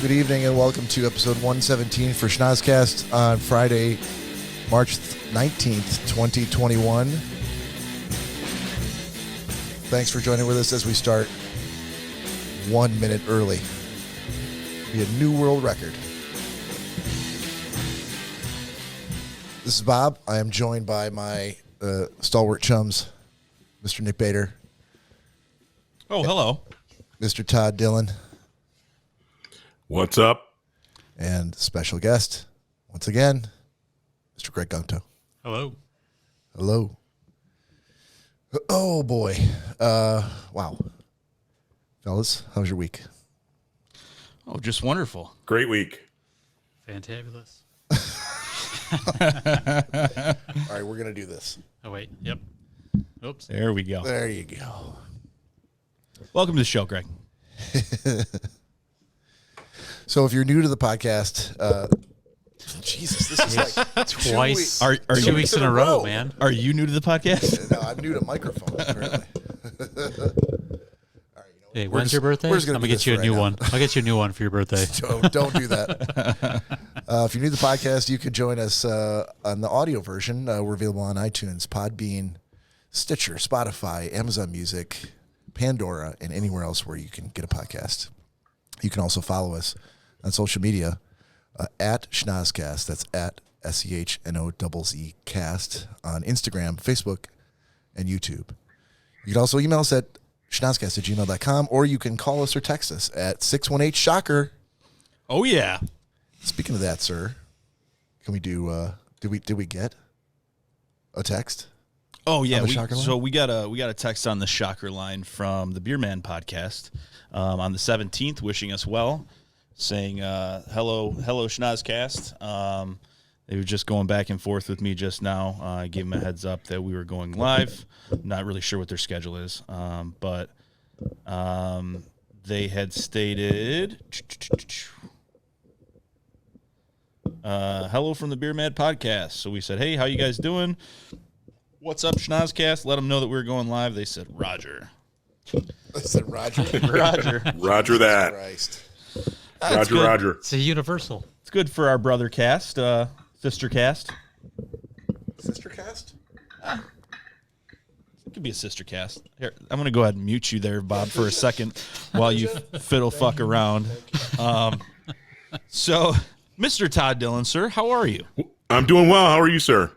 Good evening and welcome to episode 117 for Schnozzcast on Friday, March 19th, 2021. Thanks for joining with us as we start 1 minute early. It'll be a new world record. This is Bob. I am joined by my stalwart chums, Mr. Nick Bader. Oh, hello. Mr. Todd Dillon. What's up? And special guest, once again, Mr. Greg Gunto. Hello. Hello. Oh, boy. Wow. Fellas, how was your week? Oh, just wonderful. Great week. Fantabulous. All right, we're going to do this. Oh, wait. Yep. Oops. There we go. There you go. Welcome to the show, Greg. So if you're new to the podcast, Jesus, this is like Twice. 2 weeks. Are 2 you- weeks in a row, man. Are you new to the podcast? No, I'm new to microphone, apparently. Hey, when's your birthday? we're I'm just gonna going to do get this you a for new right one. I'll get you a new one for your birthday. Don't do that. If you're new to the podcast, you could join us on the audio version. We're available on iTunes, Podbean, Stitcher, Spotify, Amazon Music, Pandora, and anywhere else where you can get a podcast. You can also follow us on social media at Schnozzcast. That's at SCHNOZZ cast on Instagram, Facebook, and YouTube. You can also email us at schnozzcast@gmail.com, or you can call us or text us at 618-SHOCKER. Oh, yeah. Speaking of that, sir, can we do? Did we get a text? Oh, yeah. On the Shocker line? We got a text on the Shocker line from the Beer Man podcast on the 17th, wishing us well, saying hello Schnozzcast. They were just going back and forth with me just now. I gave them a heads up that we were going live. Not really sure what their schedule is, but they had stated, hello from the Beer Mad podcast. So we said, hey, how you guys doing? What's up, Schnozzcast? Let them know that we were going live. They said, Roger. I said Roger. Roger. Roger that. Christ. Roger, good. Roger. It's a universal. It's good for our brother cast, sister cast. Sister cast? It could be a sister cast. Here, I'm going to go ahead and mute you there, Bob, for a second while you fiddle fuck around. So, Mr. Todd Dillon, sir, how are you? I'm doing well. How are you, sir?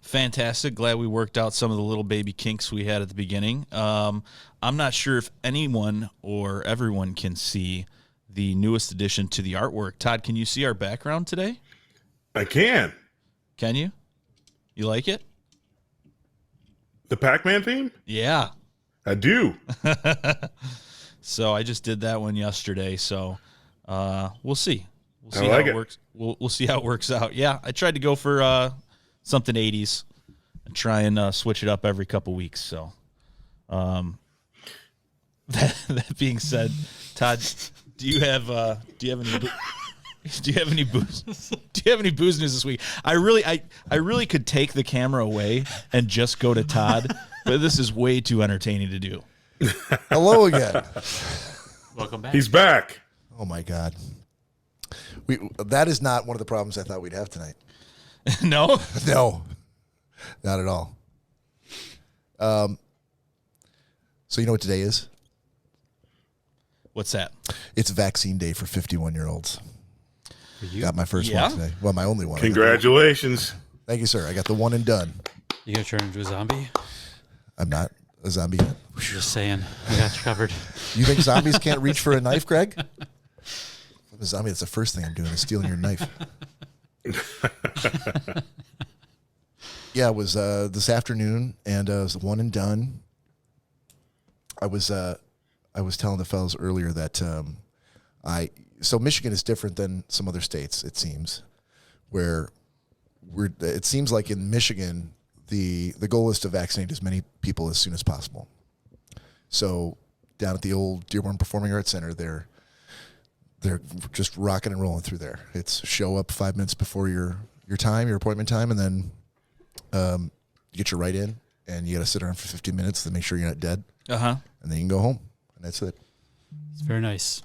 Fantastic. Glad we worked out some of the little baby kinks we had at the beginning. I'm not sure if anyone or everyone can see the newest addition to the artwork. Todd, can you see our background today? I can. Can you? You like it? The Pac-Man theme? Yeah. I do. So I just did that one yesterday. So we'll see. We'll see I like how it it. works. We'll see how it works out. Yeah, I tried to go for something 80s and try and switch it up every couple weeks. So that being said, Todd, do you have any booze news this week? I really could take the camera away and just go to Todd, but this is way too entertaining to do. Hello again. Welcome back. He's back. Oh my God. That is not one of the problems I thought we'd have tonight. No? No, not at all. So you know what today is? What's that? It's vaccine day for 51-year-olds. For you? Got my first Yeah? one today. Well, my only one. Congratulations. Thank you, sir. I got the one and done. You going to turn into a zombie? I'm not a zombie yet. Just saying. I got you covered. You think zombies can't reach for a knife, Greg? If I'm a zombie, that's the first thing I'm doing is stealing your knife. Yeah, it was this afternoon, and it was one and done. I was telling the fellas earlier that so Michigan is different than some other states, it seems, where it seems like in Michigan the goal is to vaccinate as many people as soon as possible. So down at the old Dearborn Performing Arts Center, they're just rocking and rolling through there. It's show up 5 minutes before your appointment time, and then you get your right in, and you got to sit around for 15 minutes to make sure you're not dead. Uh-huh. And then you can go home, and that's it. It's very nice.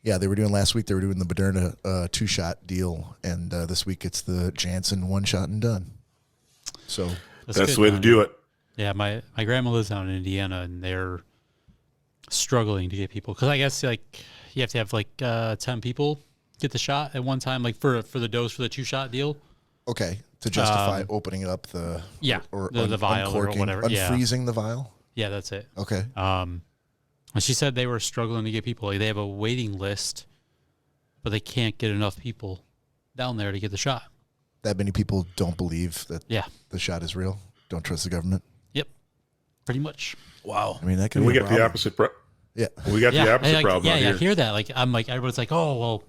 Yeah, they were doing last week. They were doing the Moderna 2-shot deal, and this week it's the Janssen 1-shot and done. So That's the way to do it. Yeah, my grandma lives down in Indiana, and they're struggling to get people because I guess like you have to have like 10 people get the shot at one time, like for the dose for the 2-shot deal. okay, to justify opening up the the vial or whatever, unfreezing the vial. Yeah, that's it. Okay, And she said they were struggling to get people. Like they have a waiting list, but they can't get enough people down there to get the shot. that many people don't believe that Yeah. the shot is real. Don't trust the government. Yep. Pretty much. Wow. I mean, that could And be we a got the problem. opposite. Yeah, We got the opposite problem Yeah, out I here. hear that. Like I'm like everybody's like, oh well,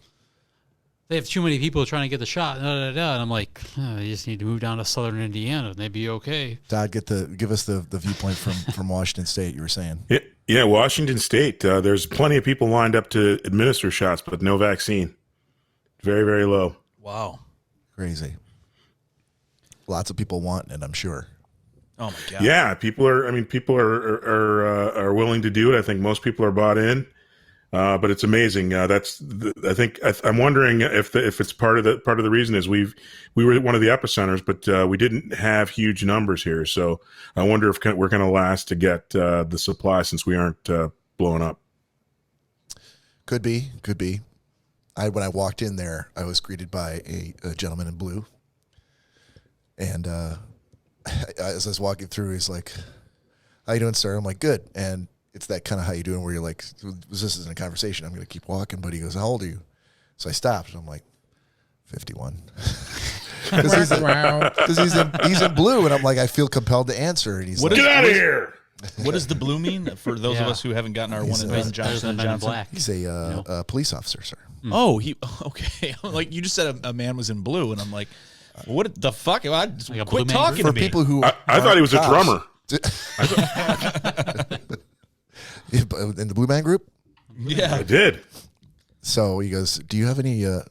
they have too many people trying to get the shot. And I'm like, oh, you just need to move down to southern Indiana and they'd be okay. Todd, give us the viewpoint from Washington State. You were saying. Yeah, Washington State. There's plenty of people lined up to administer shots, but no vaccine. Very, very low. Wow. Crazy. Lots of people wanting it, I'm sure. Oh my god. Yeah, people are willing to do it. I think most people are bought in, but it's amazing. I'm wondering if it's part of the reason is we were one of the epicenters, but we didn't have huge numbers here. So I wonder if we're going to last to get the supply since we aren't blowing up. Could Could be. When I walked in there, I was greeted by a gentleman in blue, and as I was walking through, he's like, "How you doing, sir?" I'm like, "Good." And it's that kind of "how you doing" where you're like, "This isn't a conversation. I'm going to keep walking." But he goes, "How old are you?" So I stopped, and I'm like, 51. Because he's in blue, and I'm like, I feel compelled to answer. And he's like, Get out of here! What does the blue mean for those of us who haven't gotten our one and done Johnson and Johnson? Black. he's a police officer, sir. Oh, okay. Like you just said, a man was in blue, and I'm like, what the fuck? Like a Quit Blue Man talking Group? to For me. people who I thought he was a cops. drummer. In the Blue Man Group. Yeah. I did. So he goes, "Do you have any? Do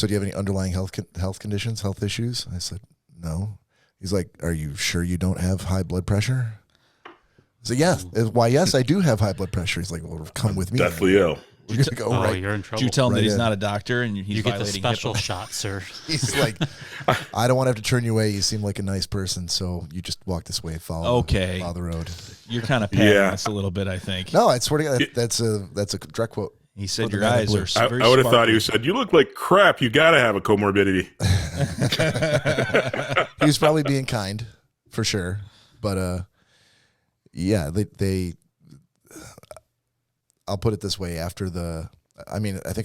you have any underlying health conditions, health issues?" I said, "No." He's like, "Are you sure you don't have high blood pressure?" I said, "Yeah." Why? Yes, I do have high blood pressure. He's like, "Well, come with me. Deathly ill. We're gonna go Oh, right." you're in trouble. Did you tell him Right that he's in. not a doctor and he's You get the violating special HIPAA? shot, sir. He's like, "I don't want to have to turn you away. You seem like a nice person, so you just walk this way, follow the road." You're kind of patting Yeah. us a little bit, I think. No, I swear to God, that's a direct quote. He said Put your the man in eyes blue. are very I would have thought he sparkly. said, "You look like crap. You got to have a comorbidity." He was probably being kind, for sure. But yeah, they I'll put it this way: I think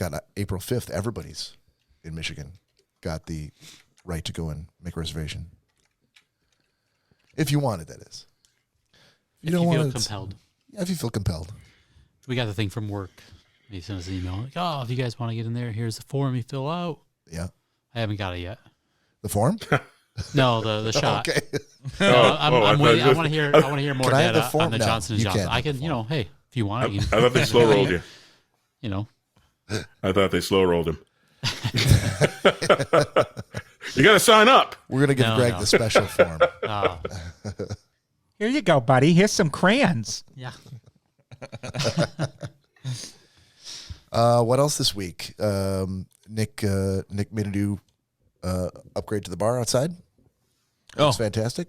on April 5th, everybody's in Michigan got the right to go and make a reservation. If you want it, that is. If don't you want feel it, compelled. Yeah, if you feel compelled. We got the thing from work. He sent us an email like, oh, if you guys want to get in there, here's the form you fill out. Yeah. I haven't got it yet. The form? No, the shot. Okay. I'm waiting. I want to hear more Can I have data the form? on the No, Johnson you & Johnson. can't I have can, the you know, hey, if you want, I you thought they slow rolled you. You know. I thought they slow rolled him. You got to sign up. We're going to give Greg the special form. Here you go, buddy. Here's some crayons. Yeah. What else this week? Nick made a new upgrade to the bar outside. Oh, It's fantastic.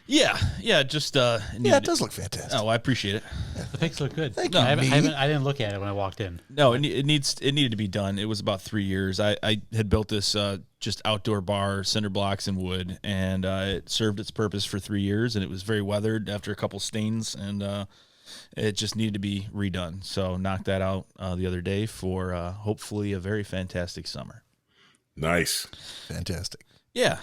yeah. Just Yeah, it does look fantastic. Oh, I appreciate it. The pics look good. Thank you, I me. didn't look at it when I walked in. No, it needed to be done. It was about 3 years. I had built this just outdoor bar, cinder blocks and wood, and it served its purpose for 3 years, and it was very weathered after a couple stains, and it just needed to be redone. So knocked that out the other day for hopefully a very fantastic summer. Nice. Fantastic. Yeah.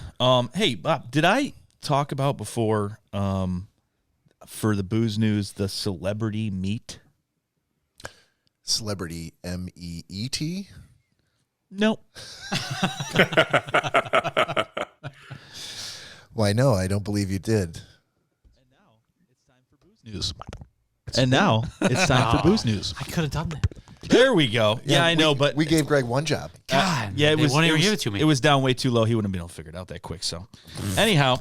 Hey, Bob, did I talk about before for the booze news the celebrity meet? Celebrity MEET? Nope. Why, no, I don't believe you did. News. And now it's time for booze news. I could have done that. There we go. Yeah, I know, but we gave Greg one job. God. yeah, they won't even give it to me. It was down way too low. He wouldn't have been able to figure it out that quick. So, anyhow,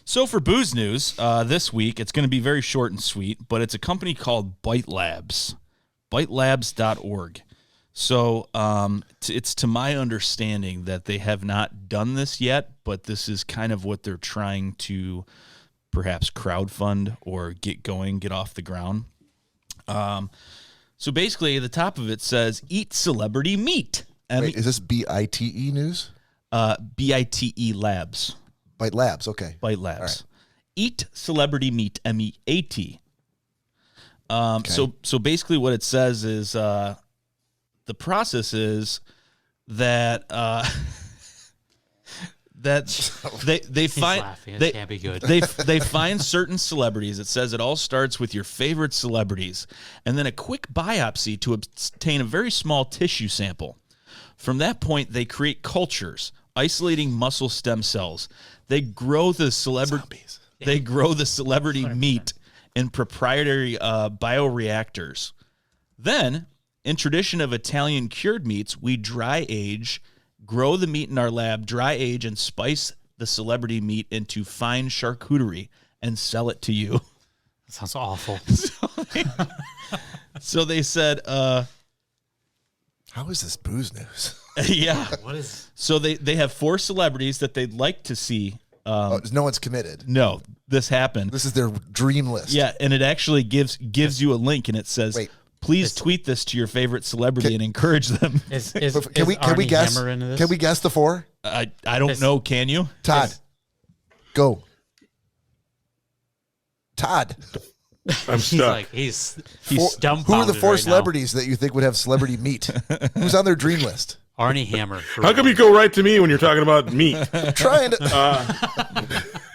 so for booze news this week, it's going to be very short and sweet, but it's a company called Bite Labs, bitelabs.org. So it's to my understanding that they have not done this yet, but this is kind of what they're trying to perhaps crowdfund or get off the ground. So basically, at the top of it says, eat celebrity meat. Wait, is this BITE news? BITE Labs. Byte Labs, okay. Byte Labs. Right. Eat celebrity meat, MEAT. So basically what it says is the process is that that they find It can't be good. they find certain celebrities. It says it all starts with your favorite celebrities, and then a quick biopsy to obtain a very small tissue sample. From that point, they create cultures, isolating muscle stem cells. They grow the celebrity. They grow the celebrity meat in proprietary bioreactors. Then, in tradition of Italian cured meats, we dry age, grow the meat in our lab, dry age, and spice the celebrity meat into fine charcuterie and sell it to you. That sounds awful. So they said, How is this booze news? yeah. What is? So they have 4 celebrities that they'd like to see. No one's committed. No, this happened. This is their dream list. Yeah, and it actually gives you a link, and it says, Wait. please tweet this to your favorite celebrity and encourage them. Can we guess? Hammer into this? Can we guess the 4? I don't know. Can you? Todd, go. Todd. I'm He's stuck. like he's Who dumbfounded. are the 4 right celebrities that you think would have celebrity meat? Who's on their dream list? now. Arnie Hammer. How come you go right to me when you're talking about meat? I'm trying to.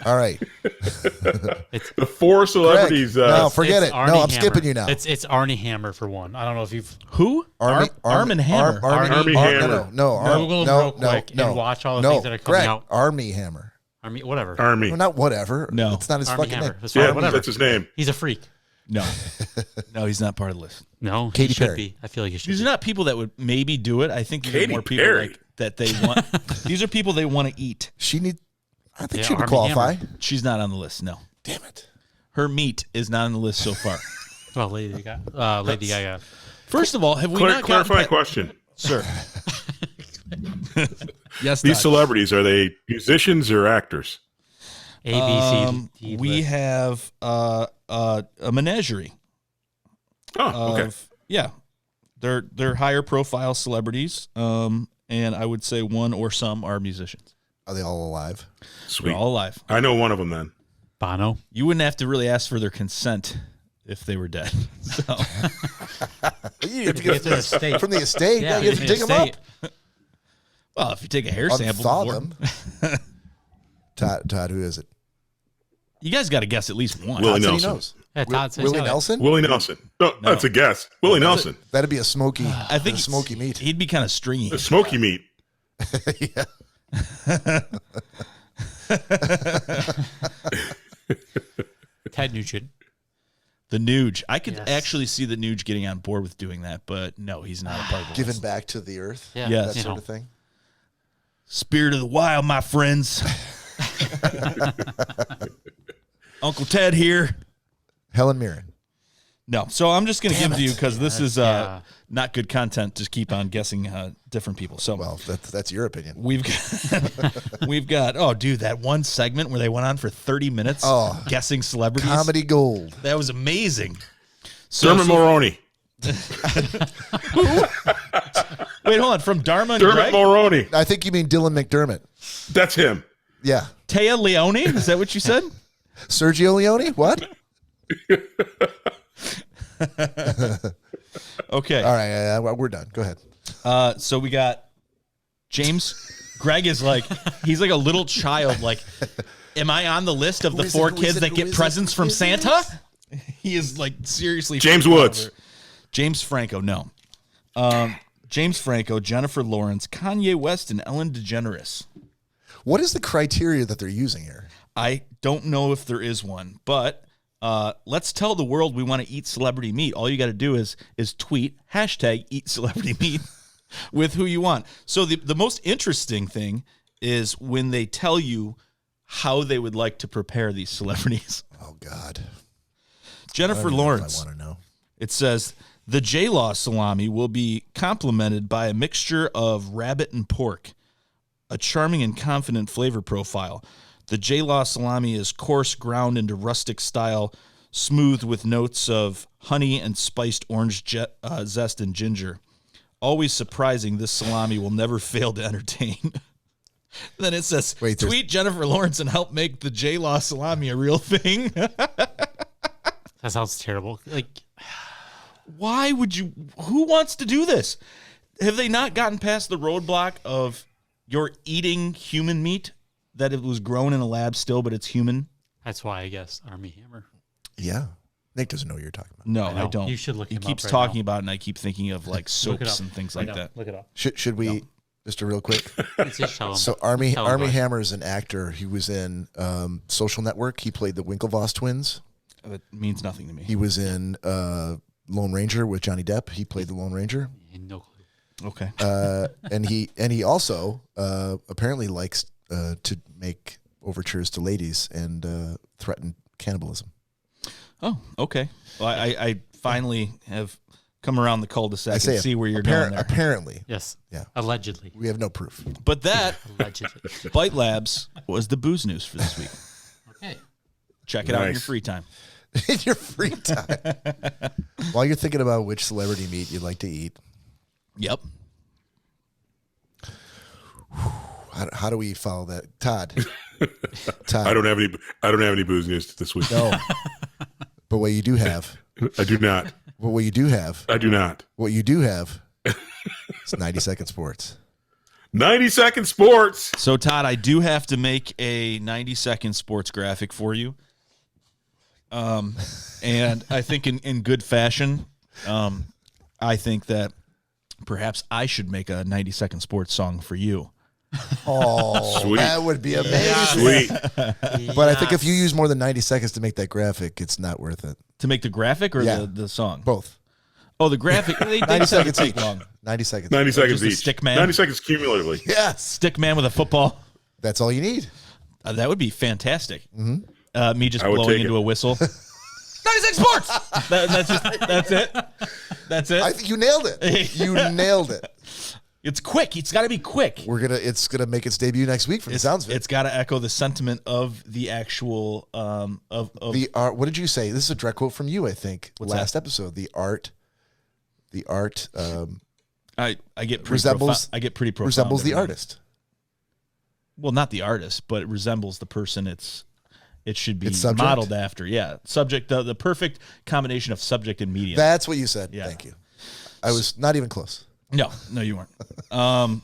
All right. The 4 celebrities. Greg, no, forget It's it. Arnie No, I'm Hammer. skipping you now. It's Arnie Hammer for one. I don't know if you've Who? Arm and Hammer. Armie Hammer. Google him real quick no, and watch all the things that are coming Greg, out. Armie Hammer. Army, whatever. Army. Well, not whatever. No. It's not his Armie fucking Hammer. name. That's fine. Yeah, Whatever. that's his name. He's a freak. No. No, he's not part of the list. No, Katy he should Perry. be. I feel like he should. These be. are not people that would maybe do it. I think these are Katy more people Perry. like that they want. These are people they want to eat. I think Yeah, she would Armie qualify. Hammer. She's not on the list. No. Damn it. Her meat is not on the list so far. Well, Lady Gaga. First of all, have we not gotten Clarifying question. Sir. Yes, These Todd. celebrities, are they musicians or actors? A, B, C, D. We list. have a menagerie. Oh, okay. Yeah, they're higher profile celebrities, and I would say one or some are musicians. Are they all alive? Sweet. They're all alive. I know one of them then. Bono. You wouldn't have to really ask for their consent if they were dead. So You have to Get to the estate. from the estate. Yeah, you have to dig them up. well, if you take a hair sample, Unthaw before, them. Todd, who is it? you guys got to guess at least one. Willie Todd said he Nelson. knows. Yeah, Todd says Willie yeah. Nelson? Willie Nelson. No, that's a guess. Willie Nelson. That'd be a smoky. I think smoky meat. He'd be kind of stringy. The smoky meat. Yeah. Ted Nugent. The Nuge. I could Yes. actually see the Nuge getting on board with doing that, but no, he's not a part of the Given list. back to the earth. Yeah, Yes. That you sort know. of thing. Spirit of the wild, my friends. Uncle Ted here. Helen Mirren. No, so I'm just going to Damn give to you it. because this is yeah. not good content to keep on guessing different people. So Well, that's your opinion. we've got oh, dude, that one segment where they went on for 30 minutes guessing celebrities. Comedy gold. That was amazing. So, Dermot Mulroney. wait, hold on. From Dharma and Dermot Greg? Mulroney. I think you mean Dylan McDermott. That's him. Yeah. Taya Leone? Is that what you said? Sergio Leone? What? Okay. All right. We're done. Go ahead. So we got James. Greg is like, he's like a little child. Like, am I on the list of Who the is it? 4 Who kids is it? that Who get is it? presents Who from is it? Santa? He is like seriously. James freaking out Woods. over it. James Franco. No. James Franco, Jennifer Lawrence, Kanye West, and Ellen DeGeneres. What is the criteria that they're using here? I don't know if there is one, but let's tell the world we want to eat celebrity meat. All you got to do is tweet hashtag eat celebrity meat with who you want. So the most interesting thing is when they tell you how they would like to prepare these celebrities. Oh, God. Jennifer I Lawrence. want to know. It says The J-Law salami will be complemented by a mixture of rabbit and pork, a charming and confident flavor profile. The J-Law salami is coarse, ground into rustic style, smooth with notes of honey and spiced orange zest and ginger. Always surprising, this salami will never fail to entertain. Then it says, tweet Jennifer Lawrence and help make the J-Law salami a real thing. That sounds terrible. Like, why would you? Who wants to do this? Have they not gotten past the roadblock of you're eating human meat, that it was grown in a lab still, but it's human? that's why I guess Army Hammer. Yeah. Nick doesn't know what you're talking about. No, I I don't. You should look He him up keeps right talking now. about it, and I keep thinking of like soaps and things like that. Look it up. Should we, just a real quick? Just tell him. So Army Hammer is an actor. He was in Social Network. He played the Winklevoss twins. It means nothing to me. He was in Lone Ranger with Johnny Depp. He played the Lone Ranger. No clue. Okay. And he also apparently likes to make overtures to ladies and threaten cannibalism. Oh, okay. Well, I finally have come around the cul-de-sac and see where you're going there. Apparently. Yes. Yeah. Allegedly. We have no proof. But that, Allegedly. Bite Labs, was the booze news for this week. Okay. Check it out in your free time. In your free time. While you're thinking about which celebrity meat you'd like to eat. Yep. How do we follow that? Todd. I don't have any booze news this week. No. But what you do have. I do not. But what you do have. I do not. What you do have is 90-second sports. 90-second sports. So, Todd, I do have to make a 90-second sports graphic for you. And I think in good fashion, I think that perhaps I should make a 90-second sports song for you. Oh, Sweet. That would be amazing. Sweet. But I think if you use more than 90 seconds to make that graphic, it's not worth it. To make the graphic or Yeah. the song? Both. Oh, the graphic. They 90 seconds take each. long. 90 seconds. 90 seconds Just a each. stick man? 90 seconds cumulatively. Yes. Stick man with a football. That's all you need. That would be fantastic. Mm-hmm. Me just I would blowing take into it. a whistle. 96 sports. That's it. That's it. I think you nailed it. You nailed it. It's quick. It's got to be quick. It's gonna make its debut next week from the sounds of it. It's got to echo the sentiment of the actual of The art. What did you say? This is a direct quote from you, I think. What's last episode. The art. I get pretty resembles. I get pretty profound. Resembles the every artist. Well, not the artist, but it resembles the person. It should be It's subject? modeled after. Yeah, subject. The perfect combination of subject and medium. That's what you said. Yeah. Thank you. I was not even close. No, you weren't.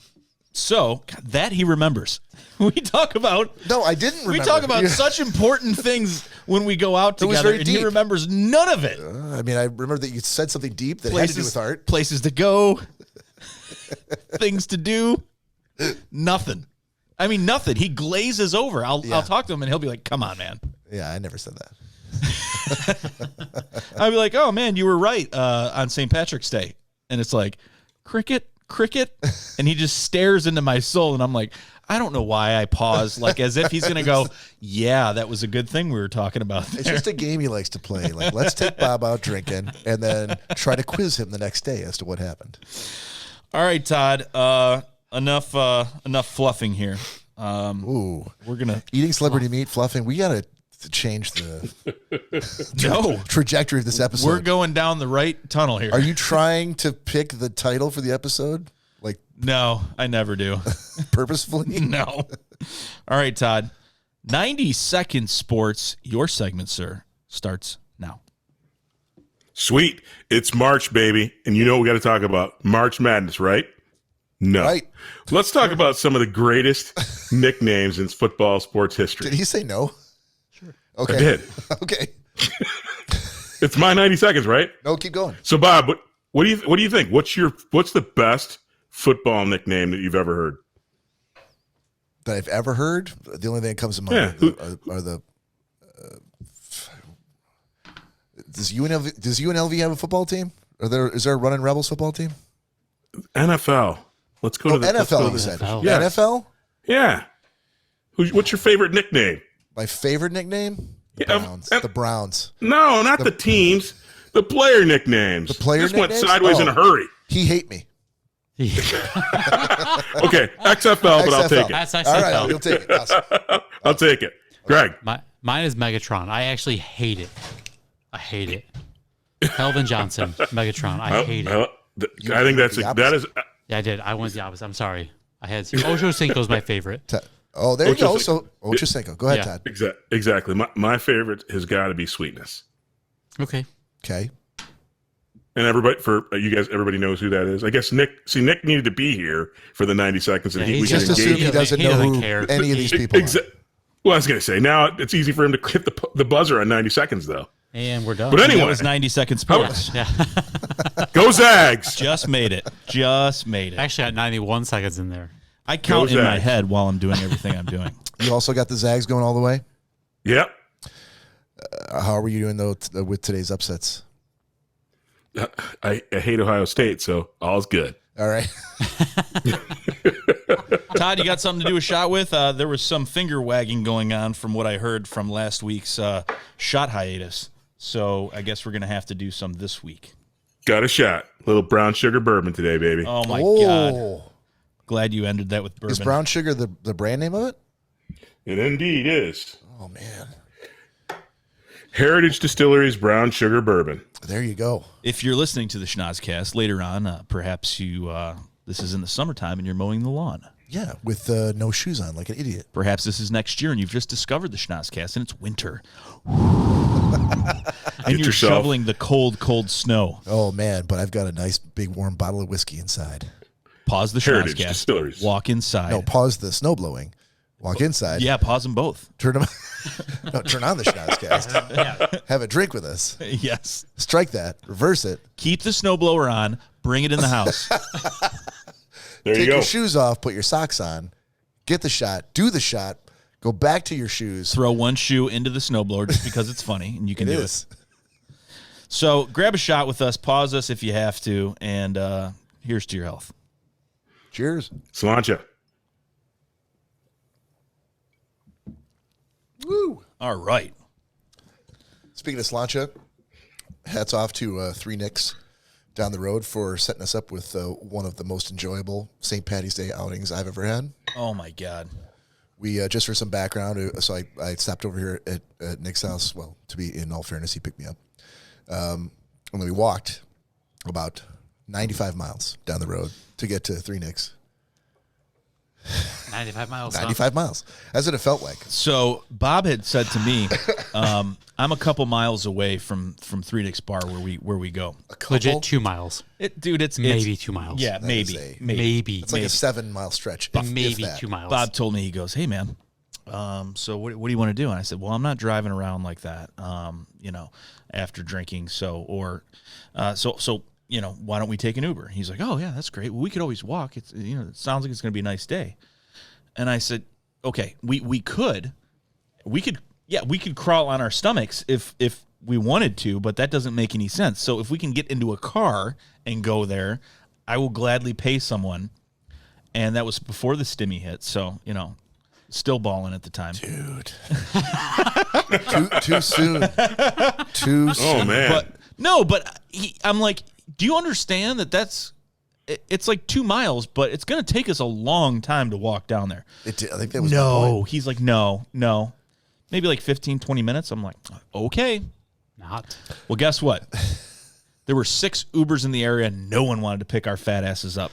So that he remembers. We talk about. No, I didn't remember. We talk about Yeah. such important things when we go out It was together, very and he deep. remembers none of it. I mean, I remember that you said something deep that had to do with art. Places to go, things to do, nothing. I mean, nothing. He glazes over. I'll talk to him, and he'll be like, "Come on, man." Yeah, I never said that. I'll be like, "Oh man, you were right on St. Patrick's Day," and it's like, cricket, and he just stares into my soul, and I'm like, I don't know why I pause, like as if he's gonna go, "Yeah, that was a good thing we were talking about." It's there." just a game he likes to play. Like, let's take Bob out drinking and then try to quiz him the next day as to what happened. All right, Todd. Enough fluffing here. Ooh, We're gonna eating celebrity meat, fluffing. We gotta change the no. trajectory of this episode. We're going down the right tunnel here. Are you trying to pick the title for the episode, like No, I never do. purposefully? No. All right, Todd. 90-second sports. Your segment, sir, starts now. Sweet. It's March, baby. And you know what we got to talk about? March Madness, right? No. Right. Let's talk about some of the greatest nicknames in football sports history. Did he say no? Sure. Okay. I did. Okay. It's my 90 seconds, right? No, keep going. So, Bob, what do you think? What's the best football nickname that you've ever heard? That I've ever heard. The only thing that comes to mind are the. Does UNLV have a football team? Is there a Running Rebels football team? NFL. Let's go to the NFL. You said Yes. NFL. Yeah. What's your favorite nickname? My favorite nickname? The Yeah, Browns. The Browns. No, not the teams. The player nicknames. The player This nicknames? went sideways in a hurry. He hate me. Okay, XFL, but I'll take it. That's All right, XFL. you'll take it. Awesome. I'll take it. Greg. Mine is Megatron. I actually hate it. I hate it. Calvin Johnson, Megatron. I hate it. I think that is. Yeah, I did. I went the opposite. I'm sorry. I had Ocho Cinco's my favorite. Oh, there you go. Ochocinco. So Ochocinco. Go ahead, Yeah. Todd. Exactly. My favorite has got to be Sweetness. Okay. Okay. And everybody knows who that is. I guess Nick needed to be here for the 90 seconds, and Yeah, we Just can assume engage. he doesn't He know doesn't who care. any of these people are. Well, I was going to say, now it's easy for him to hit the buzzer on 90 seconds, though. And we're done. But anyway, That was 90 seconds plus. Yeah. go Zags! Just made it. Just made it. Actually, I had 91 seconds in there. I count Go in my Zags. head while I'm doing everything I'm doing. You also got the Zags going all the way. Yep. How are you doing though with today's upsets? I hate Ohio State, so all's good. All right. Todd, you got something to do a shot with? There was some finger wagging going on from what I heard from last week's shot hiatus. So I guess we're going to have to do some this week. Got a shot. Little brown sugar bourbon today, baby. Oh, my God. Glad you ended that with bourbon. Is brown sugar the brand name of it? It indeed is. Oh man. Heritage Distillery's brown sugar bourbon. There you go. If you're listening to the Schnozzcast later on, perhaps this is in the summertime and you're mowing the lawn. Yeah, with no shoes on, like an idiot. Perhaps this is next year and you've just discovered the Schnozzcast and it's winter. And you're yourself- shoveling the cold, cold snow. Oh man, but I've got a nice big warm bottle of whiskey inside. Pause the Heritage Schnozzcast. Distilleries. Walk inside. No, pause the snow blowing. Walk inside. Yeah, pause them both. Turn them. No, turn on the Schnozzcast. Have a drink with us. Yes. Strike that. Reverse it. Keep the snowblower on. Bring it in the house. There Take you go. your shoes off. Put your socks on. Get the shot. Do the shot. Go back to your shoes. Throw one shoe into the snowblower just because it's funny and you can It do is. it. So grab a shot with us. Pause us if you have to. And here's to your health. Cheers. Sláinte. Woo. All right. Speaking of sláinte, hats off to Three Nicks down the road for setting us up with one of the most enjoyable St. Paddy's Day outings I've ever had. Oh, my God. We, just for some background, so I stopped over here at Nick's house. Well, to be in all fairness, he picked me up. And then we walked about 95 miles down the road to get to Three Nicks. 95 miles. 95 miles. That's what it felt like. So Bob had said to me, I'm a couple miles away from Three Nicks Bar where we go. A couple, Legit 2 miles. Dude, it's Maybe 2 miles. Yeah, That maybe, is Maybe. It's like a 7-mile stretch. Maybe if that. 2 miles. Bob told me, he goes, hey, man, so what do you want to do? And I said, well, I'm not driving around like that, after drinking. So why don't we take an Uber? He's like, oh, yeah, that's great. Well, we could always walk. It's, it sounds like it's going to be a nice day. And I said, okay, we could crawl on our stomachs if we wanted to, but that doesn't make any sense. So if we can get into a car and go there, I will gladly pay someone. And that was before the stimmy hit. So, still balling at the time. Dude. too soon. Too soon. Oh, man. I'm like, do you understand that's it's like 2 miles, but it's going to take us a long time to walk down there. I think that was my point. He's like, no. Maybe like 15, 20 minutes. I'm like, okay. Not. Well, guess what? There were 6 Ubers in the area. No one wanted to pick our fat asses up.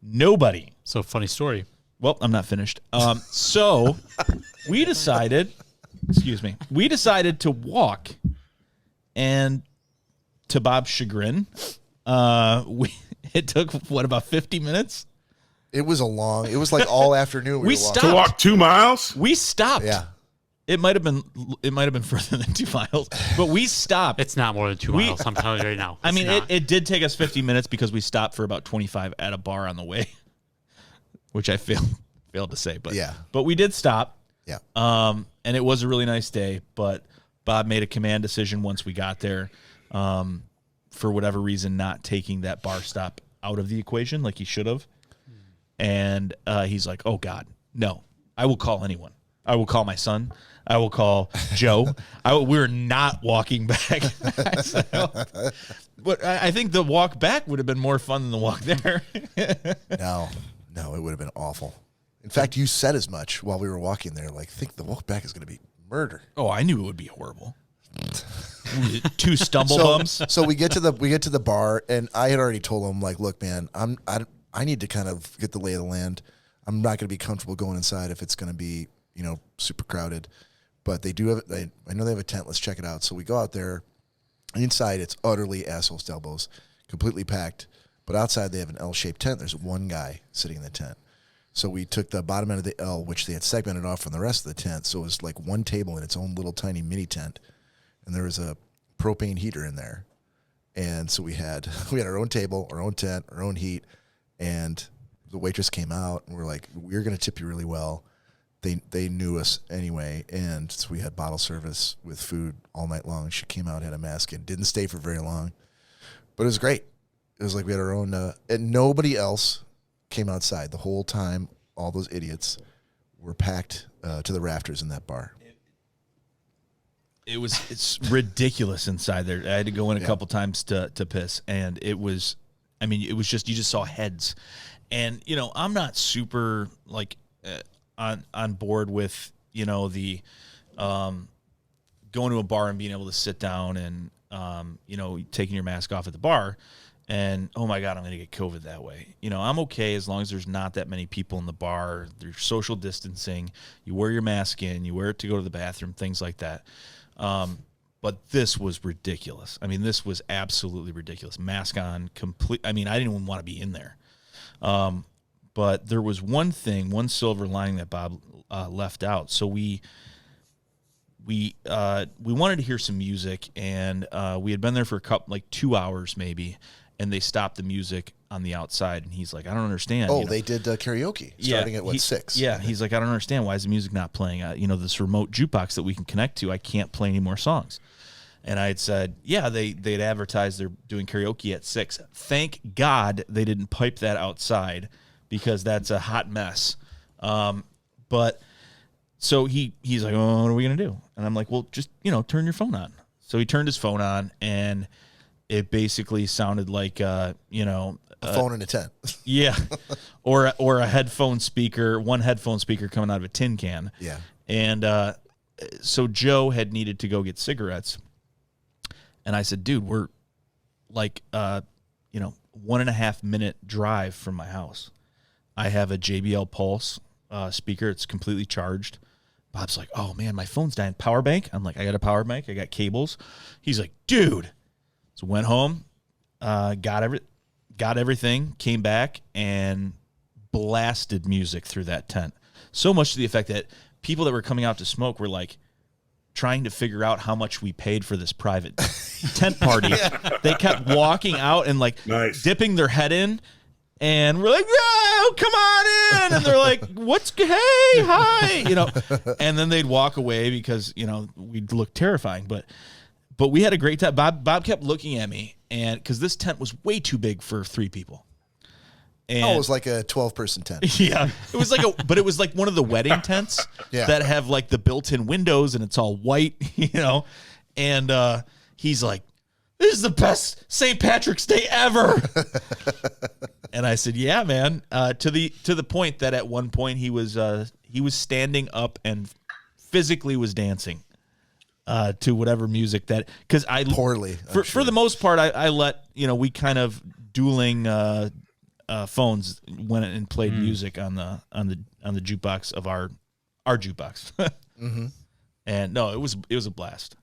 Nobody. So, funny story. Well, I'm not finished. So we decided to walk, and to Bob's chagrin, it took about 50 minutes? It was like all afternoon. We were stopped. To walk 2 miles? We stopped. Yeah. It might have been further than 2 miles, but we stopped. It's not more than 2 miles. I'm telling you right now. I mean, It's not. it did take us 50 minutes because we stopped for about 25 at a bar on the way, which I failed to say. But Yeah. But we did stop. Yeah. And it was a really nice day. But Bob made a command decision once we got there, for whatever reason, not taking that bar stop out of the equation like he should have. And he's like, "Oh God, no! I will call anyone." I will call my son. I will call Joe. We're not walking back. But I think the walk back would have been more fun than the walk there. No, it would have been awful. In fact, you said as much while we were walking there. Like, think the walk back is going to be murder. Oh, I knew it would be horrible. 2 stumble bumps. So we get to the bar, and I had already told him, like, look, man, I need to kind of get the lay of the land. I'm not going to be comfortable going inside if it's going to be, super crowded. But they do have, I know they have a tent. Let's check it out. So we go out there. Inside, it's utterly assholes to elbows, completely packed. But outside, they have an L-shaped tent. There's one guy sitting in the tent. So we took the bottom end of the L, which they had segmented off from the rest of the tent. So it was like one table in its own little tiny mini tent. And there was a propane heater in there. And so we had our own table, our own tent, our own heat. And the waitress came out, and we're like, we're going to tip you really well. They knew us anyway, and so we had bottle service with food all night long. She came out, had a mask, and didn't stay for very long. But it was great. It was like we had our own, and nobody else came outside. The whole time, all those idiots were packed to the rafters in that bar. It's ridiculous inside there. I had to go in a couple times to piss, and it was just, you just saw heads. And, I'm not super, like, on board with, the going to a bar and being able to sit down and, taking your mask off at the bar and, oh my God, I'm going to get COVID that way. I'm okay as long as there's not that many people in the bar. There's social distancing. You wear your mask in, you wear it to go to the bathroom, things like that. But this was ridiculous. This was absolutely ridiculous. Mask on, complete. I didn't even want to be in there. But there was one silver lining that Bob left out. So we wanted to hear some music, and we had been there for 2 hours maybe, and they stopped the music on the outside. And he's like, I don't understand. Oh, they did karaoke starting at 6? Yeah, he's like, I don't understand. Why is the music not playing? This remote jukebox that we can connect to, I can't play any more songs. And I had said, yeah, they'd advertised they're doing karaoke at 6. Thank God they didn't pipe that outside, because that's a hot mess. But so he's like, oh, what are we going to do? And I'm like, well, just, turn your phone on. So he turned his phone on, and it basically sounded like, a phone in a tent. Yeah. Or a headphone speaker, one headphone speaker coming out of a tin can. Yeah. And so Joe had needed to go get cigarettes. And I said, dude, we're like, 1.5 minute drive from my house. I have a JBL Pulse speaker. It's completely charged. Bob's like, oh, man, my phone's dying. Power bank? I'm like, I got a power bank. I got cables. He's like, dude. So went home, got everything, came back, and blasted music through that tent. So much to the effect that people that were coming out to smoke were like trying to figure out how much we paid for this private tent party. Yeah. They kept walking out and dipping their head in. And we're like, no, come on in. And they're like, hey, hi, And then they'd walk away because, we'd look terrifying. But we had a great time. Bob kept looking at me, and because this tent was way too big for 3 people. And it was like a 12-person tent. Yeah. It was but it was like one of the wedding tents that have like the built-in windows, and it's all white, And he's like, this is the best St. Patrick's Day ever. And I said, yeah, man, to the point that at one point he was standing up and physically was dancing to whatever music that, because I poorly for the most part I let we kind of dueling phones went and played music on the jukebox of our jukebox. Mm-hmm. And no, it was a blast,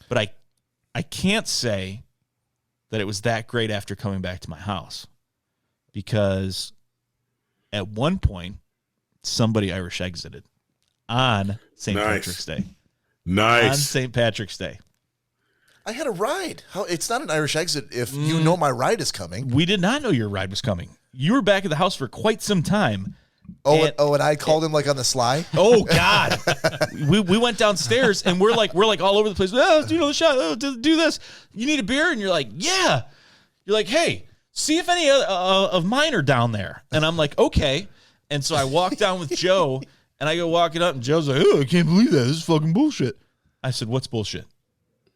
but I can't say that it was that great after coming back to my house, because at one point somebody Irish exited on St. Patrick's Day. Nice. On St. Patrick's Day. I had a ride. It's not an Irish exit if you know my ride is coming. We did not know your ride was coming. You were back at the house for quite some time. And I called him like on the sly. Oh God, we went downstairs and we're like all over the place. Oh, the shot. Oh, do this. You need a beer, and you're like, yeah. You're like, hey, see if any of mine are down there. And I'm like, okay. And so I walked down with Joe, And I go walking up, and Joe's like, oh, I can't believe that. This is fucking bullshit. I said, what's bullshit?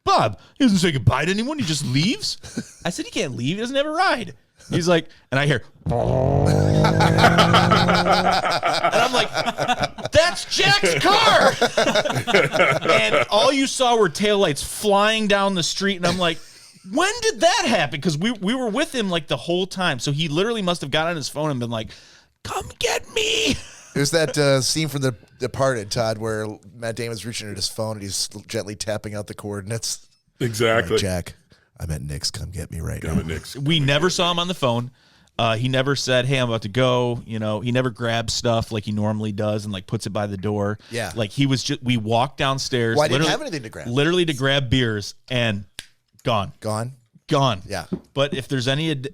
Bob, he doesn't say goodbye to anyone. He just leaves. I said, he can't leave. He doesn't have a ride. He's like, and I hear, and I'm like, that's Jack's car. And all you saw were taillights flying down the street. And I'm like, when did that happen? Because we were with him like the whole time. So he literally must have got on his phone and been like, come get me. It was that scene from The Departed, Todd, where Matt Damon's reaching at his phone and he's gently tapping out the coordinates. Exactly. Like, Jack, I'm at Nick's. Come get me right now. We never saw him on the phone. He never said, hey, I'm about to go. You know, he never grabs stuff like he normally does and like puts it by the door. Yeah. Like he was just, we walked downstairs. Well, I didn't have anything to grab. Literally to grab beers and gone. Gone? Gone. Yeah. But if there's any day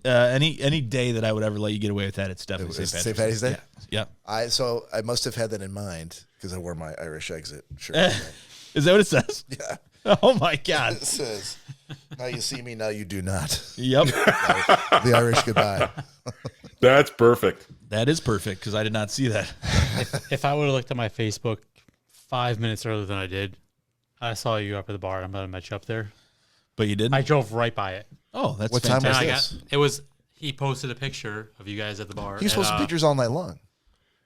that I would ever let you get away with that, it's definitely St. Patty's Day? Yeah. So I must have had that in mind because I wore my Irish exit shirt. Is that what it says? Yeah. Oh my God. It says, now you see me, now you do not. Yep. The Irish goodbye. That's perfect. That is perfect because I did not see that. If I would have looked at my Facebook 5 minutes earlier than I did, I saw you up at the bar. I'm going to met you up there. But you didn't? I drove right by it. Oh, that's What time fantastic. was this? He posted a picture of you guys at the bar. He posted pictures all night long. It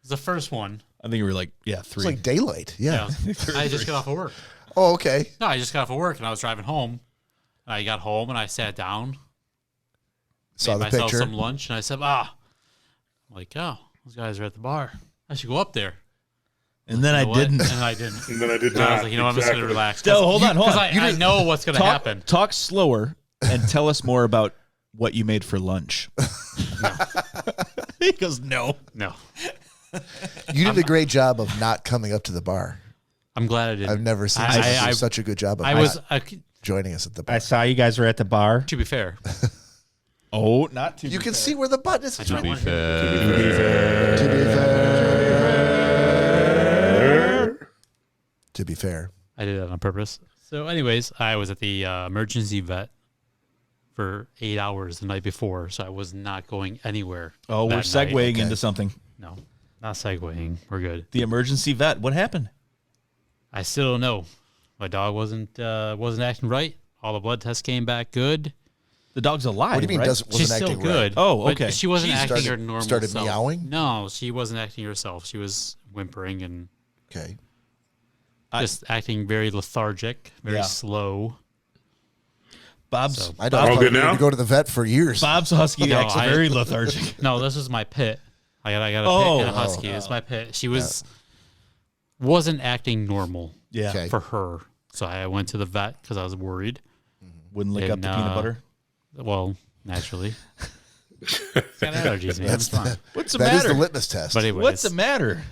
was the first one. I think you were like, 3. It's like daylight. Yeah. I just got off of work. Oh, okay. No, I just got off of work and I was driving home. I got home and I sat down, Saw made the myself picture. some lunch, and I said, I'm like, oh, those guys are at the bar. I should go up there. And then You I know what? didn't. And I didn't. And then I did And I was not. like, you know what, I'm just going to relax. Still, hold on. Because I know what's going to happen. Talk slower and tell us more about what you made for lunch. He goes, no. No. You did a great job of not coming up to the bar. I'm glad I didn't. I've never seen I- such a good job of I was, joining us at the bar. I saw you guys were at the bar. to be fair, Oh, not too. You can see where the button is. to be To be fair. I did that on purpose. So, anyways, I was at the emergency vet for 8 hours the night before, so I was not going anywhere. Oh, we're that night. segueing into something. No, not segueing. We're good. The emergency vet. What happened? I still don't know. My dog wasn't acting right. All the blood tests came back good. The dog's alive. What do you mean right? wasn't She's acting still good. right? Oh, but okay. she wasn't She acting started- her normal started self. meowing? No, she wasn't acting herself. She was whimpering and Okay. just acting very lethargic, very Yeah. slow. Bob's I All don't good know. now? To go to the vet for years. Bob's husky No, acts very lethargic. No, this was my pit. I got a Oh. pit and a husky. It's my pit. She wasn't acting normal Yeah. Okay. for her. So I went to the vet because I was worried. Wouldn't lick up And, the peanut butter. Well, naturally. It's got allergies, man. It's fine. What's the That is matter? the litmus test. But anyways, What's the matter?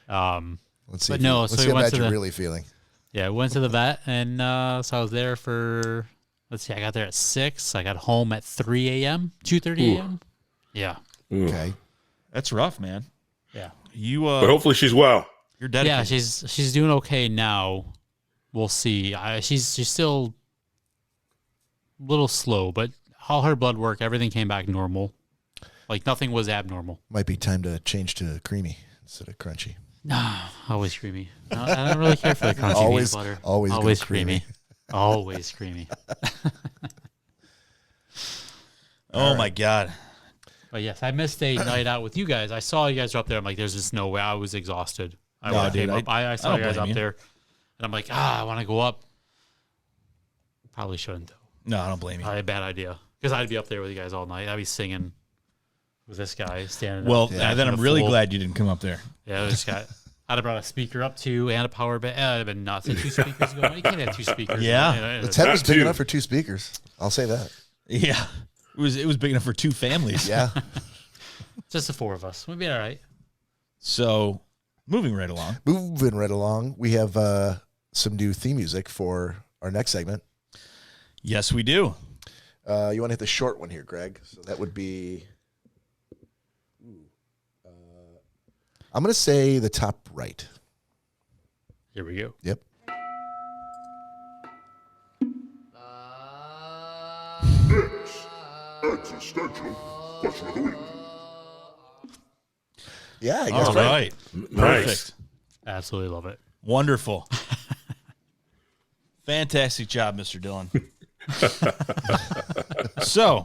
Let's see. but no, Let's so see we how went bad to you're the- really feeling. yeah, I went to the vet, and so I was there for, let's see, I got there at 6. I got home at 3 a.m., 2:30 a.m. Yeah. Okay. That's rough, man. Yeah. You But hopefully she's well. you're dedicated. Yeah, she's doing okay now. We'll see. She's still a little slow, but all her blood work, everything came back normal. Like nothing was abnormal. Might be time to change to creamy instead of crunchy. No, always creamy. No, I don't really care for the crunchy Always- peanut butter. always go always creamy. creamy. Always creamy. Oh my God. But yes, I missed a night out with you guys. I saw you guys were up there. I'm like, there's just no way. I was exhausted. I No, would've dude, came up. I saw don't you guys blame up you. there, and I'm like, I want to go up. Probably shouldn't though. No, I don't blame you. Probably a bad idea because I'd be up there with you guys all night. I'd be singing with this guy standing. Well, up, then acting I'm a really fool. glad you didn't come up there. Yeah, I just got. I'd have brought a speaker up too and a power bank. I'd have been nuts. And 2 speakers going. You can't have 2 speakers. Yeah. The tent was big too. enough for 2 speakers. I'll say that. Yeah. It was big enough for 2 families. Yeah. Just the 4 of us. We'd be all right. So, moving right along. Moving right along, we have some new theme music for our next segment. Yes, we do. You want to hit the short one here, Greg? So that would be. I'm going to say the top right. Here we go. Yep. Existential question of the week. Yeah, I guess All right. right. Nice. Perfect. Absolutely love it. Wonderful. Fantastic job, Mr. Dillon. So,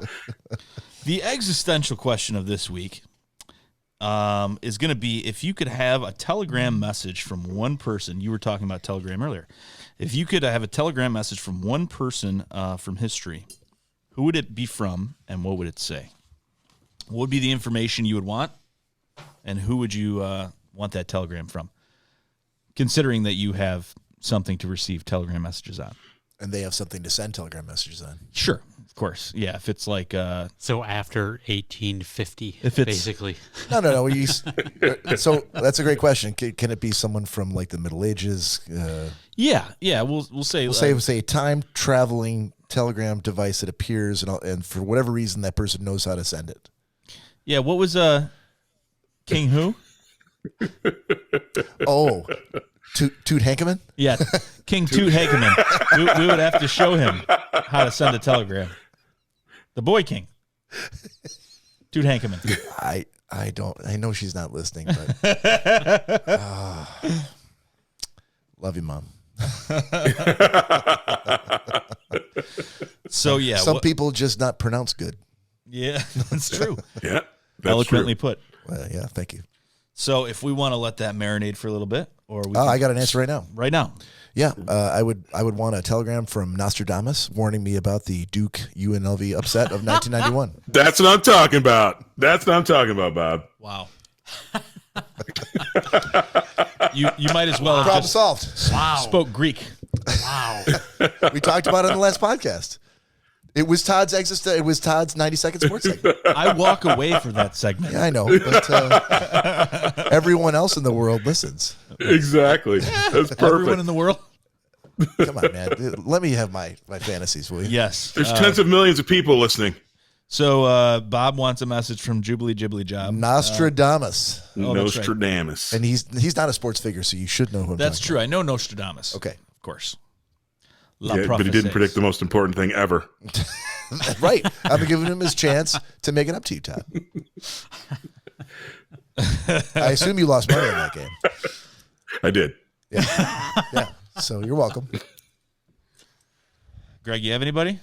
the existential question of this week is going to be, if you could have a telegram message from one person. You were talking about Telegram earlier. If you could have a telegram message from one person from history, who would it be from, and what would it say? What would be the information you would want, and who would you want that telegram from, considering that you have something to receive telegram messages on? And they have something to send telegram messages on. Sure, of course. Yeah, if it's like... So after 1850, if it's, basically. No. So that's a great question. Can it be someone from like the Middle Ages? Yeah. We'll say... We'll say a time-traveling telegram device that appears, and for whatever reason, that person knows how to send it. Yeah, what was King who? Oh, Toot Hankeman? Yeah, King Toot Hankeman. We would have to show him how to send a telegram. The Boy King. Toot Hankeman. I don't. I know she's not listening, but love you, Mom. So yeah, some people just not pronounce good. Yeah, that's true. Yeah, that's eloquently true. put. Well, yeah, thank you. So if we want to let that marinate for a little bit, or we I got an answer right now. Right now. Yeah, I would want a telegram from Nostradamus warning me about the Duke UNLV upset of 1991. That's what I'm talking about. That's what I'm talking about, Bob. Wow. You might as well have Problem just solved. spoke Greek. Wow. We talked about it in the last podcast. It was Todd's 90-second sports segment. I walk away from that segment. Yeah, I know, but everyone else in the world listens. Exactly. That's perfect. Everyone in the world. Come on, man. Let me have my fantasies, will you? Yes. There's tens of millions of people listening. So Bob wants a message from Jubilee Ghibli Job. Nostradamus. Nostradamus. And he's not a sports figure, so you should know who I'm That's talking true. I know Nostradamus. Okay. Of course. Yeah, but he didn't predict the most important thing ever. about. Right. I'm giving him his chance to make it up to you, Todd. I assume you lost money in that game. I did. Yeah. So you're welcome. Greg, you have anybody?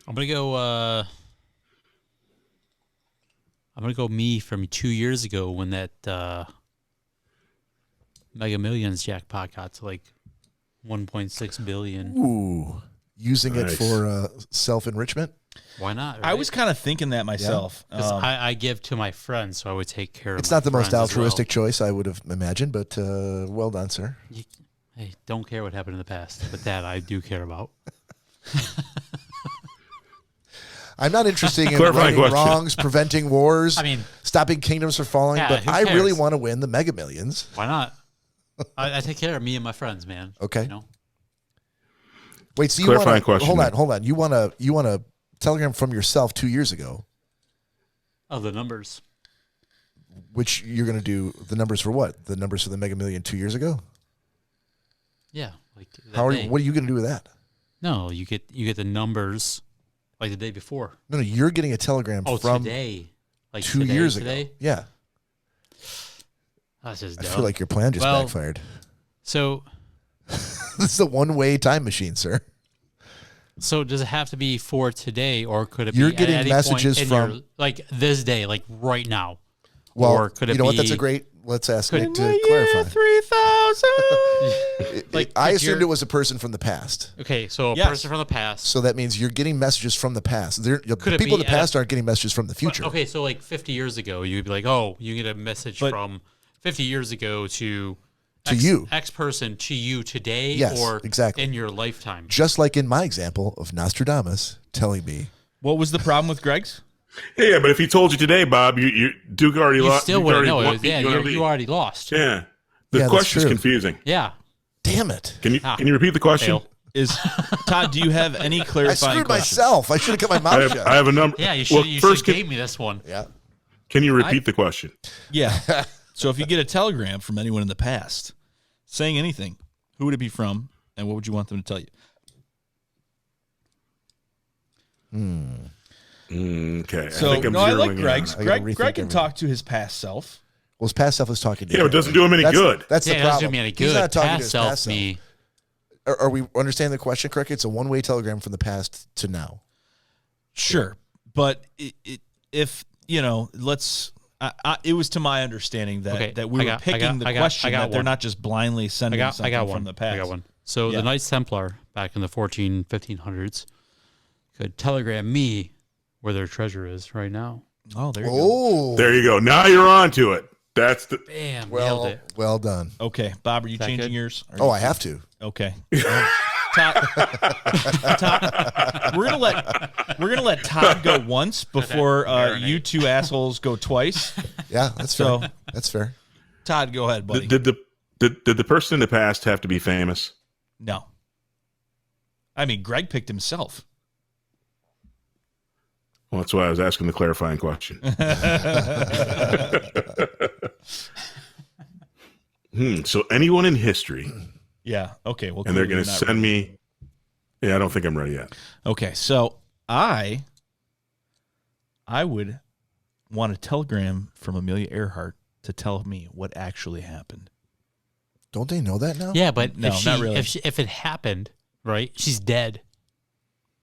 I'm gonna go me from 2 years ago when that Mega Millions jackpot got to like 1.6 billion. Ooh. Using it for self-enrichment? Why not? Right? I was kind of thinking that myself. 'Cause I give to my friends, so I would take care of. It's my not the most friends as altruistic well. choice I would have imagined, but well done, sir. Hey, don't care what happened in the past, but that I do care about. I'm not interested in Clarifying righting question. wrongs, preventing wars, I mean, stopping kingdoms from falling, yeah, but who I really cares? want to win the Mega Millions. Why not? I take care of me and my friends, man. Okay. You know? Wait, so you Clarifying want question. Hold on. You want a telegram from yourself 2 years ago, Oh, the numbers. which you're going to do the numbers for what? The numbers for the Mega Million 2 years ago? Yeah. Like that What day. are you going to do with that? No, you get the numbers like the day before. No, you're getting a telegram Oh, from today. Like 2 today, years today? ago. Yeah. That's just I dumb. feel like your plan just Well, backfired. So This is a one-way time machine, sir. does it have to be for today, or could it You're be getting at any messages point in from- your, like this day, like right now? Well, or could it you know what? be? That's a great. Let's ask Could- Nick to clarify. 3,000. Like, I could assumed your- it was a person from the past. Okay, so a Yes. person from the past. So that means you're getting messages from the past. The Could it people in be the past aren't getting messages from the future. Okay, so like 50 years ago, you'd be like, oh, you get a message But- from 50 years ago to you. X person to you today, Yes, or exactly. in your lifetime. Just like in my example of Nostradamus telling me, What was the problem with Greg's? Yeah, but if he told you today, Bob, Duke already You lost. still Duke wouldn't already know. won- beat Yeah, UNLV. you already lost. Yeah. The Yeah, that's question's true. confusing. Yeah. damn it. Can you repeat the question? Fail. Is Todd, do you have any I clarifying screwed questions? myself. I should have kept my I mouth have, shut. I have a number. Yeah, you Well, should. You first, should gave me this one. Yeah. can you repeat the question? Yeah. So if you get a telegram from anyone in the past saying anything, who would it be from, and what would you want them to tell you? Okay. So I think I'm no, I zeroing like in Greg's. on it. I gotta Greg rethink can everything. talk to his past self. Well, his past self is talking to Yeah, him. but it doesn't do him any good. That's the Yeah, it doesn't problem. do me any He's good. not talking to Past his self past self. me. Are we understanding the question correctly? It's a one-way telegram from the past to now. Sure, but if let's. It was to my understanding that we were picking the question that they're not just blindly sending something from the past. I got one. So the Knights Templar back in the 1500s could telegram me where their treasure is right now. Oh, there you go. There you go. Now you're on to it. That's the Bam, nailed it. Well done. Okay, Bob, are you changing good? yours? I have to. Okay. Todd, we're gonna let Todd go once before you two assholes go twice. Yeah, that's fair. That's fair. Todd, go ahead, buddy. did the person in the past have to be famous? No. I mean, Greg picked himself. Well, that's why I was asking the clarifying question. So anyone in history, Yeah. Okay. Well, and they're going to clearly send me. Yeah, I don't think I'm ready yet. Okay, so I would want a telegram from Amelia Earhart to tell me what actually happened. Don't they know that now? Yeah, but No, not really. if it happened, right, she's dead.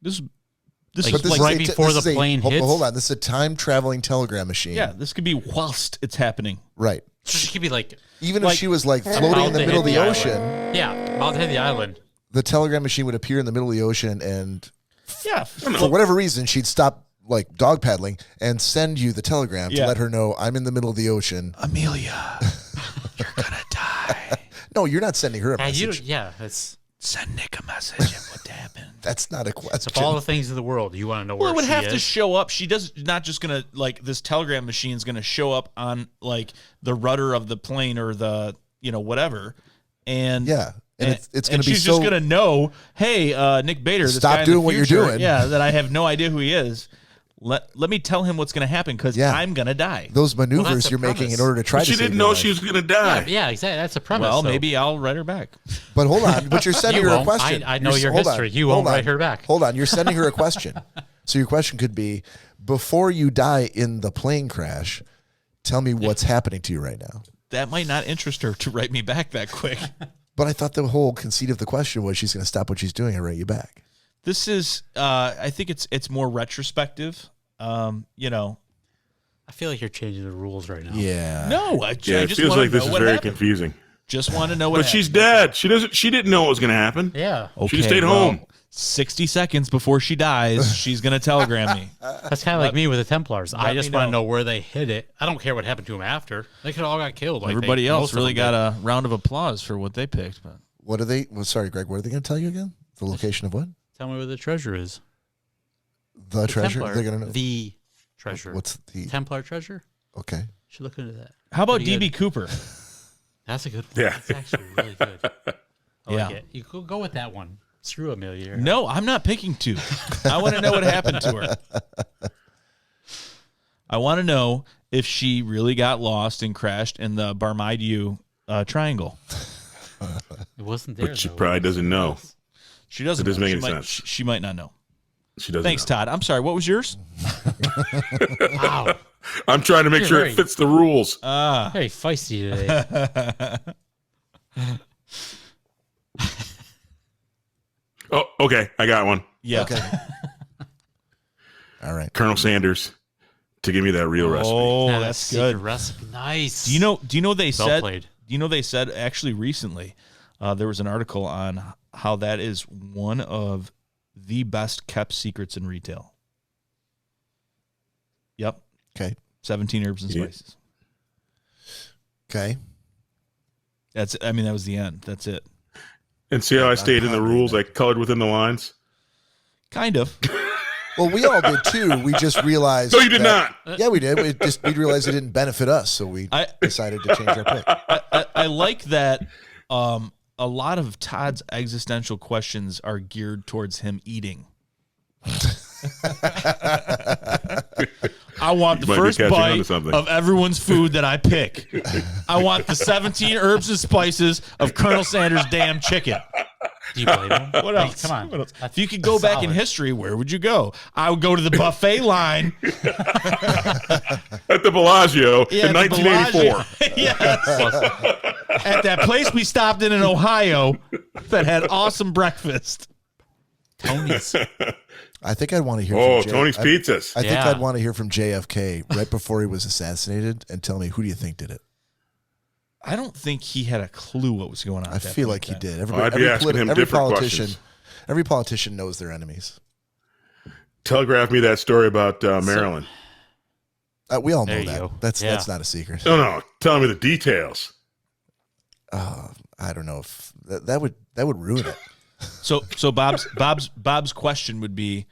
This Like, is But this like is right before this the is plane hits? Hold on. This is a time-traveling telegram machine. yeah, this could be whilst it's happening. Right. She could be like, Even if she was like floating about in the to middle of hit the the ocean, yeah, about to hit the island. the telegram machine would appear in the middle of the ocean, and Yeah. for whatever reason, she'd stop like dog paddling and send you the telegram to Yeah. let her know I'm in the middle of the ocean. Amelia, you're gonna die. No, you're not sending her a And message. it's Send Nick a message of what happened. That's not a question. of all the things in the world, you want to know where Well, it would she have is. to show up. She does not just gonna like this telegram machine's gonna show up on like the rudder of the plane or the whatever, and Yeah. And it's going to be she's so. just gonna know, hey, Nick Bader, this Stop guy in doing the what you're future, doing. Yeah, that I have no idea who he is. Let me tell him what's gonna happen because Yeah. I'm gonna die. Those maneuvers that's the you're making in premise. order to try But to she save didn't your know life. she was going to die. yeah, exactly. That's a premise. Well, though. maybe I'll write her back. But hold on. But you're sending You her a won't. question. I know You're- your hold on. history. You Hold won't write on. her back. Hold on. You're sending her a question. So your question could be, before you die in the plane crash, tell me what's happening to you right now. That might not interest her to write me back that quick. But I thought the whole conceit of the question was she's going to stop what she's doing and write you back. This is, I think it's more retrospective. I feel like you're changing the rules right now. Yeah. No, I Yeah, it just feels want like to this know is what very happened. confusing. Just want to know what. But she's happened. dead. She didn't know what was going to happen. Yeah. She stayed home. 60 seconds before she dies, she's gonna telegram me. That's kind of like me with the Templars. I just me want to know. know where they hid it. I don't care what happened to them after. They could all got killed. Everybody else really got a round of applause for what they picked. But What are they? Well, sorry, Greg. What are they going to tell you again? The location of what? Tell me where the treasure is. The treasure? Templar. They're going to know. The treasure. What's the? Templar treasure? Okay. Should look into that. how about Pretty DB good. Cooper? That's a good one. Yeah. That's actually really good. I Yeah. like it. You go with that one. Screw Amelia. No, I'm not picking two. I want to know what happened to her. I want to know if she really got lost and crashed in the Barmaidu Triangle. It wasn't there. But she though. probably doesn't know. She doesn't. It doesn't know. make She any might- sense. She might not know. She doesn't Thanks, know. Todd. I'm sorry. What was yours? Wow. I'm trying to make You're sure very- it fits the rules. Very feisty today. Oh, okay. I got one. Yeah. Okay. All right. Colonel Sanders to give me that real recipe. Oh, Yeah, that's secret good. recipe. Nice. Do you know they Well said? played. Do you know they said actually recently? There was an article on how that is one of the best kept secrets in retail. Yep. Okay. 17 herbs and Yeah. spices. Okay. That's. I mean, that was the end. That's it. And see how I I'm stayed in the pondering rules? that. I colored within the lines. Kind of. Well, we all did too. We just realized. No, you did that- not. Yeah, we did. We realized it didn't benefit us, so we I- decided to change our pick. I like that. A lot of Todd's existential questions are geared towards him eating. I want the You might be first catching on to bite something. of everyone's food that I pick. I want the 17 herbs and spices of Colonel Sanders' damn chicken. Do you blame him? What else? Come on. What else? If you could go back in Solid. history, where would you go? I would go to the buffet line. At the Bellagio Yeah, in the 1984. Bellagio. Yes. At that place we stopped in Ohio that had awesome breakfast. Tony's. I think I'd want to hear from Tony's Pizzas. I think Yeah. I'd want to hear from JFK right before he was assassinated and tell me, who do you think did it? I don't think he had a clue what was going on. I feel like he did. I'd be asking him different questions. Every politician knows their enemies. Telegraph me that story about Maryland. We all know There you that. go. That's not a secret. No. Tell me the details. I don't know if that would ruin it. So Bob's question would be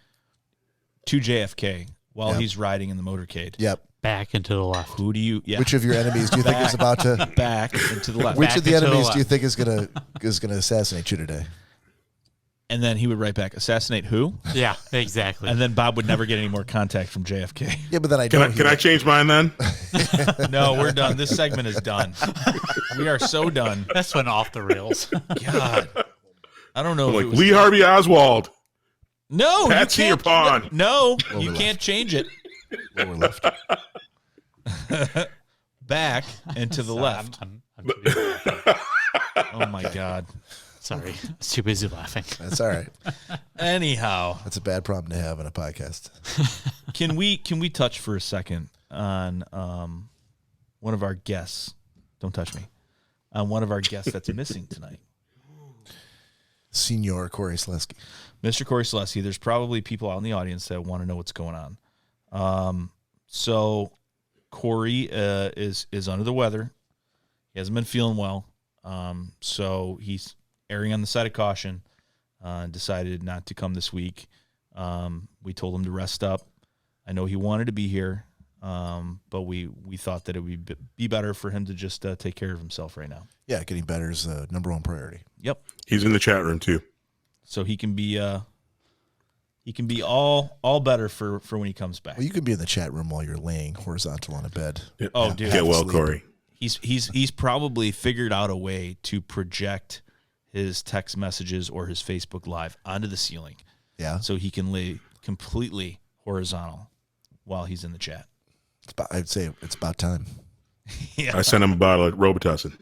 to JFK while he's riding in the motorcade. Yep. Back and to the left. Who do you? Yeah. Which of your enemies do you think is about to? Back and to the left. Which Back of the and to the enemies do you left. think is gonna assassinate you today? And then he would write back, assassinate who? Yeah, exactly. And then Bob would never get any more contact from JFK. Yeah, but then I Can I change mine then? No, we're done. This segment is done. We are so done. That's went off the rails. God. I don't know. I'm if like it was Lee Harvey Oswald. No, Patsy you or can't. Pawn? No, Lower you left. can't change it. lower left. Back and to the left. I'm too busy laughing. Oh my God. Sorry. I was too busy laughing. That's all right. Anyhow, That's a bad problem to have in a podcast. can we touch for a second on one of our guests? Don't touch me. On one of our guests that's missing tonight. Senior Corey Selesky. Mr. Corey Selesky, there's probably people out in the audience that want to know what's going on. So Corey is under the weather. He hasn't been feeling well. So he's erring on the side of caution. Decided not to come this week. We told him to rest up. I know he wanted to be here, but we thought that it would be better for him to just take care of himself right now. Yeah, getting better is the number one priority. Yep. He's in the chat room too. So he can be all better for when he comes back. Well, you can be in the chat room while you're laying horizontal on a bed. Oh, dude. Get well, Sleep. Corey. He's probably figured out a way to project his text messages or his Facebook Live onto the ceiling, Yeah, so he can lay completely horizontal while he's in the chat. I'd say it's about time. Yeah. I sent him a bottle of Robitussin.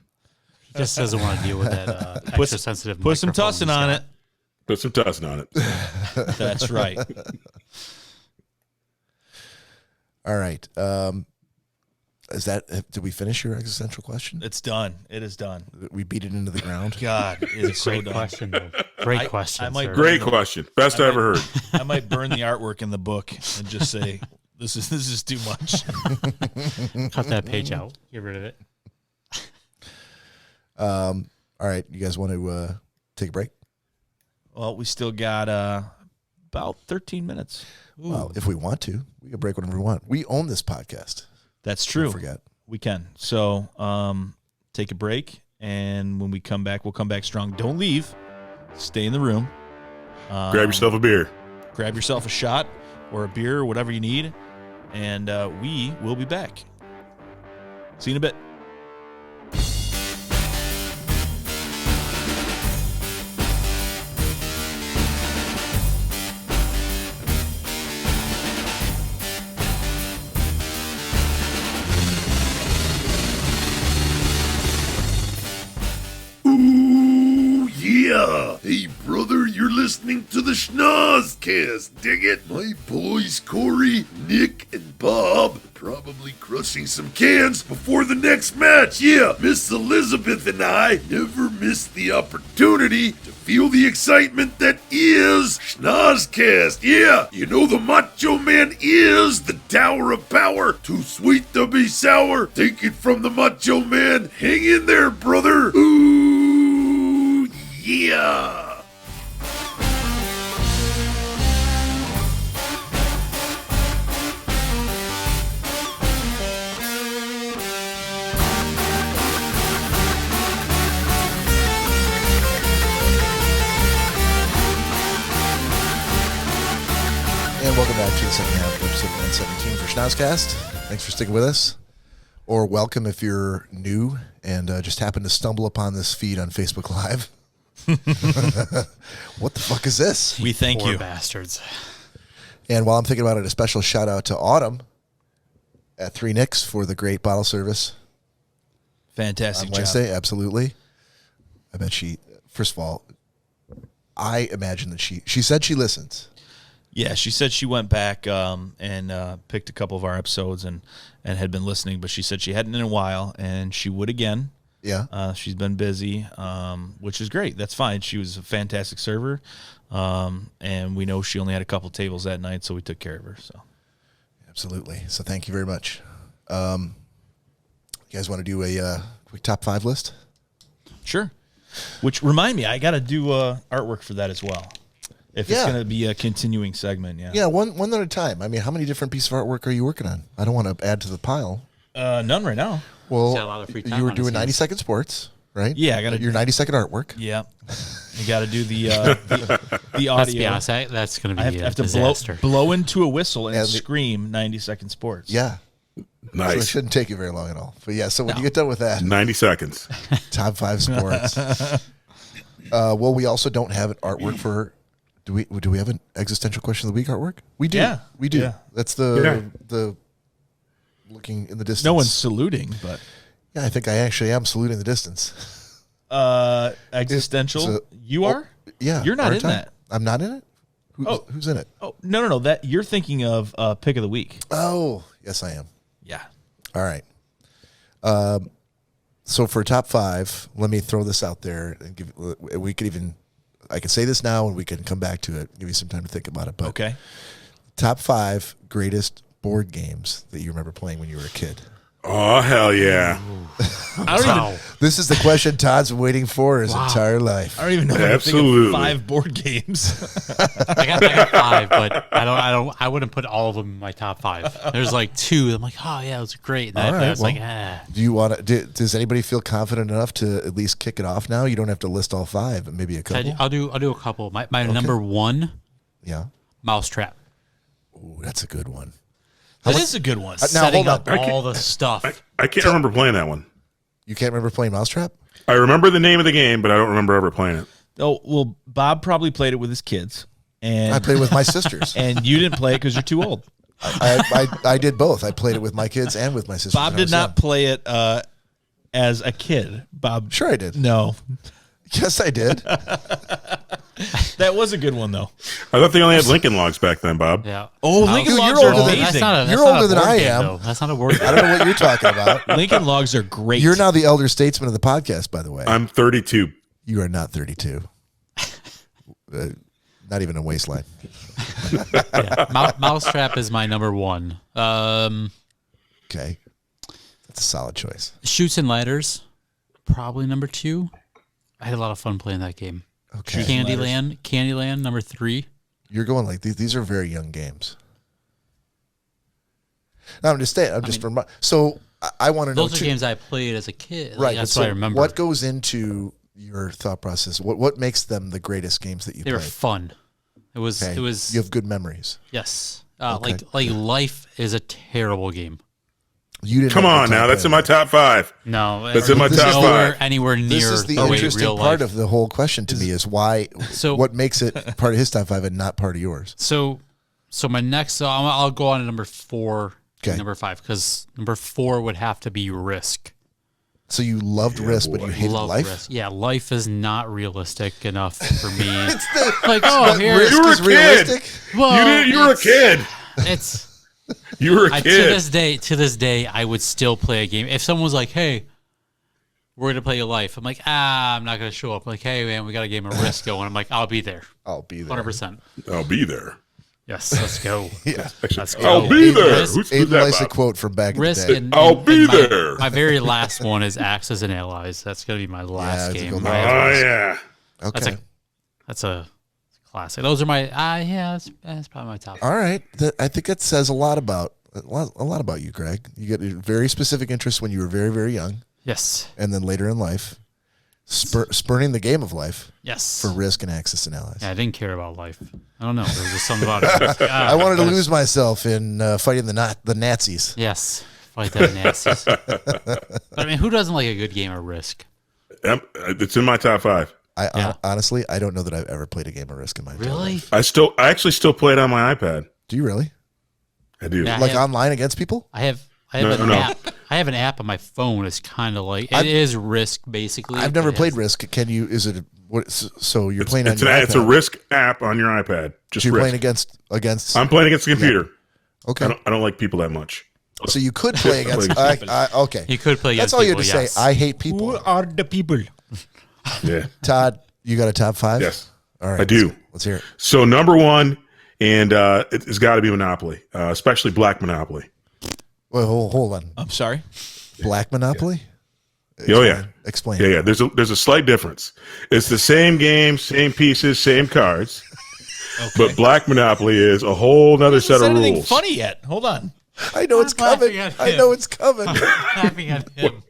He just doesn't want to deal with that extra sensitive Put some microphone tussin he's on got. it. Put some tussin on it. That's right. All right. Did we finish your existential question? It's done. It is done. We beat it into the ground. God, it is so Great done. question, though. Great question. I might sir. Great question. Best I ever heard. I might burn the artwork in the book and just say this is too much. Cut that page out. Get rid of it. All right. You guys want to take a break? Well, we still got about 13 minutes. Well, if we want to, we can break whenever we want. We own this podcast. That's true. Don't forget. We can. So take a break, and when we come back, we'll come back strong. Don't leave. Stay in the room. Grab yourself a beer. Grab yourself a shot or a beer or whatever you need, and we will be back. See you in a bit. Yeah! Hey, brother, you're listening to the Schnozzcast, dig it? My boys Corey, Nick, and Bob are probably crushing some cans before the next match. Yeah, Miss Elizabeth and I never miss the opportunity to feel the excitement that is Schnozzcast. Yeah, you know the Macho Man is the Tower of Power. Too sweet to be sour. Take it from the Macho Man. Hang in there, brother. Ooh, yeah. And welcome back to the second half of episode 117 for Schnozzcast. Thanks for sticking with us. Or welcome if you're new and just happen to stumble upon this feed on Facebook Live. What the fuck is this? We thank Poor you. bastards. And while I'm thinking about it, a special shout out to Autumn at 3 Nicks for the great bottle service. Fantastic on job. Wednesday. Absolutely. I bet she. First of all, I imagine that she said she listens. Yeah, she said she went back and picked a couple of our episodes and had been listening, but she said she hadn't in a while, and she would again. Yeah. She's been busy, which is great. That's fine. She was a fantastic server, and we know she only had a couple tables that night, so we took care of her. So, Absolutely. So thank you very much. You guys want to do a quick top 5 list? sure. Which remind me, I got to do artwork for that as well. If it's going to be a continuing segment, yeah. Yeah, one at a time. I mean, how many different pieces of artwork are you working on? I don't want to add to the pile. None right now. Well, got a lot of free time you were on his doing hands. 90-second sports, right? Yeah, I got to your 90-second artwork. Yeah, you got to do the audio. Let's be honest, that's going to be I a have to disaster. blow into a whistle and And scream 90-second sports. Yeah. So it Nice. shouldn't take you very long at all. But yeah, so when you get done with that, 90 seconds. top 5 sports. Well, we also don't have an artwork for. Do we have an existential question of the week artwork? We do. Yeah. We do. Yeah. That's Yeah. the looking in the distance. No one's saluting, but Yeah, I think I actually am saluting the distance. existential. So- you are? Yeah. You're not aren't in I? that. I'm not in it? Oh. Who's in it? Oh no! That you're thinking of pick of the week. Oh, yes, I am. Yeah. All right. So for top 5, let me throw this out there and give. We could even. I can say this now, and we can come back to it. Give you some time to think about it. But Okay. top 5 greatest board games that you remember playing when you were a kid. Oh, hell yeah. I don't even. This is the question Todd's been waiting for his entire life. I don't even know how to Absolutely. think of 5 board games. I got 5, but I wouldn't put all of them in my top 5. There's like 2. I'm like, oh yeah, it was great. And All after right, that, it's well, like, ah. Do you want to? Does anybody feel confident enough to at least kick it off now? You don't have to list all 5, but maybe a couple. I'll do a couple. My number 1, Yeah. Mousetrap. Ooh, that's a good one. That is a good one. Now Setting hold up on. all the stuff. I can't remember playing that one. You can't remember playing Mousetrap? I remember the name of the game, but I don't remember ever playing it. Oh well, Bob probably played it with his kids, and I played with my sisters. and you didn't play it because you're too old. I did both. I played it with my kids and with my sisters. Bob when I did was not young. play it as a kid. Bob, Sure, I did. no, Yes, I did. that was a good one though. I thought they only had Lincoln Logs back then, Bob. Yeah. Oh, Mouse- Lincoln Dude, Logs you're are older than- amazing. that's You're not a older than board I game, am. though. That's not a word. I don't know what you're talking about. Lincoln Logs are great. You're now the elder statesman of the podcast, by the way. I'm 32. You are not 32. Not even a waistline. Mousetrap is my number 1. Okay. That's a solid choice. Shoots and Ladders, probably number 2. I had a lot of fun playing that game. Okay. Candyland, number 3. You're going like these are very young games. No, I'm just saying. So I want to know Those are games I played as a kid. Like, right? that's so what I remember. What goes into your thought process? What makes them the greatest games that you They were played? fun. It was. Okay. It was. You have good memories. Yes. Okay. Like Life is a terrible game. You didn't Come have a on good now. time That's in playing my top 5. No, That's in my top nowhere, 5. anywhere it. near This is the way interesting real part life. of the whole question to me is why. So- what makes it part of his top 5 and not part of yours? So my next, so I'll go on to number 4, Okay. and number 5, because number 4 would have to be Risk. So you loved Risk, but you hated Love Life. Risk. Yeah, Life is not realistic enough for me. Like, oh, here, Risk You were is a kid. realistic. well, You were a kid. It's You were a to kid. this day, I would still play a game. If someone was like, "Hey, we're gonna play your Life," I'm like, I'm not gonna show up. Like, hey, man, we got a game of Risk going. I'm like, I'll be there, I'll be there. 100%. I'll be there. Yes, let's go. Yeah. Let's go. I'll be there. Risk- Who's Aiden that, likes a Bob? quote from back Risk in the day. and I'll be my, there. My very last one is Axis and Allies. That's gonna be my last it's a game. good Oh, one. yeah. Okay. That's a classic. Those are my that's probably my top. All right. I think that says a lot about you, Greg. You get a very specific interest when you were very, very young, Yes. and then later in life, spurning the game of life Yes. for Risk and Axis and Allies. Yeah, I didn't care about Life. I don't know. There was just something about it. I wanted to lose myself in fighting the Nazis. Yes. Fight that Nazis. But I mean, who doesn't like a good game of Risk? It's in my top 5. Yeah. Honestly, I don't know that I've ever played a game of Risk in my entire Really? life. I actually still play it on my iPad. Do you really? I do. Yeah. Like have- online against people? I have No, an no. app. I have an app on my phone. It's kind of like it is Risk basically. I've never played Risk. Can you? Is it? So you're playing on your iPad? It's a Risk app on your iPad. Just you're Risk. playing against. I'm playing against the computer. Yeah. Okay. I don't like people that much. So you could play against. Okay. You could play against. That's all you had to yes. say. I hate people. Who are the people? Yeah. Todd, you got a top 5? Yes. All right. I do. Let's hear it. So number 1, and it's got to be Monopoly, especially Black Monopoly. Well, hold on. I'm sorry. Black Monopoly? Oh yeah. Explain. Yeah. There's a slight difference. It's the same game, same pieces, same cards. Okay. But Black Monopoly is a whole nother set of Said anything rules. funny yet? Hold on. I know it's coming. I know it's coming. Laughing at him.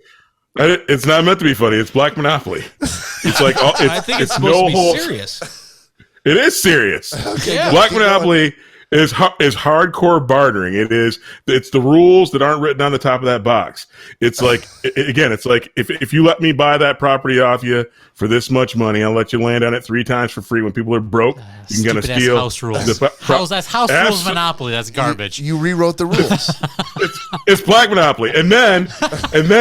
It's not meant to be funny. It's Black Monopoly. It's like I think it's supposed to be serious. It is serious. Okay, Yeah. Black Monopoly is hardcore bartering. It's the rules that aren't written on the top of that box. It's like it's like if you let me buy that property off you for this much money, I'll let you land on it 3 times for free. When people are broke, you can get a steal. House rules. That's house rules Monopoly. That's garbage. You rewrote the rules. It's Black Monopoly, and then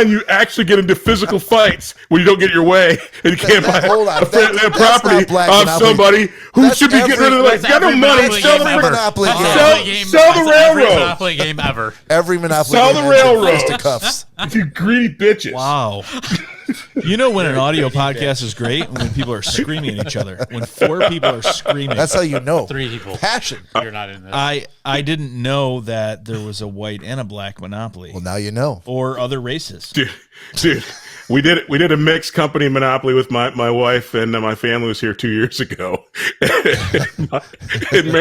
you actually get into physical fights when you don't get your way and you can't buy Hold on. a property Black of Monopoly. somebody who That's should be getting rid of that's get no every money, Monopoly sell game the ever. Monopoly That's game. Monopoly game. Sell the That's every railroad. Monopoly game ever. Every Monopoly Sell game the ends in railroad. fisticuffs. You greedy bitches. Wow. You know when an audio podcast is great? When people are screaming at each other. When 4 people are screaming. That's how you know. 3 people. Passion. You're not in this. I didn't know that there was a white and a black Monopoly. Well, now you know. Or other races. Dude, we did a mixed company Monopoly with my wife, and my family was here 2 years ago. And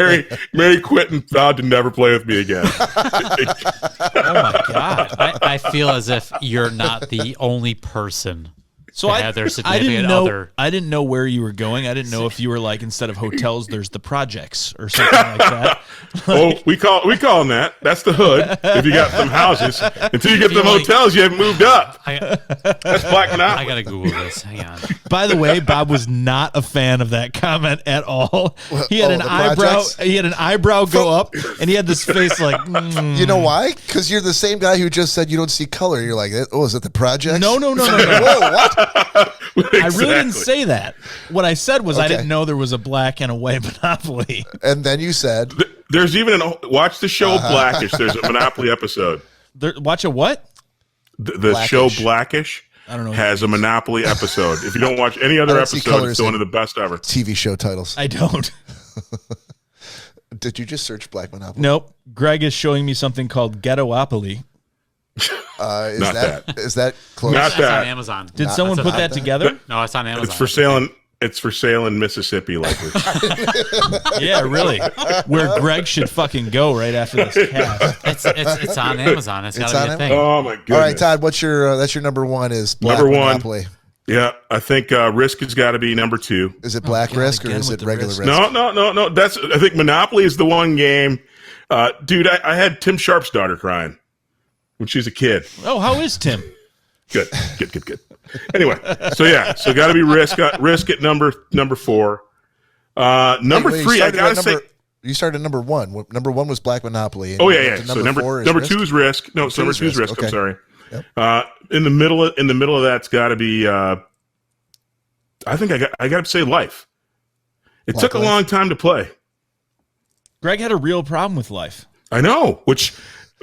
Mary quit and vowed to never play with me again. Oh my God. I feel as if you're not the only person So to I, have their I significant didn't know. other. I didn't know where you were going. I didn't know if you were like, instead of hotels, there's the projects or something like that. Oh, we call them that. That's the hood. If you got them houses, until you get them hotels, you haven't moved up. That's Black Monopoly. I gotta Google this. Hang on. By the way, Bob was not a fan of that comment at all. He had an the eyebrow. projects? He had an eyebrow go up, and he had this face like. You know why? Because you're the same guy who just said you don't see color. You're like, oh, is it the projects? No. Whoa, what? I really didn't say that. What I said was I Okay. didn't know there was a black and a white Monopoly. And then you said, There's even watch the show Blackish. There's a Monopoly episode. Watch a what? The Blackish. show Blackish I don't know. has a Monopoly episode. If you don't watch any other I don't see episode, colors it's one in- of the best ever. TV show titles. I don't. Did you just search Black Monopoly? Nope. Greg is showing me something called Ghettopoly. Is Not is that close? Not That's on that. Amazon. Did someone put that together? No, it's on Amazon. It's for sale in Mississippi, likely. Yeah, really. Where Greg should fucking go right after this cast. It's on Amazon. It's It's gotta be on a thing. Oh my goodness! All right, Todd, what's your that's your number one is Black Number one. Monopoly. Yeah, I think Risk has got to be number 2. Is it Black Risk or again is with it the regular Risk. Risk? No. I think Monopoly is the one game. Dude, I had Tim Sharp's daughter crying when she was a kid. Oh, how is Tim? Good. Anyway, so got to be Risk. Risk at number 4. Number Wait, 3, I gotta say. You started at number 1. Number 1 was Black Monopoly. and Oh you yeah. went to So number 4 is number Risk? 2 is Risk. No, so number 2 is Risk. Okay. I'm sorry. Yep. In the middle of that's got to be. I think I got to say Life. It took a Life. long time to play. Greg had a real problem with life. I know, which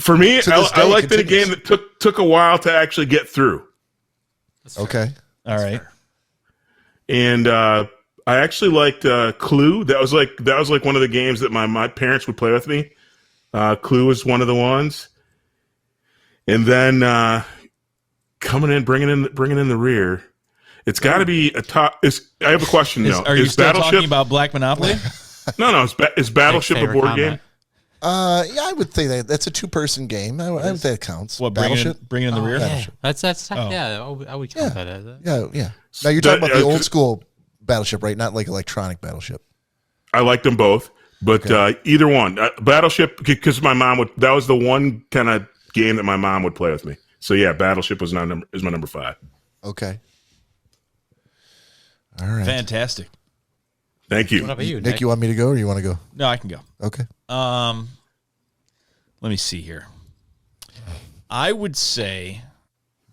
for me, To this day, I it liked it a continues. game that took a while to actually get through. Okay. All right. And I actually liked Clue. That was like one of the games that my parents would play with me. Clue was one of the ones. And then bringing in the rear. It's got to be a top. I have a question though. Are you Is still Battleship? talking about Black Monopoly? No. Is Battleship a Favorite board comment. game? Yeah, I would think that's a 2-person game. I would think that counts. What, Battleship? bringing in the rear? Yeah. That's Oh. yeah. I would count that as it. Yeah. Now you're talking about the Yeah, old school Battleship, right? Not like electronic Battleship. I liked them both, but either one. Battleship, because my mom that was the one kind of game that my mom would play with me. So yeah, Battleship is my number 5. Okay. All right. Fantastic. Thank you. What about you, Nick, you want me to go or you want to go? No, I can go. Okay. Let me see here. I would say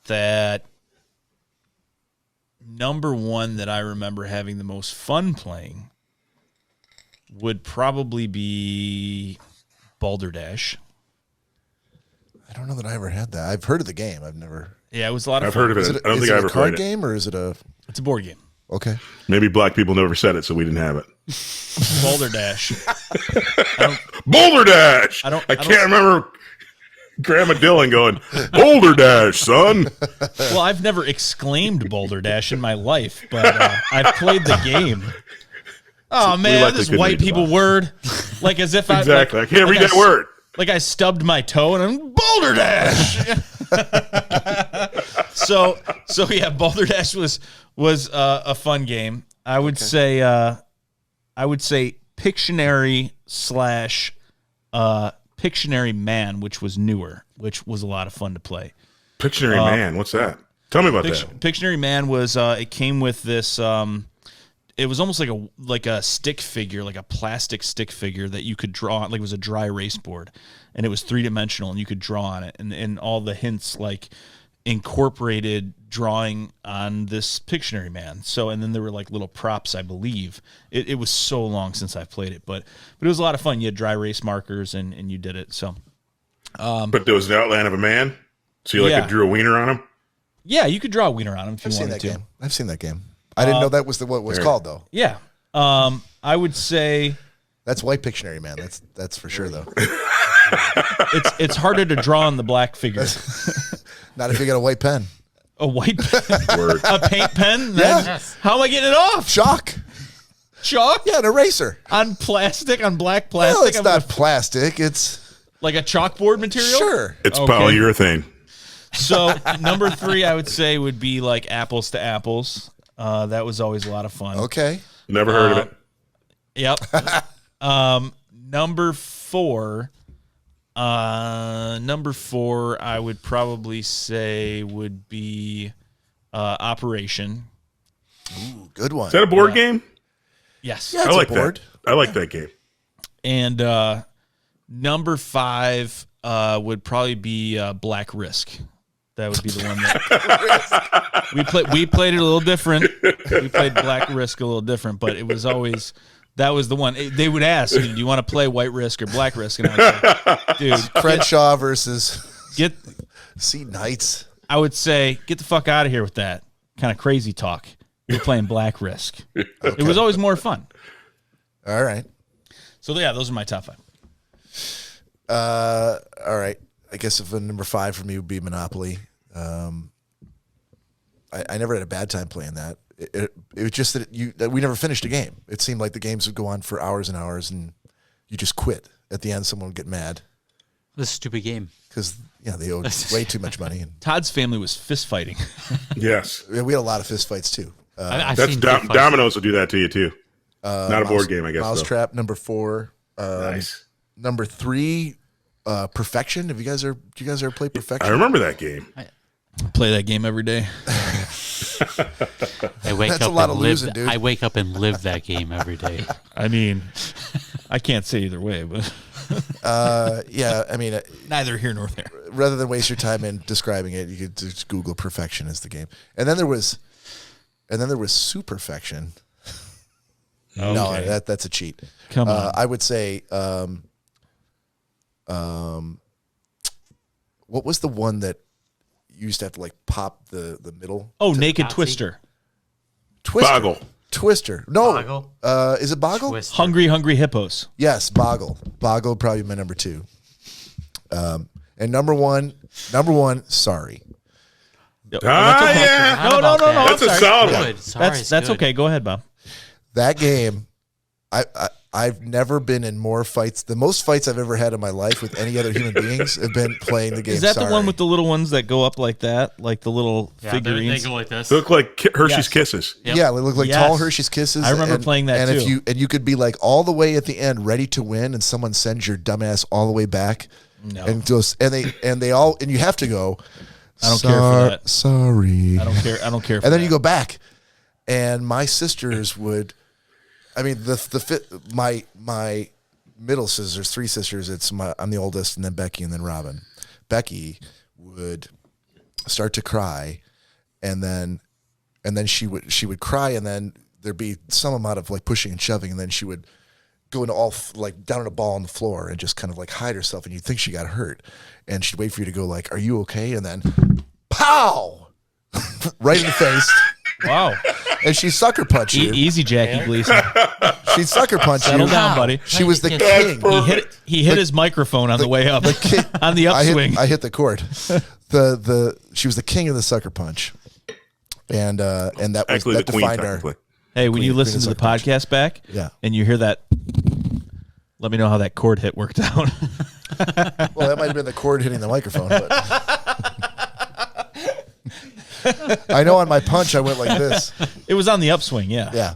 that number one that I remember having the most fun playing would probably be Balderdash. I don't know that I ever had that. I've heard of the game. I've never. Yeah, it was a lot of I've fun. heard of it. I don't think I ever a card played it. game or is it a? It's a board game. Okay. Maybe black people never said it, so we didn't have it. Balderdash. Boulder Dash. I can't remember Grandma Dylan going Boulder Dash, son. Well, I've never exclaimed Balderdash in my life, but I've played the game. Oh man, likely this couldn't white read the people Bible. word, like as if Exactly. I can't read that word. Like I stubbed my toe and I'm Balderdash. so yeah, Balderdash was a fun game. I would say Pictionary / Pictionary Man, which was newer, which was a lot of fun to play. Pictionary Man, what's that? Tell me about that. Pictionary Man was it came with this. It was almost like a stick figure, like a plastic stick figure that you could draw. Like it was a dry erase board, and it was 3-dimensional, and you could draw on it, and all the hints like incorporated drawing on this Pictionary Man. So, and then there were like little props, I believe. It was so long since I've played it, but it was a lot of fun. You had dry erase markers, and you did it. So, But there was an outline of a man, so you drew a wiener on him. yeah, you could draw a wiener on him if you I've seen wanted that to. game. I've seen that game. I didn't know that was what it was called though. Yeah, I would say That's White Pictionary Man. That's for sure though. it's harder to draw on the black figure. Not if you got a white pen. A white pen, Word. a paint pen. Yeah. Yes. How am I getting it off? Chalk. Chalk Yeah, an eraser. on plastic, on black plastic. Well, it's I'm not plastic. It's like a chalkboard material. sure. It's Okay. polyurethane. So number 3, I would say, would be like Apples to Apples. That was always a lot of fun. Okay. Never heard of it. Yep. Number 4. Number 4, I would probably say would be Operation. Ooh, good one. Is that a board game? Yes. Yeah, I it's like a board. that. I like that game. And number 5 would probably be Black Risk. That would be the one that we played it a little different. We played Black Risk a little different, but it was always that was the one. They would ask, "Do you want to play White Risk or Black Risk?" And I would say, "Dude, Crenshaw versus get." Seton Heights. I would say, "Get the fuck out of here with that kind of crazy talk." You're playing Black Risk. It was always more fun. All right. So yeah, those are my top 5. All right. I guess if a number 5 for me would be Monopoly. I never had a bad time playing that. It was just that we never finished a game. It seemed like the games would go on for hours and hours, and you just quit. At the end, someone would get mad This stupid game. because they owed way too much money. And Todd's family was fist fighting. Yes. we had a lot of fist fights too. I've That's seen big fights. Dominoes will do that to you too. Not a board game, I guess. though. Mousetrap, number 4. Nice. Number 3, Perfection. Do you guys ever play Perfection? I remember that game. Play that game every day. I wake That's up a lot and of live. losing, dude. I wake up and live that game every day. I mean, I can't say either way, but Yeah, I mean, neither here nor there. rather than waste your time in describing it, you could just Google Perfection as the game. And then there was Superfection. No, that's a cheat. Come on. I would say, what was the one that you used to have to like pop the middle? Oh, Naked Nazi? Twister. Twister. Boggle. Twister. No. Boggle? Is it Boggle? Twister. Hungry Hippos. Yes, Boggle. Boggle probably my number 2. And number one, sorry. Yeah. No. That's I'm a sorry. solid one. Good. Sorry's That's good. okay. Go ahead, Bob. That game, I've never been in more fights. The most fights I've ever had in my life with any other human beings have been playing the game. Is that Sorry. the one with the little ones that go up like that, like the little Yeah, they figurines? go like this. They look like Hershey's Yes. Kisses. Yep. Yeah, they look like Yes. tall Hershey's Kisses. I remember playing that and too. If you could be like all the way at the end, ready to win, and someone sends your dumbass all the way back, No. and goes, and you have to go. I don't care for that. Sorry. I don't care. I don't care. For And then that. you go back, and my sisters would. I mean, my middle sisters, 3 sisters. I'm the oldest, and then Becky, and then Robin. Becky would start to cry, and then she would cry, and then there'd be some amount of like pushing and shoving, and then she would go into like down in a ball on the floor and just kind of like hide herself, and you'd think she got hurt, and she'd wait for you to go like, "Are you okay?" And then, pow, right in the face. Wow. And she sucker punched you. Easy, Jackie Gleason. She sucker punched you. Settle down, buddy. She was the king. He hit his microphone on the way up. On the upswing. I hit the cord. She was the king of the sucker punch, and that defined her. Hey, when you listen to the podcast back, and you hear that, let me know how that cord hit worked out. Well, that might have been the cord hitting the microphone, but I know on my punch I went like this. It was on the upswing, yeah. Yeah.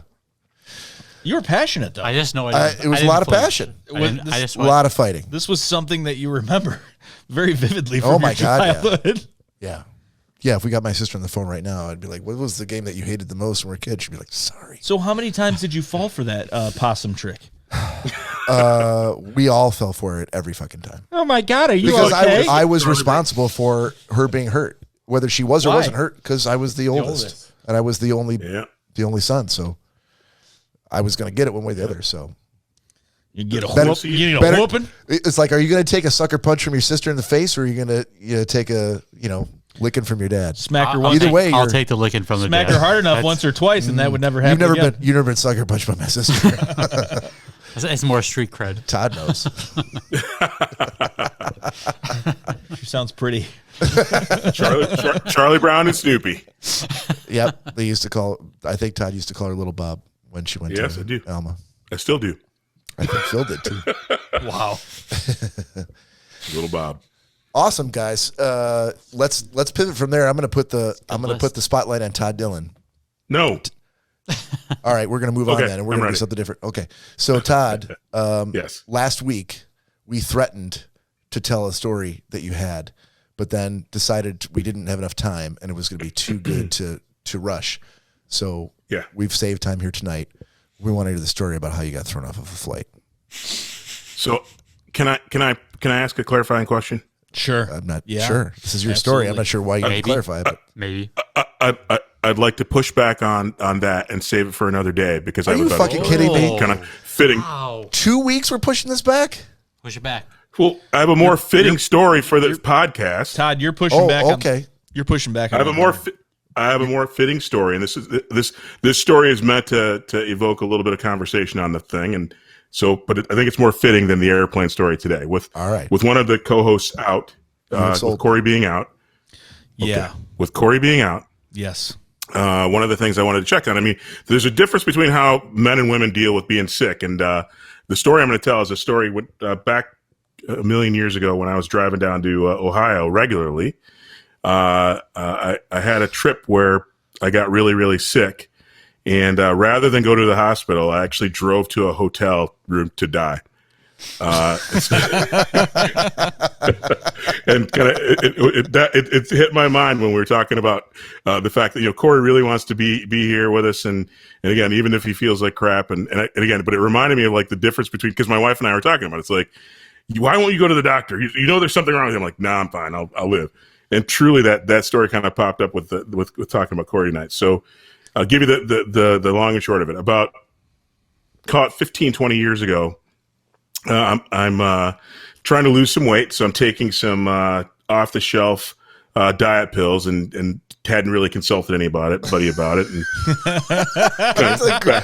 You were passionate, though. I just know it was a lot of passion. A lot of fighting. This was something that you remember very vividly from Oh my your God, childhood. Yeah. Yeah, if we got my sister on the phone right now, I'd be like, what was the game that you hated the most when we were kids? She'd be like, sorry. So how many times did you fall for that possum trick? We all fell for it every fucking time. Oh my God, are you because okay? I was responsible for her being hurt, whether she was or Why? wasn't hurt, because I was the oldest. And I was the only son, so I was going to get it one way or the other. So you get a whooping. It's like, are you going to take a sucker punch from your sister in the face, or are you going to take a licking from your dad? Smack her Either way, I'll take the licking from the dad. Smack her hard enough once or twice, and that would never happen. You've never been sucker punched by my sister. It's more street cred. Todd knows. She sounds pretty. Charlie Brown and Snoopy. Yep, they used to call. I think Todd used to call her Little Bob when she went Yes, to I do. Alma. I still do. I think Phil did too. Wow. Little Bob. Awesome, guys. Let's pivot from there. I'm gonna put the spotlight on Todd Dillon. No. All right, we're gonna move on Okay, then, and we're I'm gonna do ready. something different. Okay, so Todd, Yes. last week we threatened to tell a story that you had, but then decided we didn't have enough time, and it was gonna be too good to rush. So we've saved time here tonight. We want to hear the story about how you got thrown off of a flight. So can I ask a clarifying question? Sure. I'm not sure. This is your story. I'm not sure why you need to clarify it. But Maybe. I'd like to push back on that and save it for another day because Are you fucking kidding me? Kind of fitting. Wow. 2 weeks we're pushing this back? Push it back. Well, I have a more fitting story for this podcast. Todd, you're pushing back. Okay. You're pushing back. I have a more fitting story, and this story is meant to evoke a little bit of conversation on the thing, and so, but I think it's more fitting than the airplane story today. With one of the co-hosts out, with Corey being out. Yeah. With Corey being out. Yes. One of the things I wanted to check on. I mean, there's a difference between how men and women deal with being sick, and the story I'm going to tell is a story back a million years ago when I was driving down to Ohio regularly. I had a trip where I got really, really sick, and rather than go to the hospital, I actually drove to a hotel room to die. And kind of it hit my mind when we were talking about the fact that Corey really wants to be here with us, and again, even if he feels like crap, and again, but it reminded me of like the difference between, because my wife and I were talking about it. It's like, why won't you go to the doctor? You know there's something wrong with him. I'm like, nah, I'm fine. I'll live. And truly, that story kind of popped up with talking about Corey tonight. So I'll give you the long and short of it. About, call it 15, 20 years ago, I'm trying to lose some weight, so I'm taking some off the shelf diet pills, and hadn't really consulted anybody about it. And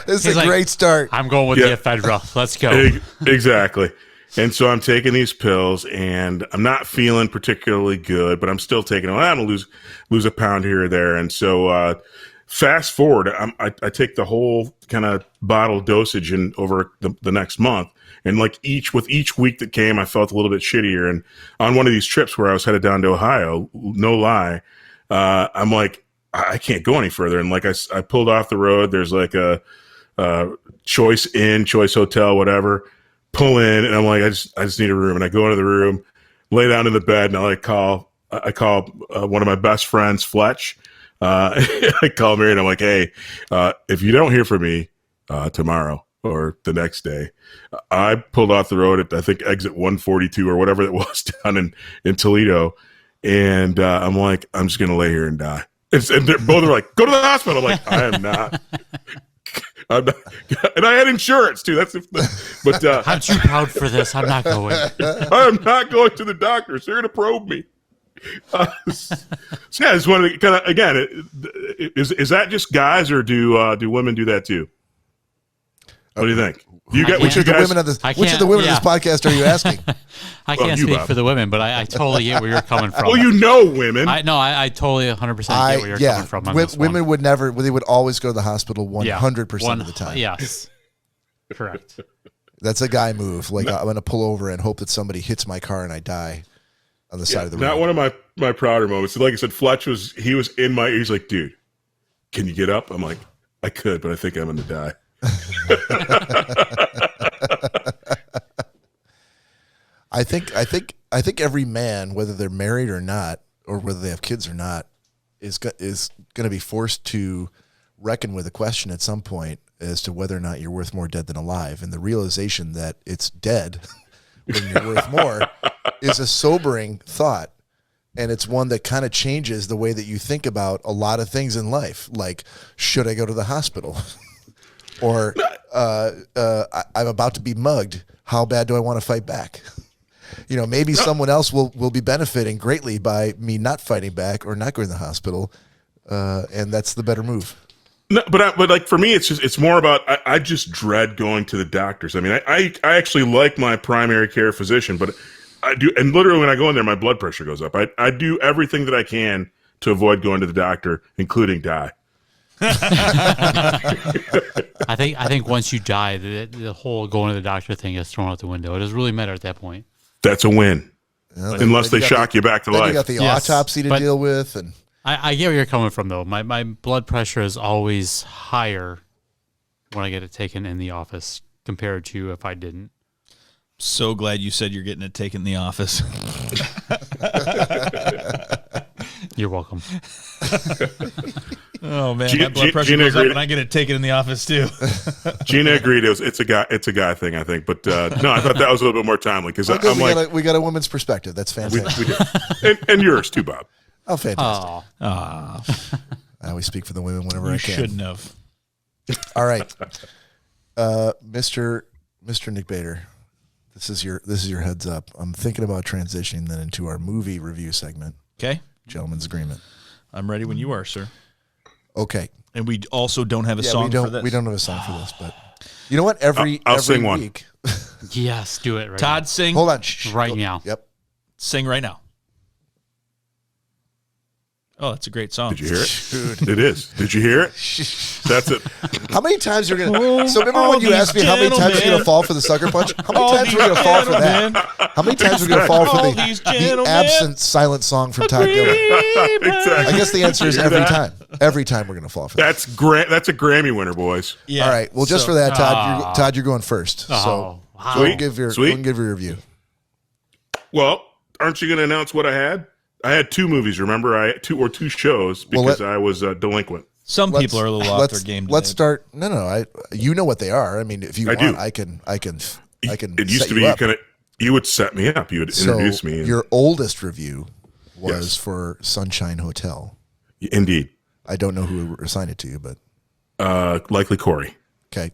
This is a great start. I'm going with the ephedra. Let's go. Exactly. And so I'm taking these pills, and I'm not feeling particularly good, but I'm still taking them. I'm going to lose a pound here or there. And so fast forward, I take the whole kind of bottle dosage over the next month. And like each week that came, I felt a little bit shittier. And on one of these trips where I was headed down to Ohio, no lie, I'm like, I can't go any further. And like I pulled off the road. There's like a Choice Inn, Choice Hotel, whatever. Pull in, and I'm like, I just need a room. And I go into the room, lay down in the bed, and I call one of my best friends, Fletch. I call Mary, and I'm like, hey, if you don't hear from me tomorrow or the next day, I pulled off the road at, I think, exit 142 or whatever it was down in Toledo, And I'm like, I'm just gonna lay here and die. And both are like, go to the hospital. I'm like, I am not. I'm not. And I had insurance too. But I'm too proud for this. I'm not going. I am not going to the doctors. They're gonna probe me. So yeah, I just wanted to kind of again. Is that just guys, or do women do that too? What do you think? Which of the women of this podcast are you asking? I can't speak for the women, but I totally get where you're coming from. Well, you know women. I totally 100% get where you're coming from on this women one. would never. They would always go to the hospital 100% of the time. Yes, correct. That's a guy move. Like I'm going to pull over and hope that somebody hits my car and I die on the side of the road. Not one of my prouder moments. Like I said, Fletch was in my ear. He's like, dude, can you get up? I'm like, I could, but I think I'm going to die. I think every man, whether they're married or not, or whether they have kids or not, is going to be forced to reckon with a question at some point as to whether or not you're worth more dead than alive. And the realization that it's dead when you're worth more is a sobering thought. And it's one that kind of changes the way that you think about a lot of things in life. Like, should I go to the hospital? Or I'm about to be mugged. How bad do I want to fight back? You know, maybe someone else will be benefiting greatly by me not fighting back or not going to the hospital. And that's the better move. No, but like for me, it's more about I just dread going to the doctors. I mean, I actually like my primary care physician, but I do, and literally when I go in there, my blood pressure goes up. I do everything that I can to avoid going to the doctor, including die. I think once you die, the whole going to the doctor thing is thrown out the window. It doesn't really matter at that point. That's a win, unless they shock you back to life. You got the autopsy to deal with, and I get where you're coming from, though. My blood pressure is always higher when I get it taken in the office compared to if I didn't. So glad you said you're getting it taken in the office. You're welcome. Oh man, my blood pressure goes up and I get it taken in the office too. Gina agreed. It's a guy thing, I think. But no, I thought that was a little bit more timely because we got a woman's perspective. That's fantastic. We did. And yours too, Bob. Oh, fantastic. Ah, I always speak for the women whenever I can. Shouldn't have. All right, Mr. Nick Bader, this is your heads up. I'm thinking about transitioning then into our movie review segment. Okay, gentleman's agreement. I'm ready when you are, sir. Okay. And we also don't have a song for this. We don't have a song for this, but you know what? Every sing week. Yes, do it right Todd, now. sing. Hold on. Right now. Yep. Sing right now. Oh, that's a great song. Did you hear it? Dude. It is. Did you hear it? That's it. How many times you're gonna? So remember when you asked me how many times you're gonna fall for the sucker punch? How many times we're gonna fall for that? How many times we're gonna fall for the absent silent song from Todd Dillon? Exactly. I guess the answer is every time. Every time we're gonna fall for that. That's a Grammy winner, boys. Yeah. All right. Well, just for that, Todd, you're going first. So go and give your review. Well, aren't you going to announce what I had? I had two movies. Remember, I had two shows because I was delinquent. Some people are a little off their game. Let's start. No. You know what they are. I mean, if you want, do. I can. It used to be you would set me up. You would introduce me. Your oldest review was for Sunshine Hotel. Indeed. I don't know who assigned it to you, but likely Corey. Okay.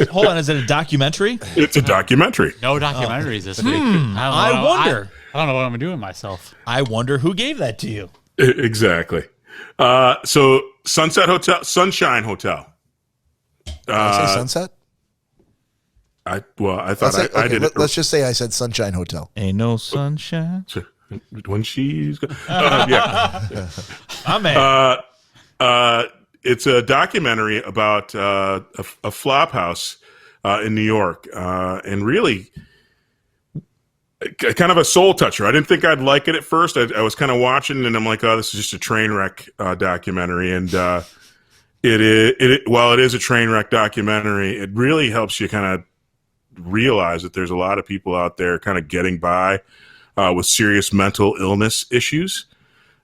Hold on, is it a documentary? It's a documentary. No documentaries this week. I wonder. I don't know what I'm doing myself. I wonder who gave that to you. Exactly. So Sunshine Hotel. Did I say Sunset? I thought I did. Let's just say I said Sunshine Hotel. Ain't no sunshine. When she's yeah. I'm in. It's a documentary about a flop house in New York, and really kind of a soul toucher. I didn't think I'd like it at first. I was kind of watching, and I'm like, oh, this is just a train wreck documentary. And while it is a train wreck documentary, it really helps you kind of realize that there's a lot of people out there kind of getting by with serious mental illness issues.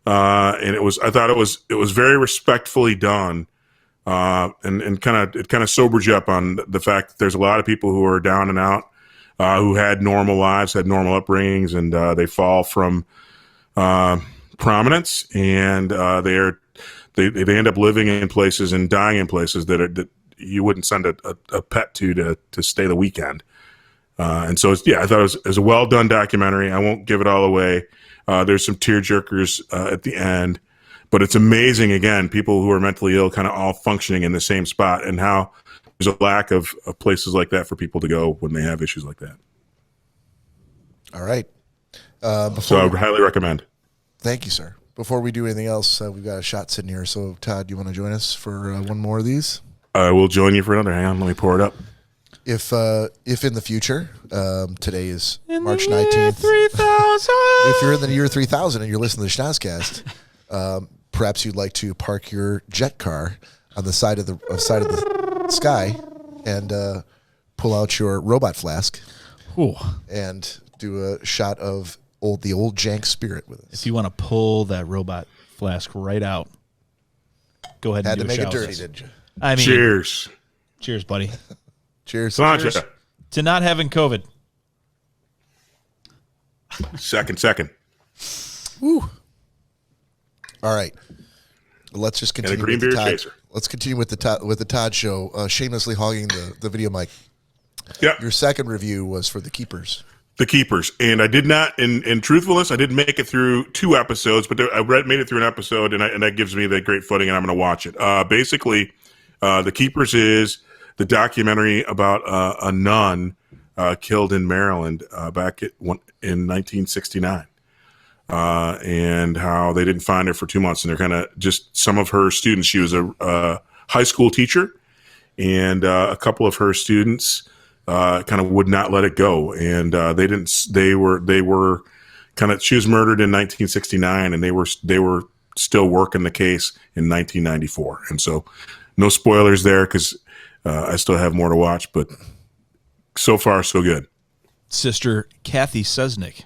And I thought it was very respectfully done. And it kind of sobers you up on the fact that there's a lot of people who are down and out, who had normal lives, had normal upbringings, and they fall from prominence, and they end up living in places and dying in places that you wouldn't send a pet to stay the weekend. And so, I thought it was a well done documentary. I won't give it all away. There's some tear jerkers at the end, but it's amazing. Again, people who are mentally ill kind of all functioning in the same spot, and how there's a lack of places like that for people to go when they have issues like that. All right. So I would highly recommend. Thank you, sir. Before we do anything else, we've got a shot sitting here. So, Todd, you want to join us for one more of these? I will join you for another. Hang on, let me pour it up. If in the future, today is March 19th. If you're in the year 3000 and you're listening to the Schnozzcast, perhaps you'd like to park your jet car on the side of the sky and pull out your robot flask and do a shot of the old jank spirit with us. If you want to pull that robot flask right out, go ahead and Had do to a make shout it dirty, with us. didn't you? I mean, Cheers. Cheers, buddy. Cheers. Sláinte. Cheers. To not having COVID. Second. Woo. All right. Let's just And a continue green with the beer Todd. chaser. Let's continue with the Todd show, shamelessly hogging the video mic. Yep. Your second review was for The Keepers. The Keepers. And I did not, in truthfulness, I didn't make it through 2 episodes, but I made it through an episode, and that gives me the great footing, and I'm going to watch it. Basically, The Keepers is the documentary about a nun killed in Maryland back in 1969. And how they didn't find her for 2 months, and they're kind of just some of her students. She was a high school teacher, and a couple of her students kind of would not let it go, and they were kind of. She was murdered in 1969, and they were still working the case in 1994, and so no spoilers there because I still have more to watch, but so far so good. Sister Kathy Sesnick.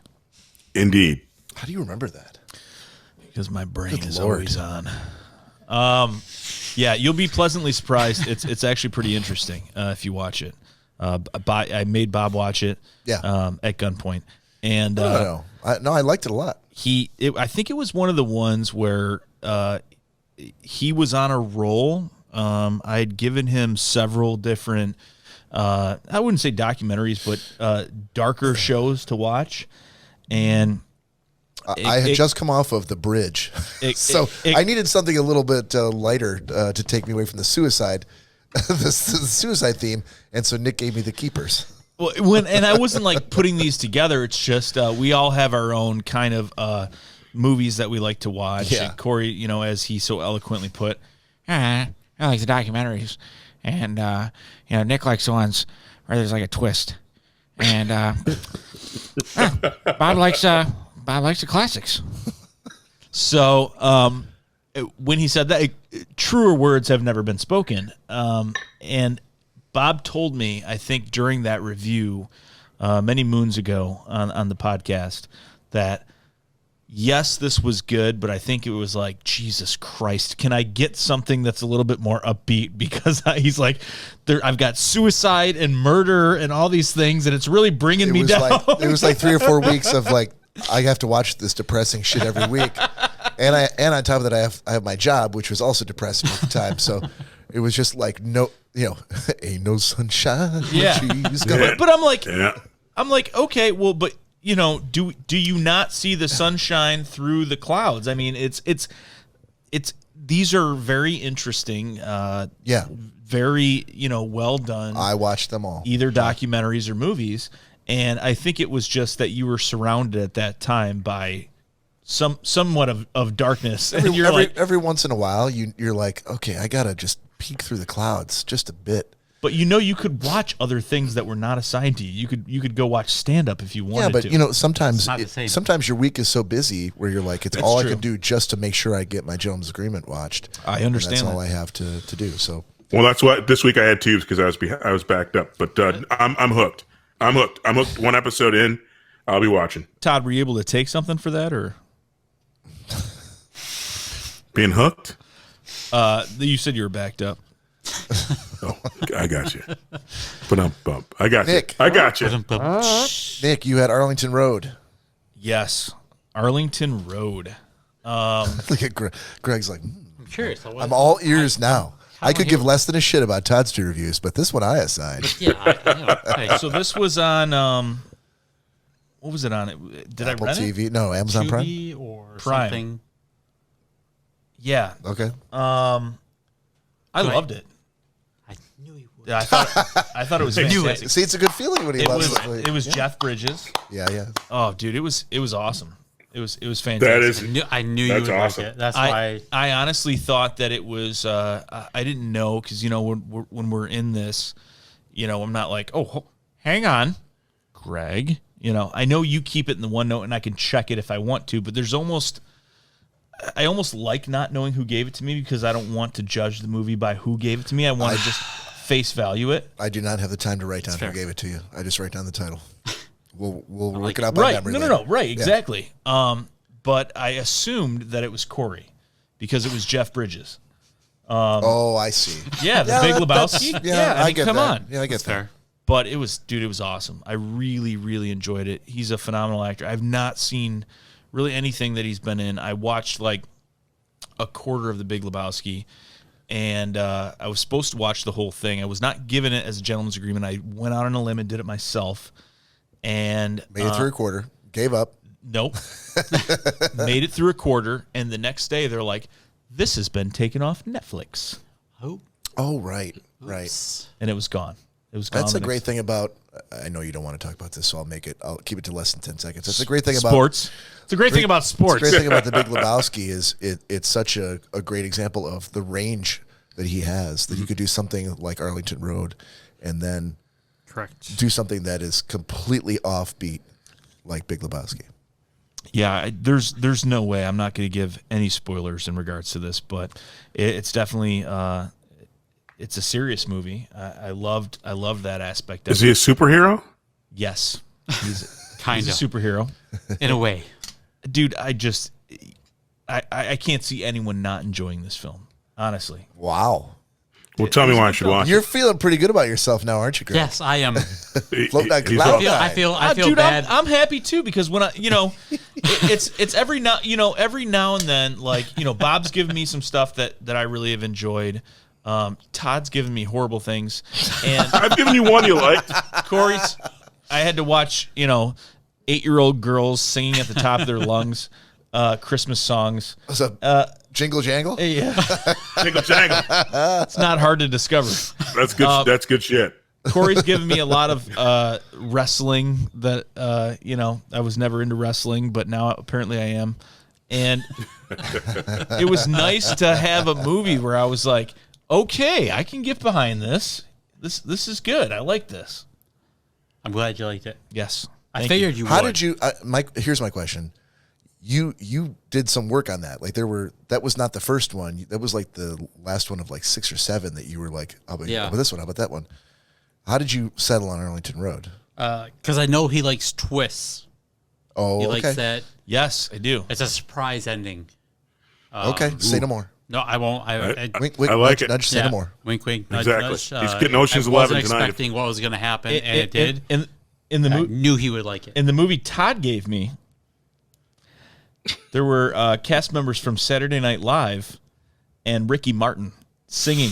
Indeed. How do you remember that? Because my brain Good is Lord. always on. Yeah, you'll be pleasantly surprised. It's actually pretty interesting if you watch it. I made Bob watch it. Yeah. At gunpoint, and No, I liked it a lot. I think it was one of the ones where he was on a roll. I had given him several different, I wouldn't say documentaries, but darker shows to watch, and. I had just come off of The Bridge, so I needed something a little bit lighter to take me away from the suicide, the suicide theme, and so Nick gave me The Keepers. Well, and I wasn't like putting these together. It's just we all have our own kind of movies that we like to watch. Yeah. And Corey, as he so eloquently put, I like the documentaries, and Nick likes the ones where there's like a twist, and Bob likes the classics. so when he said that, truer words have never been spoken. And Bob told me, I think during that review many moons ago on the podcast, that yes, this was good, but I think it was like, Jesus Christ, can I get something that's a little bit more upbeat? Because he's like, I've got suicide and murder and all these things, and it's really bringing me down. It was like 3 or 4 weeks of like, I have to watch this depressing shit every week, and on top of that, I have my job, which was also depressing at the time. So it was just like ain't no sunshine. Yeah. She's gonna- But I'm like, Yeah. okay, well, but do you not see the sunshine through the clouds? I mean, it's these are very interesting. Yeah, very well done. I watched them all. Either documentaries or movies. And I think it was just that you were surrounded at that time by somewhat of darkness. And you're Every once in a while, you're like, okay, I gotta just peek through the clouds just a bit. but you could watch other things that were not assigned to you. You could go watch stand up if you wanted Yeah, but to. sometimes not the same. sometimes your week is so busy where you're like, it's That's all true. I can do just to make sure I get my Jones Agreement watched. I And understand that's all that. I have to do. So Well, that's what this week I had tubes because I was backed up. But I'm hooked. I'm hooked. 1 episode in, I'll be watching. Todd, were you able to take something for that, or Being hooked? you said you were backed up? Oh, I got you. But I got Nick. you. I got you. Nick, you had Arlington Road. Yes. Arlington Road. Look at Greg's like, I'm curious. I'm all ears now. I could give less than a shit about Todd Steer reviews, but this one I assigned. Yeah, I know. So this was on, what was it on? Did Apple I rent TV? it? No, Amazon Prime? Tubi or Prime. something. Yeah. Okay. I loved it. I knew he would. Yeah, I thought it was fantastic. See, it's a good feeling when he loves it. It was Jeff Bridges. Yeah. Oh, dude, it was awesome. It was fantastic. That is I knew you would awesome. like it. That's why. I honestly thought that it was. I didn't know because when we're in this, I'm not like, oh, hang on, Greg. I know you keep it in the OneNote and I can check it if I want to, but I almost like not knowing who gave it to me because I don't want to judge the movie by who gave it to me. I want to just face value it. I do not have the time to write down who gave it to you. I just write down the title. We'll look it up by Right. memory. No. Right. Exactly. But I assumed that it was Corey because it was Jeff Bridges. Oh, I see. Yeah. The Big Lebowski. Yeah, I mean, get come that. on. Yeah, I get that. Fair. But it was awesome. I really, really enjoyed it. He's a phenomenal actor. I've not seen really anything that he's been in. I watched like a quarter of The Big Lebowski, and I was supposed to watch the whole thing. I was not given it as a gentleman's agreement. I went out on a limb and did it myself. And Made it through a quarter. Gave up. Nope. Made it through a quarter, and the next day they're like, "This has been taken off Netflix." Oh, right. And it was gone. It was gone. That's a the great next- thing about. I know you don't want to talk about this, so I'll keep it to less than 10 seconds. That's a great thing about sports. It's a great thing about sports. The great thing about The Big Lebowski is it's such a great example of the range that he has, that he could do something like Arlington Road and then Correct. do something that is completely offbeat like Big Lebowski. Yeah, there's no way. I'm not going to give any spoilers in regards to this, but it's definitely it's a serious movie. I loved that aspect of it. Is he a superhero? Yes. He's Kind a of. superhero. In a way. Dude, I can't see anyone not enjoying this film, honestly. Wow. Well, tell me why I should watch You're it. feeling pretty good about yourself now, aren't you, Greg? Yes, I am. Floating on He's cloud all- nine. I feel Dude, bad. I'm happy too because when it's every now every now and then, like, Bob's given me some stuff that I really have enjoyed. Todd's given me horrible things, and I've given you one you liked. Corey's, I had to watch 8-year-old girls singing at the top of their lungs Christmas songs. What's up? Jingle Jangle? Yeah, Jingle jangle. it's not hard to discover. That's good. That's good shit. Corey's given me a lot of wrestling that I was never into wrestling, but now apparently I am. And it was nice to have a movie where I was like, okay, I can get behind this. This is good. I like this. I'm glad you liked it. Yes. I Thank figured you. you How would. did you Mike, here's my question. You did some work on that. Like that was not the first one. That was like the last one of like 6 or 7 that you were like, how about this one? How about that one? How did you settle on Arlington Road? Because I know he likes twists. Oh, He okay. likes that. Yes, I do. It's a surprise ending. Okay, say no more. No, I won't. Wink, wink, I like nudge, it. nudge, say no more. Wink, wink. Nudge, Exactly. nudge. He's getting Ocean's I wasn't 11 tonight. expecting what was going to happen, and it did. In the I movie. knew he would like it. In the movie Todd gave me, there were cast members from Saturday Night Live and Ricky Martin singing.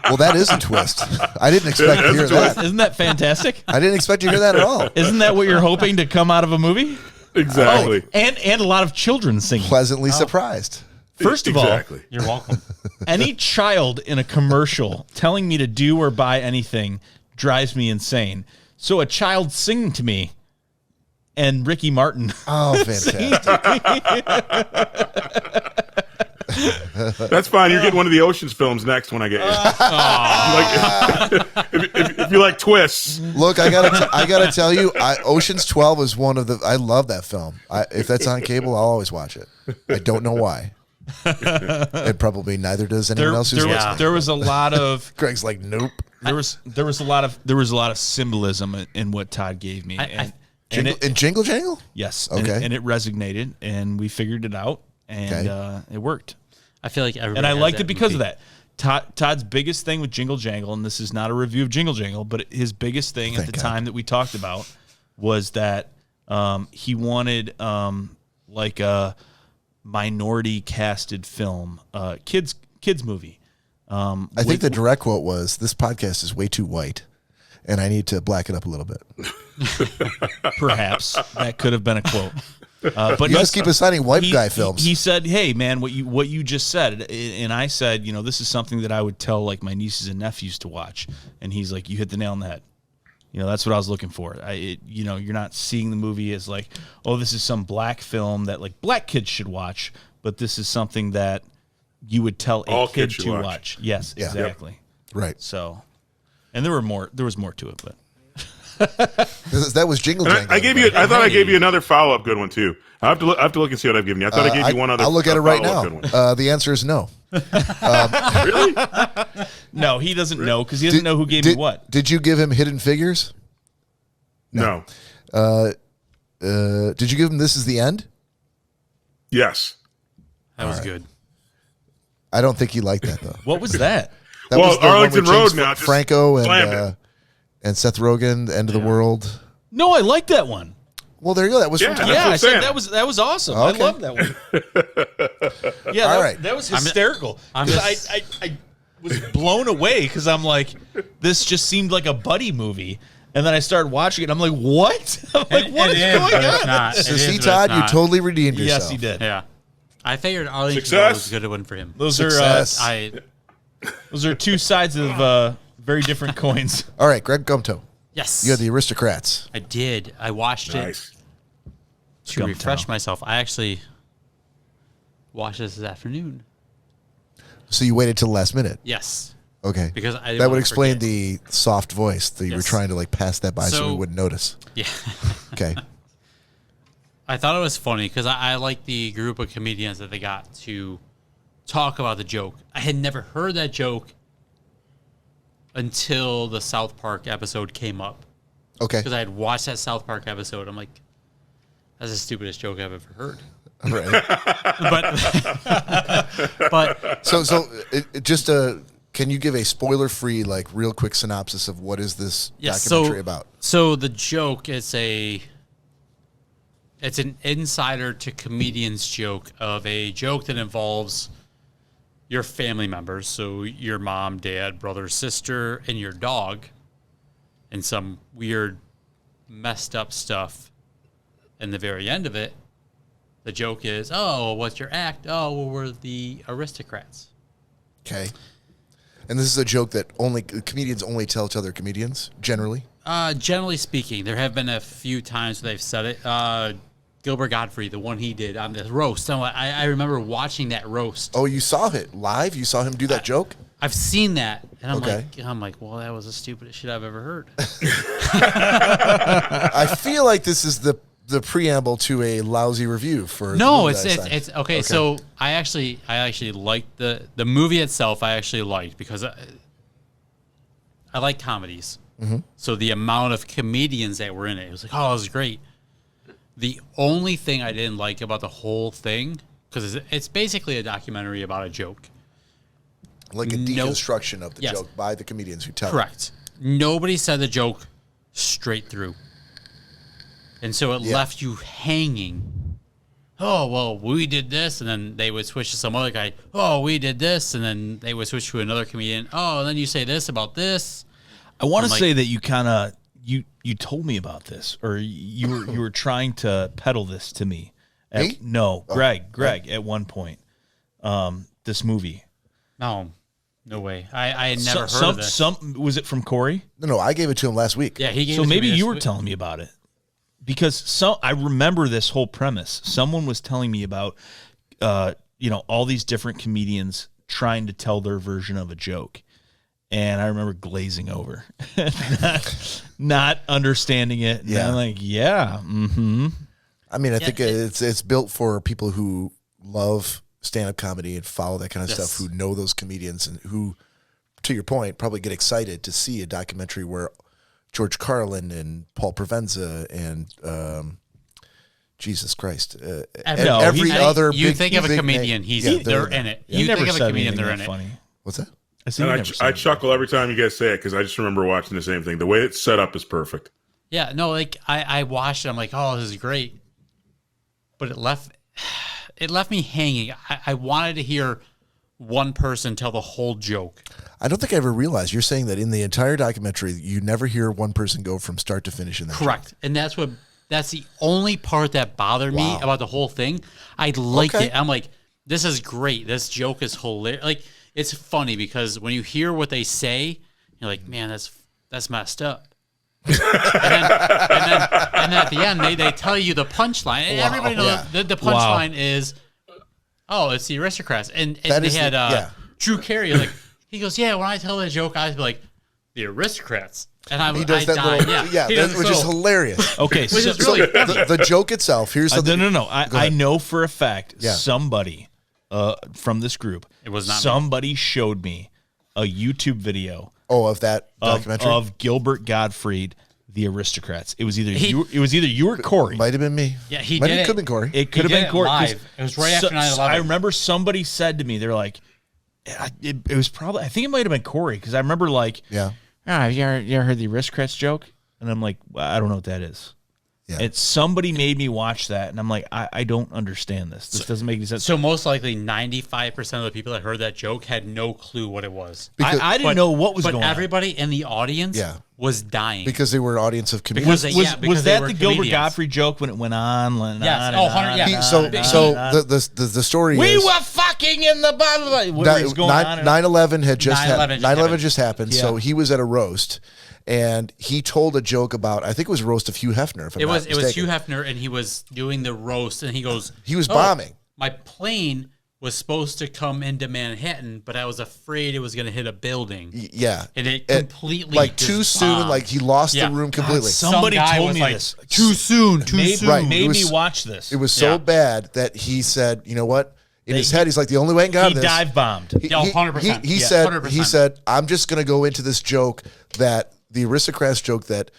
Well, that is a twist. I didn't expect to hear that. Isn't that fantastic? I didn't expect to hear that at all. Isn't that what you're hoping to come out of a movie? Exactly. And a lot of children singing. Pleasantly surprised. First of Exactly. You're welcome. all, any child in a commercial telling me to do or buy anything drives me insane. So a child singing to me and Ricky Martin. Oh, fantastic. That's fine. You're getting one of the Ocean's films next when I get you. If you like twists, Look, I gotta tell you, Ocean's 12 is one of the. I love that film. If that's on cable, I'll always watch it. I don't know why. And probably neither does anyone else who's listening. There was a lot of Greg's like, nope. there was a lot of symbolism in what Todd gave me. And Jingle Jangle? Yes. Okay. And it resonated, and we figured it out, and it worked. I feel like everybody. And I has liked that it because movie. of that. Todd's biggest thing with Jingle Jangle, and this is not a review of Jingle Jangle, but his biggest thing at the time that we talked about was that He wanted like a minority casted film, kids movie. I think the direct quote was, "This podcast is way too white, and I need to black it up a little bit." Perhaps that could have been a quote. But You just keep assigning white guy films. He said, "Hey, man, what you just said," and I said, this is something that I would tell like my nieces and nephews to watch. And he's like, "You hit the nail on the head. That's what I was looking for. You're not seeing the movie as like, oh, this is some black film that like black kids should watch, but this is something that you would tell All a kid kids to should watch." Yes, Yeah. exactly. Right. So, and there was more to it, but That was Jingle Jangle. I gave you. I thought I gave you another follow-up good one too. I have to look and see what I've given you. I thought I gave you one other. I'll look at it right follow-up now. good one. The answer is no. Really? no, he doesn't know because he doesn't know who gave me what. Did you give him Hidden Figures? No. Did you give him This Is the End? Yes. That was good. I don't think he liked that though. What was that? That Well, was the one Arlington with James Road now just Franco slammed it. and Seth Rogen, The End of the World. No, I like that one. Well, there you go. That was Yeah. from That's Yeah, what I I'm said saying. that was awesome. Okay. I love that one. Yeah, All right. that was hysterical. I'm 'Cause just- I was blown away because I'm like, this just seemed like a buddy movie. And then I started watching it. And I'm like, what? I'm like, what is going but it's on? not. So It see, is, but Todd, it's you not. totally redeemed yourself. Yes, he did. Yeah. I figured Arlington Success. was a good one for him. Those Success. those are two sides of very different coins. All right, Greg Gumto. Yes. You had the Aristocrats. I did. I watched Nice. it to refresh Gumtown. myself. I actually watched this afternoon. So you waited till the last minute. Yes. Okay. Because I didn't that would wanna explain forget. the soft voice that you were Yes. trying to like pass that by so we So- wouldn't notice. Yeah. Okay. I thought it was funny because I like the group of comedians that they got to talk about the joke. I had never heard that joke until the South Park episode came up. Okay. Because I had watched that South Park episode. I'm like, that's the stupidest joke I've ever heard. All right. But So just can you give a spoiler-free, like, real quick synopsis of what is this yes, documentary about? So the joke is it's an insider to comedians joke of a joke that involves your family members, so your mom, dad, brother, sister, and your dog, and some weird, messed up stuff. And the very end of it, the joke is, "Oh, what's your act? Oh, well, we're the Aristocrats." Okay. And this is a joke that only comedians only tell to other comedians, generally. Generally speaking, there have been a few times where they've said it. Gilbert Gottfried, the one he did on the roast. I remember watching that roast. Oh, you saw it live? You saw him do that joke? I've seen that, and Okay. I'm like, well, that was the stupidest shit I've ever heard. I feel like this is the preamble to a lousy review for the No, movie it's that I it's signed. okay. So I actually liked the movie itself. I actually liked because I like comedies. Mm-hmm. So the amount of comedians that were in it was like, oh, it was great. The only thing I didn't like about the whole thing, because it's basically a documentary about a joke. Like a No- deconstruction of the Yes. joke by the comedians who tell it. Correct. Nobody said the joke straight through. And so it Yeah. left you hanging. Oh, well, we did this. And then they would switch to some other guy. Oh, we did this. And then they would switch to another comedian. Oh, and then you say this about this. I want I'm to like- say that you kind of you told me about this, or you were trying to peddle this to me. Me? No, Greg. At one point, this movie. No way. I had never heard of this. Was it from Corey? No, I gave it to him last week. Yeah, he gave So it to maybe me you this were week. telling me about it, because I remember this whole premise. Someone was telling me about, all these different comedians trying to tell their version of a joke, and I remember glazing over, not understanding it. And Yeah. I'm like, yeah, mm-hmm. I mean, I think it's built for people who love stand-up comedy and follow that kind of Yes. stuff, who know those comedians and who, to your point, probably get excited to see a documentary where George Carlin and Paul Provenza and Jesus Christ, every he's- other You big, think of a big comedian, name- they're in it. He You never think of a said comedian, anything they're in that it. funny. What's that? I said And he never said I anything. chuckle every time you guys say it because I just remember watching the same thing. The way it's set up is perfect. Yeah, no, like I watched it. I'm like, oh, this is great, but it left me hanging. I wanted to hear one person tell the whole joke. I don't think I ever realized you're saying that in the entire documentary, you never hear one person go from start to finish in that. Correct, and that's the only part that bothered me about the whole thing. I liked it. I'm like, this is great. This joke is hilarious. Like, it's funny because when you hear what they say, you're like, man, that's messed up. and then at the end they tell you the punchline, and everybody knows the punchline is, oh, it's the Aristocrats, and they had Drew Carey, like, he goes, yeah, when I tell that joke, I was like, the Aristocrats, and he does that little, which is hilarious. Okay, which is really funny. The joke itself. Here's something. No. I know for a fact somebody from this group, it was not somebody showed me a YouTube video. Of that documentary of Gilbert Gottfried, The Aristocrats. It was either you or Corey. Might have been me. Yeah, he Might did. It could have been Corey. It could have been Corey. Live. It was right after 9/11. I remember somebody said to me, they're like, it was probably, I think it might have been Corey, because I remember like, yeah. Have you ever heard the Aristocrats joke? And I'm like, well, I don't know what that is. Yeah. And somebody made me watch that, and I'm like, I don't understand this. This doesn't make any sense. So most likely 95% of the people that heard that joke had no clue what it was. I didn't know what was going on. But everybody in the audience was dying. Because they were an audience of comedians. Was that the Gilbert Gottfried joke when it went on? Yes. The story we is... were fucking in the bottom. 9/11 had just happened. 9/11 just happened, yeah. so he was at a roast. And he told a joke about, I think it was a roast of Hugh Hefner. If I'm not mistaken. It was Hugh Hefner, and he was doing the roast, and he goes, he was bombing. My plane was supposed to come into Manhattan, but I was afraid it was going to hit a building. Yeah. And it completely like too soon, like he lost the room completely. Somebody told me this. Too soon. Right. Made me watch this. It was so bad that he said, you know what? In his head, he's like, the only way I can get out of this. He dive bombed. 100%. He said, I'm just going to go into this joke the Aristocrats joke that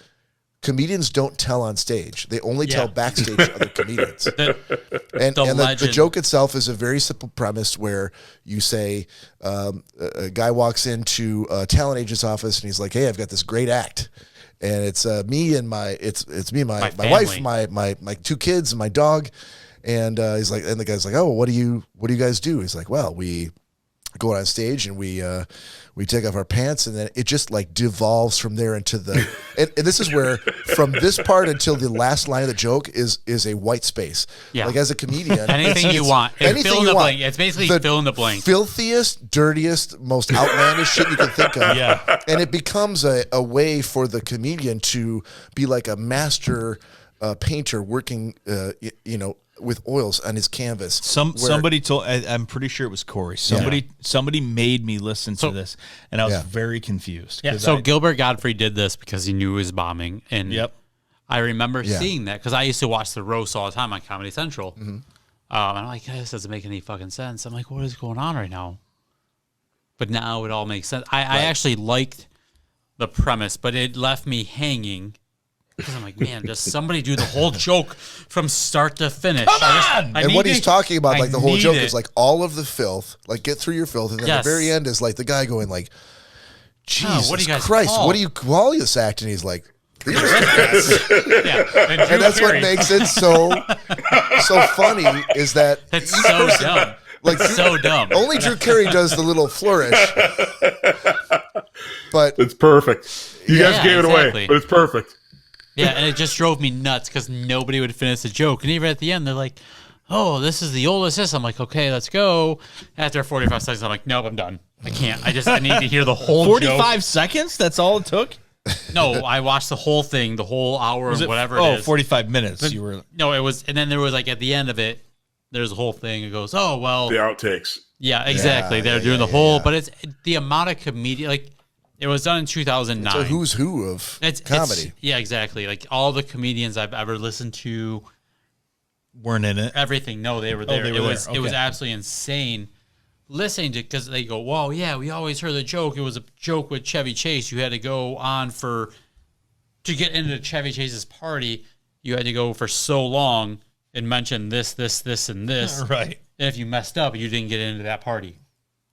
comedians don't tell on stage. They only tell backstage to other comedians. The joke itself is a very simple premise where you say a guy walks into a talent agent's office and he's like, hey, I've got this great act. And it's me and my wife, my two kids and my dog. And he's like, and the guy's like, oh, what do you guys do? He's like, well, we go on stage and we take off our pants, and then it just like devolves from there into the and this is where from this part until the last line of the joke is a white space. Yeah. Like as a comedian, anything you want. Anything you want. It's basically fill in the blank. Filthiest, dirtiest, most outlandish shit you can think of. Yeah. And it becomes a way for the comedian to be like a master painter working with oils on his canvas. Somebody told, I'm pretty sure it was Corey. Somebody made me listen to this, and I was very confused. Yeah. So Gilbert Gottfried did this because he knew he was bombing, and I remember seeing that because I used to watch the roast all the time on Comedy Central. Mm-hmm. And I'm like, this doesn't make any fucking sense. I'm like, what is going on right now? But now it all makes sense. I actually liked the premise, but it left me hanging. Because I'm like, man, does somebody do the whole joke from start to finish? Come on! And what he's talking about, like the whole joke is like all of the filth, like get through your filth, and then the very end is like the guy going like, Jesus Christ, what do you call this act? And he's like, and that's what makes it so funny is that it's so dumb. Like so dumb. Only Drew Carey does the little flourish. But it's perfect. You guys gave it away, but it's perfect. Yeah, and it just drove me nuts because nobody would finish the joke. And even at the end, they're like, oh, this is the oldest this. I'm like, okay, let's go. After 45 seconds, I'm like, nope, I'm done. I can't. I need to hear the whole 45 seconds? That's all it took? No, I watched the whole thing, the whole hour and whatever it is. 45 minutes. But, no, it was, and then there was like at the end of it, there's a whole thing. It goes, oh, well. The outtakes. Yeah, exactly. They're doing the whole, but it's the amount of comedian, like, it was done in 2009. It's a who's who of comedy. Yeah, exactly. Like all the comedians I've ever listened to weren't in it. Everything. No, they were there. It was absolutely insane listening to, because they go, "Whoa, yeah, we always heard the joke. It was a joke with Chevy Chase. You had to go on to get into Chevy Chase's party. You had to go for so long and mention this, and this. Right. And if you messed up, you didn't get into that party."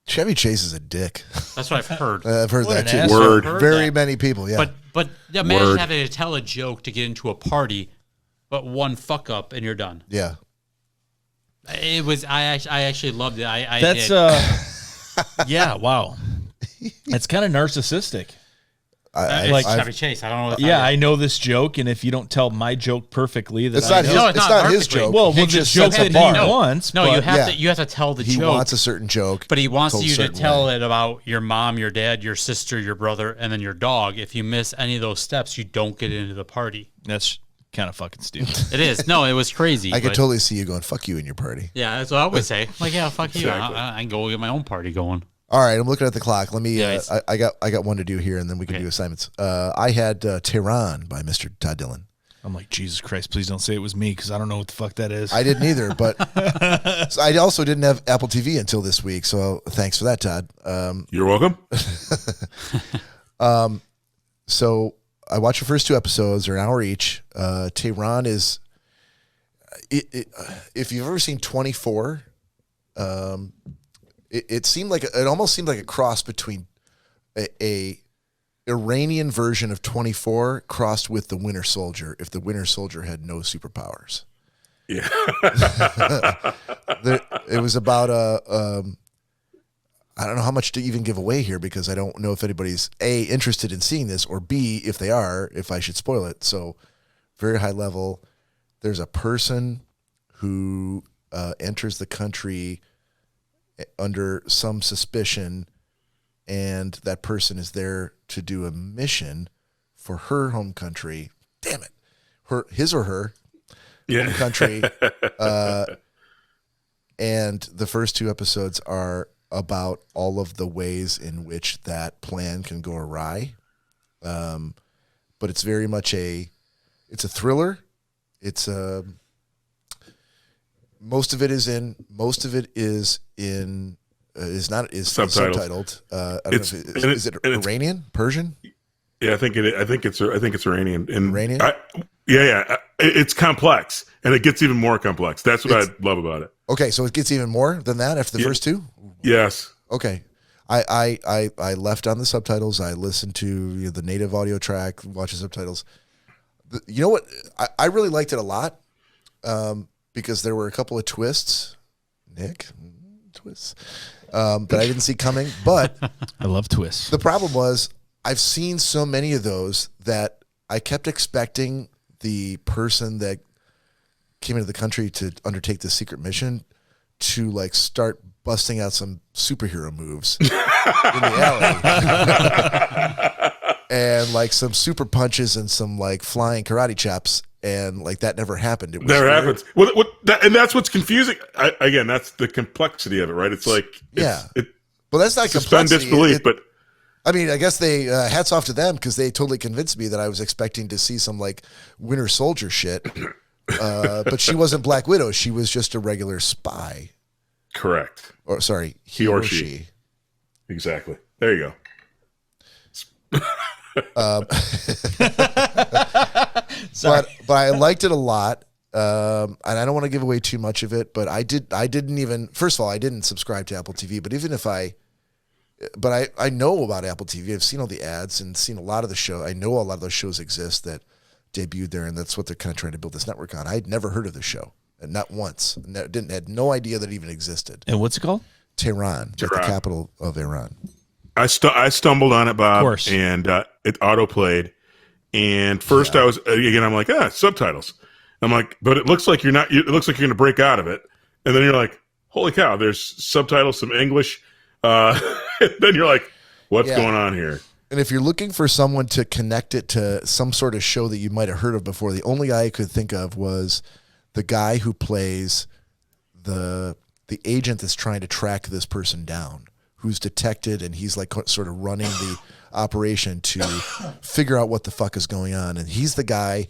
Chevy Chase is a dick. That's what I've heard. I've heard What that an too. asshole. Word. Heard Very that. many people, yeah. But imagine Word. having to tell a joke to get into a party, but one fuck up and you're done. yeah. It was. I actually loved it. I That's did. yeah, wow. It's kind of narcissistic. I, like I've- Chevy Chase. I don't know. Yeah, I know this joke, and if you don't tell my joke perfectly, then it's I not know. his, No, it's it's not not his perfectly. joke. Well, He the just joke sets that the he bar. wants. No, but you have yeah. to. You have to tell the He joke. wants a certain joke. But he wants told a you to certain tell way. it about your mom, your dad, your sister, your brother, and then your dog. If you miss any of those steps, you don't get into the party. That's kind of fucking stupid. It is. No, it was crazy. I could but- totally see you going, fuck you in your party. Yeah, that's what I would say. Like, yeah, fuck you. Exactly. I can go get my own party going. All right, I'm looking at the clock. Let me. Yeah, it's- I got one to do here, and then we can Okay. do assignments. I had Tehran by Mr. Todd Dillon. I'm like, Jesus Christ, please don't say it was me, because I don't know what the fuck that is. I didn't either, but so I also didn't have Apple TV until this week. So thanks for that, Todd. You're welcome. So I watched the first two episodes. They're an hour each. Tehran is. If you've ever seen 24, it seemed like it almost seemed like a cross between a Iranian version of 24 crossed with the Winter Soldier. If the Winter Soldier had no superpowers, Yeah. it was about I don't know how much to even give away here because I don't know if anybody's A, interested in seeing this, or B, if they are, if I should spoil it. So very high level. There's a person who enters the country under some suspicion, and that person is there to do a mission for her home country. Damn it. His or her Yeah. country. And the first two episodes are about all of the ways in which that plan can go awry. But it's very much it's a thriller. It's most of it is subtitled. I don't It's- know if and is it and it's- Iranian, Persian? Yeah, I think it's Iranian. And Iranian? It's complex, and it gets even more complex. That's what It's- I love about it. Okay, so it gets even more than that after the first two? Yes. Okay. I left on the subtitles. I listened to the native audio track, watched the subtitles. You know what? I really liked it a lot because there were a couple of twists. Nick? Twists. That I didn't see coming. But I love twists. the problem was I've seen so many of those that I kept expecting the person that came into the country to undertake this secret mission to like start busting out some superhero moves in the alley and like some super punches and some like flying karate chops, and like that never happened. It was Never weird. happens. And that's what's confusing. Again, that's the complexity of it, right? It's like, Well, that's not suspend complexity. disbelief, but I mean, I guess they hats off to them because they totally convinced me that I was expecting to see some like Winter Soldier shit. But she wasn't Black Widow. She was just a regular spy. correct. Or sorry, He or she. Exactly. There you go. But I liked it a lot. And I don't want to give away too much of it, but I didn't even, first of all, I didn't subscribe to Apple TV, but even if I know about Apple TV. I've seen all the ads and seen a lot of the show. I know a lot of those shows exist that debuted there, and that's what they're kind of trying to build this network on. I had never heard of the show, and not once. Had no idea that it even existed. And what's it called? Tehran, like the capital of Iran. I stumbled on it, Bob, Of course. and it auto played. And first, I'm like, subtitles. I'm like, but it looks like you're not. It looks like you're going to break out of it, and then you're like, holy cow! There's subtitles, some English. Then you're like, what's going on here? And if you're looking for someone to connect it to some sort of show that you might have heard of before, the only guy I could think of was the guy who plays the agent that's trying to track this person down, who's detected, and he's like sort of running the operation to figure out what the fuck is going on. And he's the guy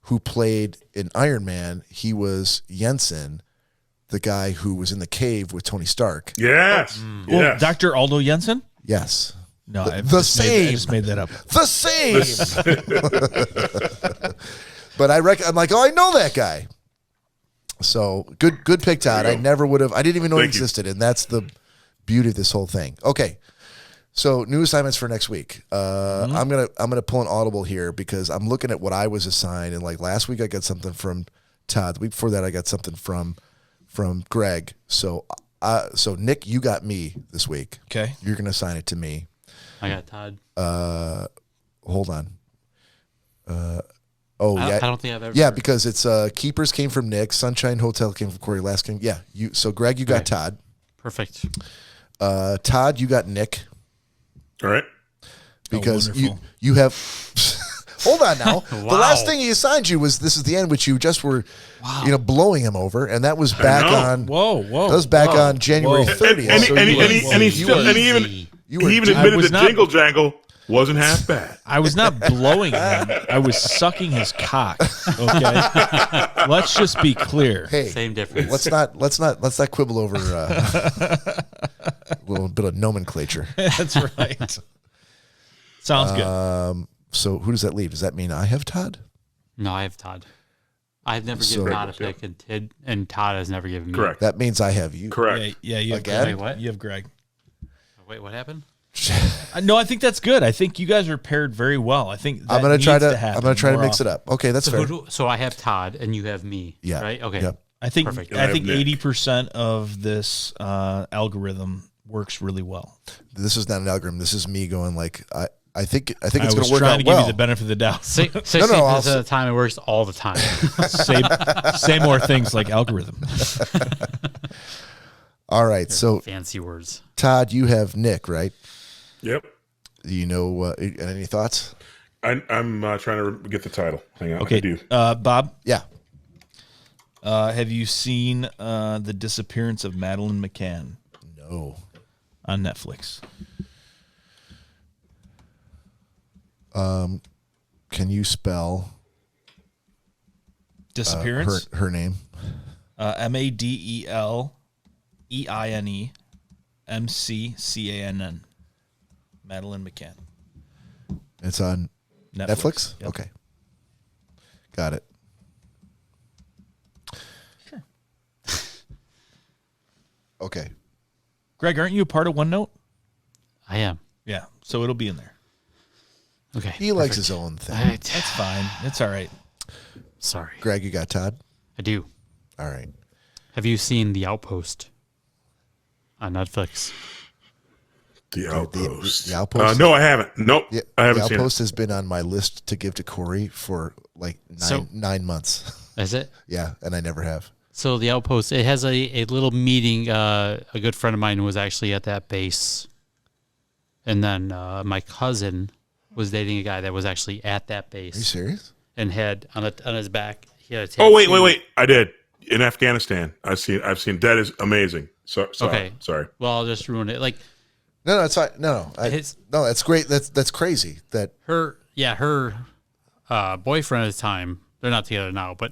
who played in Iron Man. He was Jensen, the guy who was in the cave with Tony Stark. Yes. Well, Yes. Dr. Aldo Jensen? Yes. No, I same. just made that up. The same. But I'm like, oh, I know that guy. So good pick, Todd. I never would have. I didn't even know he Thank you. existed, and that's the beauty of this whole thing. Okay. So new assignments for next week. I'm gonna pull an audible here because I'm looking at what I was assigned, and like last week I got something from Todd. The week before that I got something from Greg. So Nick, you got me this week. Okay. You're gonna assign it to me. I got Todd. Hold on. I Yeah. don't think I've ever. Yeah, because it's Keepers came from Nick, Sunshine Hotel came from Corey, Last came. Yeah, you. So Greg, you got Okay. Todd. Perfect. Todd, you got Nick. All right. Because wonderful. you have. Hold on now. The Wow. last thing he assigned you was this is the end, which you just were, blowing him over, and that was back know. on. Whoa. That was back on January Whoa. 30th. And so he Easy. even I admitted was the not- jingle jangle wasn't half bad. I was not blowing him. I was sucking his cock. Okay. Let's just be clear. hey, Same difference. let's not quibble over a little bit of nomenclature. That's right. Sounds good. So who does that leave? Does that mean I have Todd? No, I have Todd. I've never So- given Todd a pick, and Todd has never given me. Correct. That means I have you. Correct. Yeah, you have Again? Greg. Wait, what? You have Greg. Wait, what happened? No, I think that's good. I think you guys are paired very well. I think I'm gonna try to. happen I'm gonna try to more mix it often. up. Okay, that's fair. So I have Todd, and you have me. Yeah. Right. Okay. Yep. I think Perfect. I think I have Nick. 80% of this algorithm works really well. This is not an algorithm. This is me going like I think it's I going was to work trying out to give well. you the benefit of the doubt. 60% I'll of the time it works all the time. say more things like algorithm. All right, so Fancy words. Todd, you have Nick, right? Yep. Do you know any thoughts? I'm trying to get the title. Hang on. I Okay, do. Bob, Yeah. have you seen The Disappearance of Madeleine McCann No. on Netflix? Can you spell Disappearance? her name? MadeleineMcCann. Madeleine McCann. It's on Netflix? Yep. Okay. Got it. Sure. Okay. Greg, aren't you a part of OneNote? I am. Yeah, so it'll be in there. Okay. He likes his own thing. That's fine. It's all right. Sorry. Greg, you got Todd? I do. All right. Have you seen The Outpost on Netflix? The Outpost. The Outpost? No, I haven't. Nope. Yeah, I haven't the seen Outpost has been on my list to give to Corey for like 9 months. Is it? Yeah, and I never have. So The Outpost, it has a little meeting. A good friend of mine was actually at that base. And then my cousin was dating a guy that was actually at that Are you base serious? and had on his back. He had a Oh, tattoo. wait. I did. In Afghanistan. I've seen that is amazing. Sorry. Okay. Sorry. Well, I'll just ruin it. Like No, it's fine. No. His- No, that's great. That's crazy. That her boyfriend at the time, they're not together now, but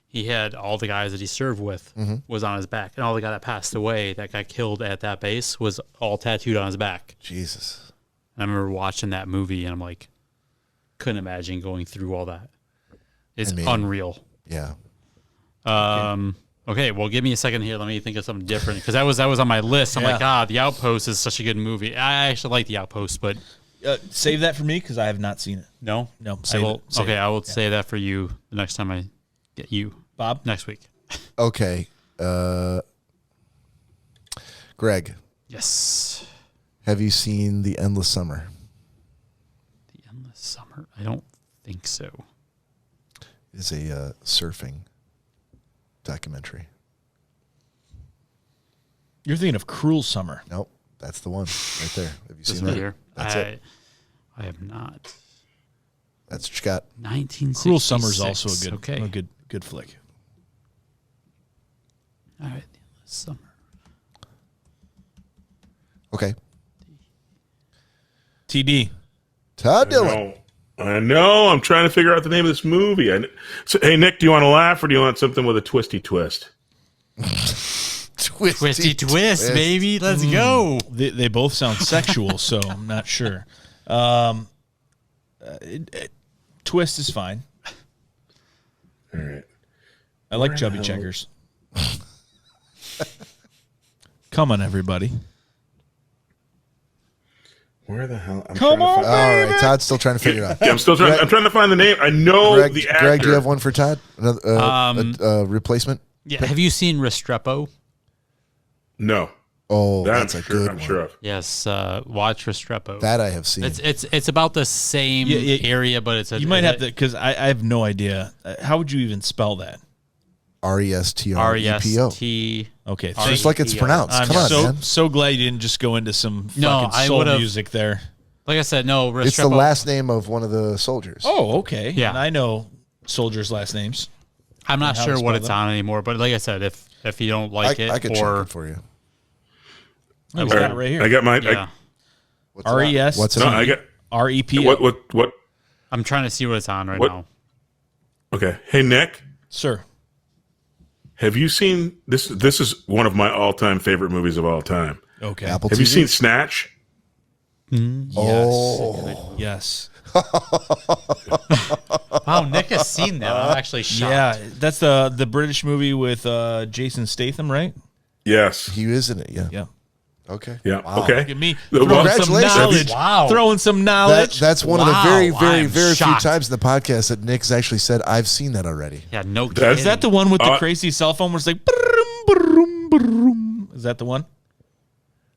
he had all the guys that he served with was on his back. And all the guy that passed away, that got killed at that base, was all tattooed on his back. Jesus. And I remember watching that movie and I'm like, couldn't imagine going through all that. It's unreal. Yeah. Okay, well, give me a second here. Let me think of something different because that was on my list. I'm Yeah. like, The Outpost is such a good movie. I actually like The Outpost, but Save that for me because I have not seen it. no, No, I save will. it. Save Okay, it. I will say that for you the next time I get you, Bob? next week. Okay. Greg, Yes, have you seen The Endless Summer? The Endless Summer. I don't think so. It's a surfing documentary. You're thinking of Cruel Summer. Nope, that's the one right there. Have you This seen one that? here. That's it. I have not. That's what you got. 1966. Cruel Summer is also Okay. a good flick. All right. The Endless Summer. Okay. TD. Todd Dillon. I know. I'm trying to figure out the name of this movie. So, hey, Nick, do you want to laugh or do you want something with a twisty twist? Twisty twist, baby. Let's go. They both sound sexual, so I'm not sure. Twist is fine. All right. I like chubby checkers. Come on, everybody. Where the hell? Come on, All right, Todd's still trying to figure it out. Yeah, I'm still trying. I'm trying to find the name. I know Greg, the actor. Greg, do you have one for Todd? Another replacement? Yeah. Have you seen Restrepo? No. Oh, That that's a good I'm one. sure of. Yes, watch Restrepo. That I have seen. It's about the same area, but it's You might have to, because I have no idea. How would you even spell that? RESTREPO. REST. Okay, Just like it's pronounced. I'm Come on, man. so glad you didn't just go into some No, fucking I soul would've- music there. Like I said, no, Restrepo. It's the last name of one of the soldiers. Oh, okay. Yeah. And I know soldiers' last names. I'm not how sure to what spell it's them. on anymore, but like I said, if you don't like I could check or it for you. Oh, he's got it right here. I got my. yeah, What's it on? RES. What's it No, on? I got. REPO. What? I'm trying to see what it's on right What? now. Okay. Hey, Nick. Sir. Have you seen this? This is one of my all-time favorite movies of all time. Okay. Apple Have TV? you seen Snatch? Oh. Yes. Wow, Nick has seen that. I'm actually shocked. Yeah, that's the British movie with Jason Statham, right? Yes. He is in it, yeah. Yeah. Okay. Yeah. Wow. Okay. Look at me Well, throwing some congratulations. knowledge. Wow. Throwing some That, knowledge. that's one of the Wow, very, I very, am very few shocked. times in the podcast that Nick's actually said, I've seen that already. Yeah, no That's- kidding. Is that the one with the crazy cell phone where it's like brum, brum, brum? Is that the one?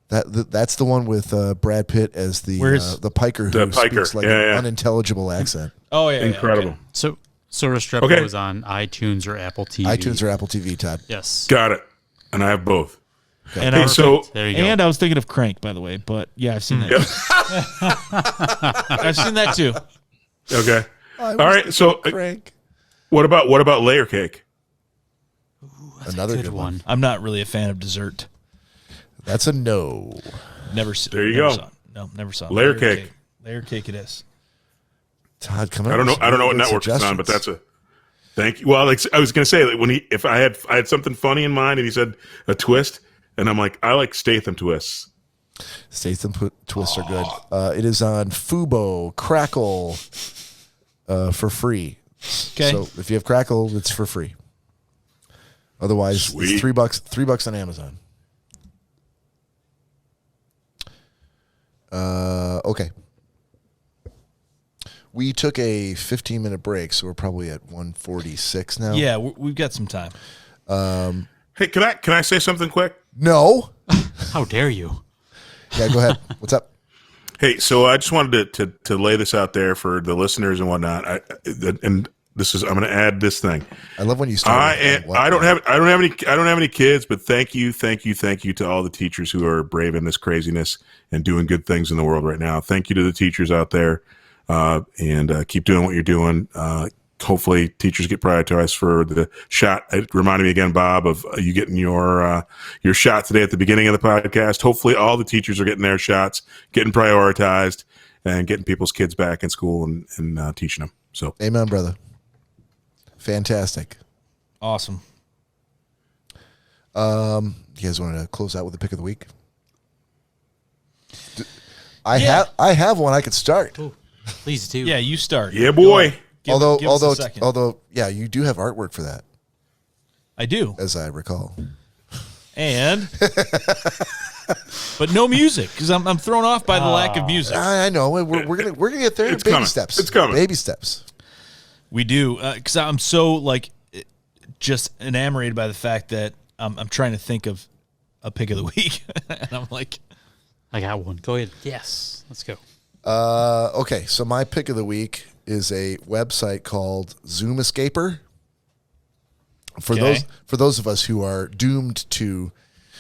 That's the one with Brad Pitt as the piker who The piker, speaks like yeah, an yeah. unintelligible accent. Oh yeah. Incredible. Okay. So Restrepo Okay. is on iTunes or Apple TV. iTunes or Apple TV, Todd. Yes. Got it. And I have both. And, Hey, I was, so There you go. and I was thinking of Crank, by the way, but yeah, I've seen that. I've seen that too. okay. All right. So Crank. what about layer cake? Another good good one. one. I'm not really a fan of dessert. That's a no. Never seen. There you never go. Saw it. No, never saw it. Layer cake. Layer cake. It is. Todd, come on. I don't know. I don't know what network it's on, but that's a thank you. Well, like I was going to say, like, if I had something funny in mind, and he said a twist, and I'm like, I like Statham twists. Statham twists are good. It is on Fubo, Crackle, for free. Okay. So if you have Crackle, it's for free. Otherwise, Sweet. it's $3 on Amazon. Okay. We took a 15-minute break, so we're probably at 1:46 now. Yeah, we've got some time. Hey, can I say something quick? No. How dare you? Yeah, go ahead. What's up? Hey, so I just wanted to lay this out there for the listeners and whatnot. I'm going to add this thing. I love when you start. I don't have any kids, but thank you to all the teachers who are braving this craziness and doing good things in the world right now. Thank you to the teachers out there, and keep doing what you're doing. Hopefully, teachers get prioritized for the shot. It reminded me again, Bob, of you getting your shot today at the beginning of the podcast. Hopefully, all the teachers are getting their shots, getting prioritized, and getting people's kids back in school and teaching them. So, Amen, brother. Fantastic. Awesome. You guys want to close out with the pick of the week? I have one. I could start. Ooh, please do. Yeah, you start. yeah, boy. Give us a second. Although, yeah, you do have artwork for that, I do. as I recall. And but no music because I'm thrown off by the lack of music. I know. We're gonna get there. It's Baby coming. steps. It's coming. Baby steps. We do because I'm so like just enamored by the fact that I'm trying to think of a pick of the week, and I'm like, I got one. Go ahead. Yes. Let's go. Okay, so my pick of the week is a website called Zoom Escaper. For those of us who are doomed to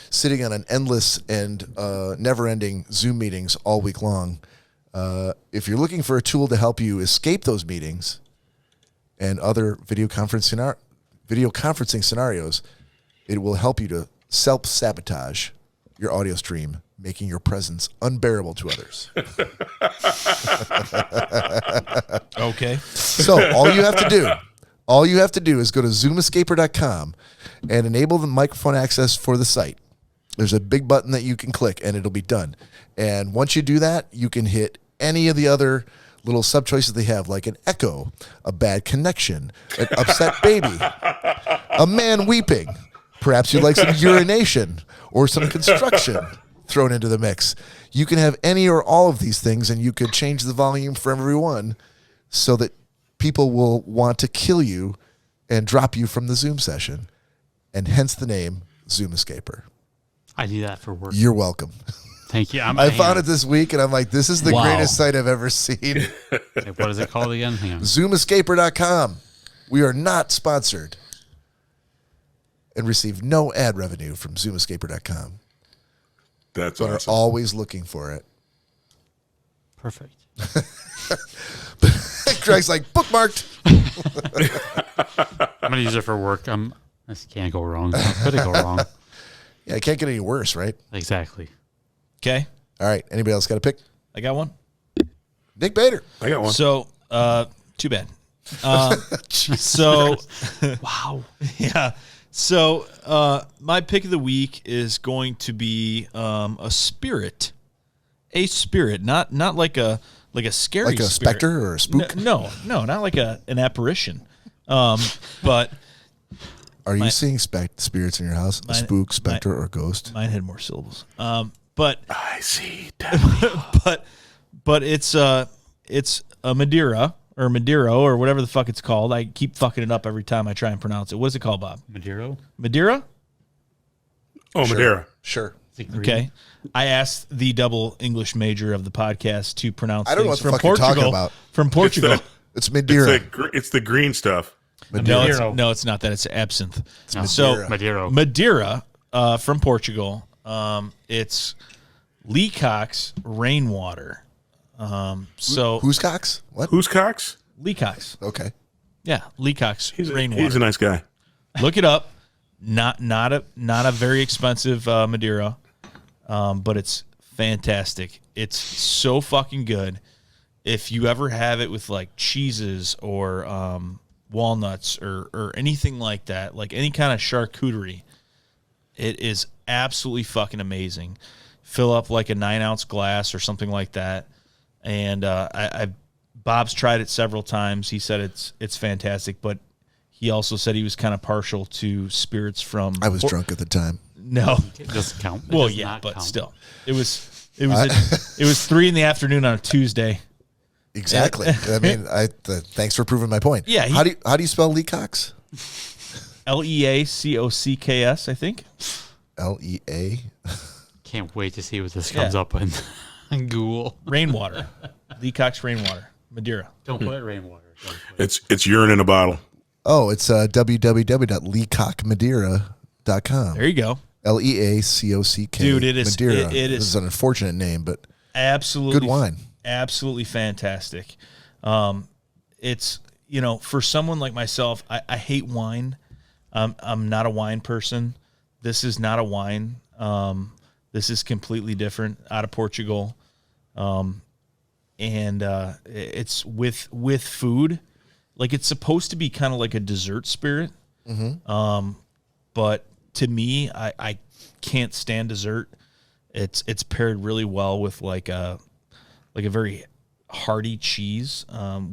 sitting on an endless and never-ending Zoom meetings all week long, if you're looking for a tool to help you escape those meetings and other video conferencing scenarios, it will help you to self-sabotage your audio stream, making your presence unbearable to others. okay, So all you have to do is go to zoomescaper.com and enable the microphone access for the site. There's a big button that you can click and it'll be done. And once you do that, you can hit any of the other little sub choices they have, like an echo, a bad connection, an upset baby, a man weeping. Perhaps you'd like some urination or some construction thrown into the mix. You can have any or all of these things, and you could change the volume for everyone so that people will want to kill you and drop you from the Zoom session, and hence the name Zoom Escaper. I need that for work. You're welcome. Thank you. I found it this week, and I'm like, this is the greatest site I've ever seen. What is it called again? Hang on. ZoomEscaper.com. We are not sponsored and receive no ad revenue from ZoomEscaper.com. That's But awesome. are always looking for it. Perfect. Greg's like, bookmarked. I'm gonna use it for work. This can't go wrong. How could it go wrong? Yeah, it can't get any worse, right? Exactly. Okay, All right. Anybody else got a pick? I got one. Nick Bader. I got one. So, too bad. So, Wow. yeah. So, my pick of the week is going to be a spirit, not like a scary, Like a spirit. specter or a spook? No, not like an apparition. But Are you seeing spirits in your house? A spook, specter, or ghost? mine had more syllables. But I see. but it's a Madeira or Madero or whatever the fuck it's called. I keep fucking it up every time I try and pronounce it. What is it called, Bob? Madeira. Madeira? Oh, Madeira. Sure. Okay. I asked the double English major of the podcast to pronounce I don't know things what the from fuck you're talking Portugal. about. From Portugal. It's Madeira. It's the green stuff. Madeira. No, it's not that. It's absinthe. No. So Madeira. Madeira from Portugal. It's Leacock's rainwater. So Who's Cox? What? Who's Cox? Leacock's. Okay. Yeah, Leacock's rainwater. He's a nice guy. Look it up. Not a very expensive Madeira, but it's fantastic. It's so fucking good. If you ever have it with like cheeses or walnuts or anything like that, like any kind of charcuterie, it is absolutely fucking amazing. Fill up like a 9-ounce glass or something like that, and Bob's tried it several times. He said it's fantastic, but he also said he was kind of partial to spirits from. I was drunk at the time. No, It doesn't count. It well, does yeah, not but count. still, it was 3 p.m. on a Tuesday. Exactly. I mean, thanks for proving my point. Yeah, How do you spell Lee Cox? Leacocks, I think. Lea. Can't wait to see what this comes up in Google. Rainwater, Leacock's rainwater, Madeira. Don't put rainwater. Don't put It's urine in a bottle. Oh, it's www.leacockmadeira.com. There you go. Leacock. Dude, it is- Madeira. it is- This is an unfortunate name, but Absolutely good wine. Absolutely fantastic. It's, for someone like myself, I hate wine. I'm not a wine person. This is not a wine. This is completely different, out of Portugal. And it's with food. Like, it's supposed to be kind of like a dessert spirit. But to me, I can't stand dessert. It's paired really well with like a very hearty cheese.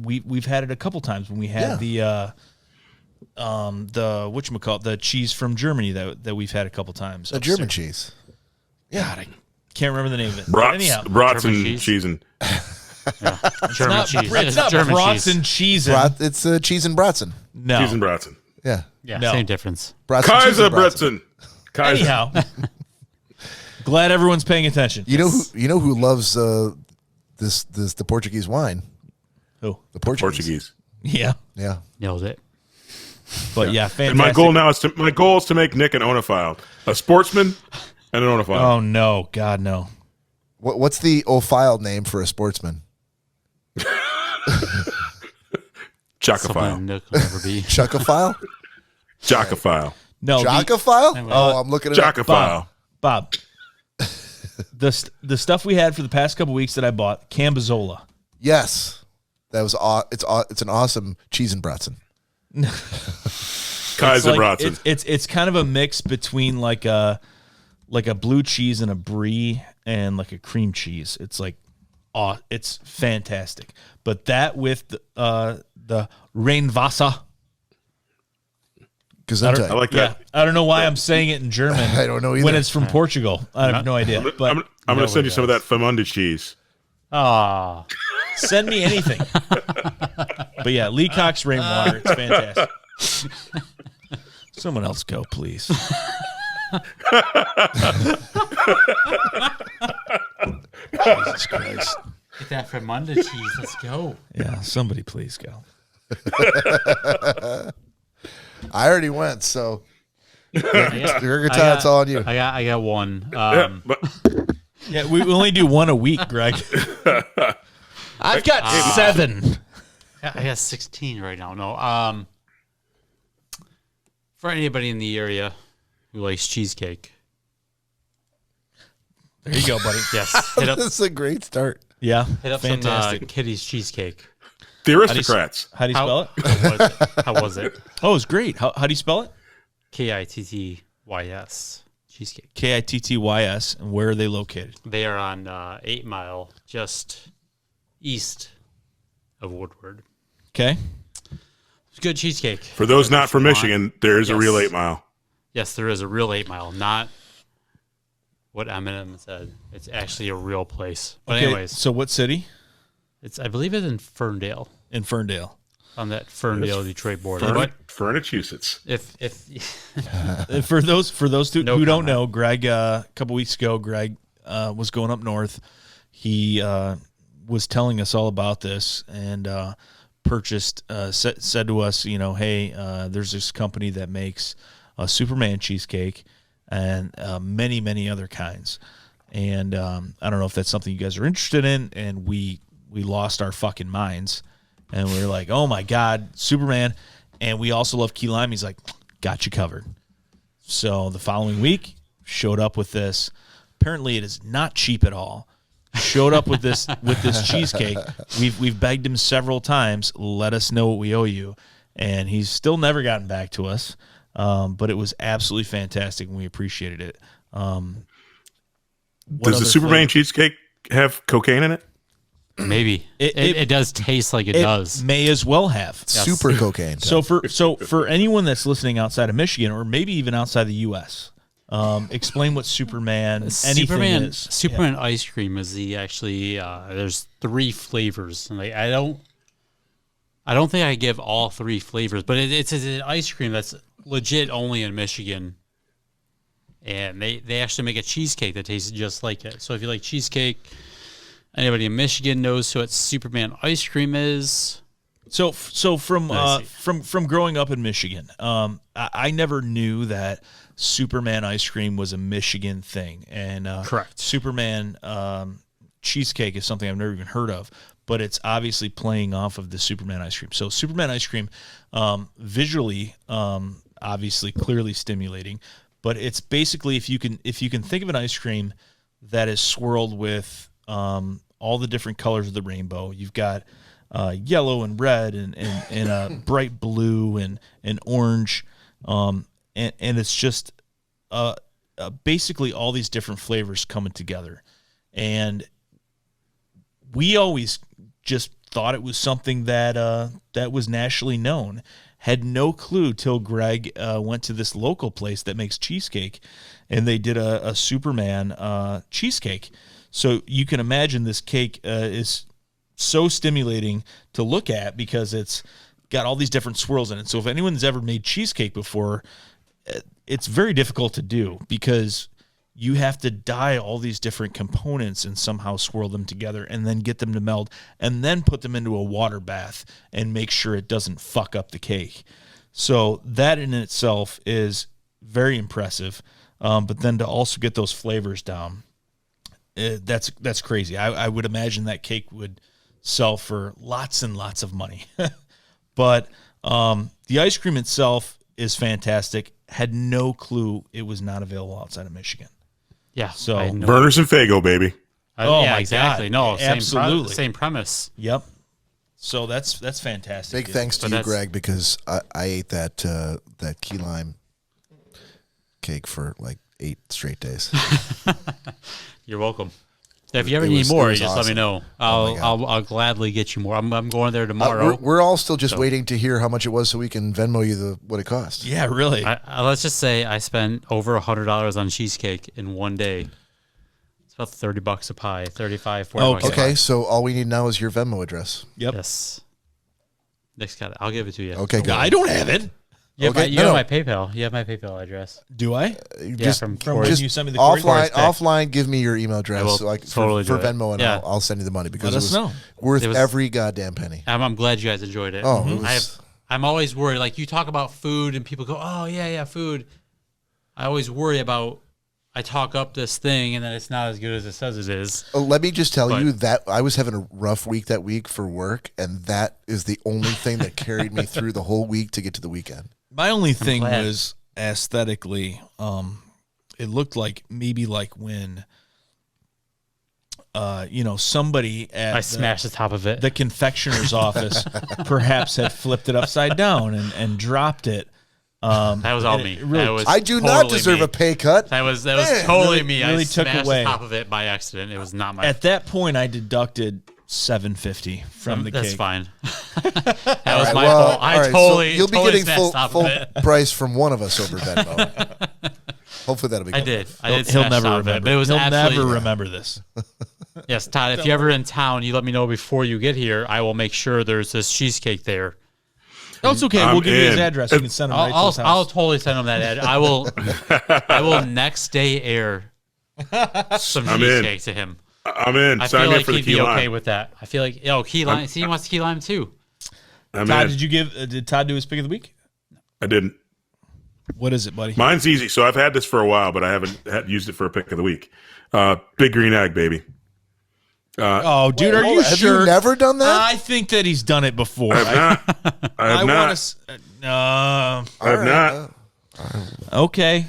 We've had it a couple times when we had the whatchamacallit, the cheese from Germany that we've had a couple times. A German cheese. God, I can't remember the name of it. But anyhow, Brats German and cheese? cheesing. German cheese. It's not German brats cheese. and cheese. It's cheese and Bratzen. No. Cheese and Bratson. Yeah. Yeah, No. same difference. Bratzen, cheese Kaiser and Bratzen. Bratson. Kaiser. Anyhow, glad everyone's paying attention. You know who loves the Portuguese wine? Who? The Portuguese. Portuguese. Yeah, Yeah. Nailed it. but yeah, fantastic. And my goal is to make Nick an onophile, a sportsman and an onophile. Oh no, God no. What's the ophile name for a sportsman? Jockophile. Something Nick will never be. Chuckophile? Jockophile. No, Jockophile? Oh, I'm looking at it. Jockophile. Bob. The stuff we had for the past couple weeks that I bought, Cambozola. Yes. That was it's an awesome cheese and Bratzen. Kaiser It's like- Bratson. It's kind of a mix between like a blue cheese and a brie and like a cream cheese. It's like, it's fantastic. But that with the Reinwasser, Gesundheit. I like Yeah, that. I don't know why I'm saying it in German. I don't know either. When it's from Portugal, I have no idea. But I'm going to send you some of that famunda cheese. Ah, send me anything. But yeah, Lee Cox Rainwater. It's fantastic. Someone else go, please. Jesus Christ. get that Fremunda cheese. Let's go. Yeah, somebody please go. I already went, so it's all on you. I got one. Yeah, we only do one a week, Greg. I've got 7. I got 16 right now. No. For anybody in the area who likes cheesecake. There you go, buddy. Yes. Hit up, That's a great start. Yeah, hit up fantastic. some Kitty's cheesecake. The aristocrats. How do you spell it? How was it? Oh, it's great. How do you spell it? Kittys cheesecake. Kittys. And where are they located? They are on 8 Mile, just east of Woodward. Okay. It's good cheesecake. For those not from Michigan, there is a Yes. real 8 Mile. Yes, there is a real 8 Mile, not what Eminem said. It's actually a real place. But Okay, anyways, so what city? I believe it's in Ferndale, In Ferndale. on that Ferndale-Detroit border. But Massachusetts. if For those who No don't comment. know, Greg, a couple weeks ago, Greg was going up north. He was telling us all about this and said to us, hey, there's this company that makes a Superman cheesecake and many, many other kinds. And I don't know if that's something you guys are interested in. And we lost our fucking minds. And we were like, oh, my God, Superman. And we also love key lime. He's like, got you covered. So the following week, showed up with this. Apparently, it is not cheap at all. Showed up with this cheesecake. We've begged him several times. Let us know what we owe you, and he's still never gotten back to us. But it was absolutely fantastic, and we appreciated it. Does the Superman cheesecake have cocaine in it? maybe it does taste like it does. May as well have. Super cocaine. So for anyone that's listening outside of Michigan, or maybe even outside the U.S., explain what Superman anything is. Superman ice cream is there's 3 flavors, and I don't think I give all 3 flavors, but it's an ice cream that's legit only in Michigan, and they actually make a cheesecake that tastes just like it. So if you like cheesecake, anybody in Michigan knows what Superman ice cream is. So from growing up in Michigan, I never knew that Superman ice cream was a Michigan thing, and Correct. Superman cheesecake is something I've never even heard of, but it's obviously playing off of the Superman ice cream. So Superman ice cream, visually, obviously clearly stimulating, but it's basically if you can think of an ice cream that is swirled with all the different colors of the rainbow. You've got yellow and red and bright blue and orange, and it's just basically all these different flavors coming together. And we always just thought it was something that was nationally known. Had no clue till Greg went to this local place that makes cheesecake, and they did a Superman cheesecake. So you can imagine this cake is so stimulating to look at because it's got all these different swirls in it. So if anyone's ever made cheesecake before, it's very difficult to do because you have to dye all these different components and somehow swirl them together and then get them to meld and then put them into a water bath and make sure it doesn't fuck up the cake. So that in itself is very impressive. But then to also get those flavors down, that's crazy. I would imagine that cake would sell for lots and lots of money. But the ice cream itself is fantastic. Had no clue it was not available outside of Michigan. Yeah. So- I know. Burners and Faygo, baby. Oh, yeah, my exactly. God. No, Absolutely. same premise. Yep. So that's fantastic. Big thanks to But you, that's- Greg, because I ate that key lime cake for like 8 straight days. You're welcome. If you ever It need was- more, it you was just let me awesome. know. Oh my God. I'll gladly get you more. I'm going there tomorrow. We're all still just waiting to hear how much it was so we can Venmo you what it cost. Yeah, really. Let's just say I spent over $100 on cheesecake in one day. It's about $30 a pie, 35, 40 bucks a pie. Okay, so all we need now is your Venmo address. Yep. Yes. Nick's got it. I'll give it to you. Okay, good. No, I don't have it. You have, Okay, you no, have no. my PayPal. You have my PayPal address. Do I? Just from From Corey. when you sent me the Corey? offline, give me your email address will so totally for do it. Venmo, and Yeah. I'll send you the money because Let us it was know. worth It was- every goddamn penny. I'm glad you guys enjoyed it. Oh, it was- I'm always worried. Like, you talk about food and people go, oh, yeah, food. I always worry about, I talk up this thing and then it's not as good as it says it is. Let me just tell But- you that I was having a rough week that week for work, and that is the only thing that carried me through the whole week to get to the weekend. My only thing glad. was aesthetically, it looked like maybe like when, somebody at I smashed the top of it. the confectioner's office perhaps had flipped it upside down and dropped it. That was all and me. it really- That was I do not totally deserve me. a pay cut. That was Man, totally really- me. really I took smashed away. the top of it by accident. It was not my At that point, I deducted $7.50 from the That's cake. fine. That was All right, my well, fault. I all right, totally, so you'll be totally getting smashed full, top full of it. price from one of us over Venmo. Hopefully that'll be good. I did. I did He'll smash never top of it, remember. but it was He'll absolutely never remember this. Yes, Todd. If you're ever in town, you let me know before you get here. I will make sure there's this cheesecake there. Oh, it's okay. I'm We'll give you his in. address. You can send him right to his I'll house. totally send him that ad. I will next day air some I'm in. cheesecake to him. I'm in. I Sign feel me like up for the he'd key be lime. okay with that. I feel like key lime. See, he wants key lime too. I'm Todd, in. did Todd do his pick of the week? I didn't. What is it, buddy? Mine's easy. So I've had this for a while, but I haven't used it for a pick of the week. Big green egg, baby. Oh, dude, are you Have sure? you never done that? I think that he's done it before. I have not. I have not. want to. I have not. Okay.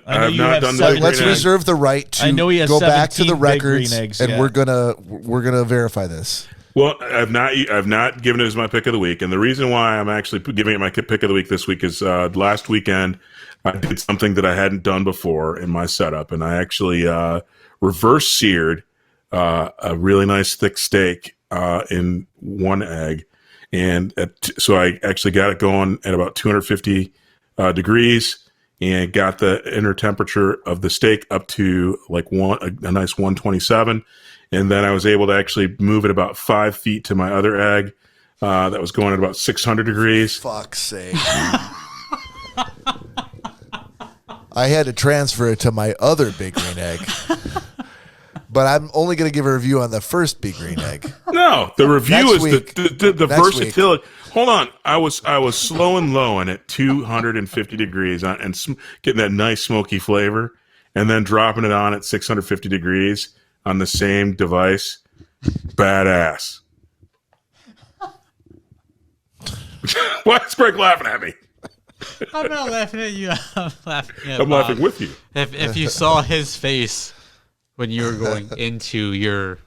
I have not done the seven- big Let's green egg. reserve the right to I know he has go back to the 17 big records, green eggs, and yeah. we're gonna verify this. Well, I've not given it as my pick of the week, and the reason why I'm actually giving it my pick of the week this week is last weekend I did something that I hadn't done before in my setup, and I actually reverse seared a really nice thick steak in one egg, and so I actually got it going at about 250 degrees, and got the inner temperature of the steak up to like a nice 127. And then I was able to actually move it about 5 feet to my other egg that was going at about 600 degrees. Fuck's sake! I had to transfer it to my other big green egg, but I'm only going to give a review on the first big green egg. No, the review Next is week. the Next versatility. Hold on, I was slow and low and at 250 degrees and getting that nice smoky flavor, and then dropping it on at 650 degrees on the same device. Badass. Why is Greg laughing at me? I'm not laughing at you. I'm laughing at I'm Bob. laughing with you. If you saw his face when you were going into your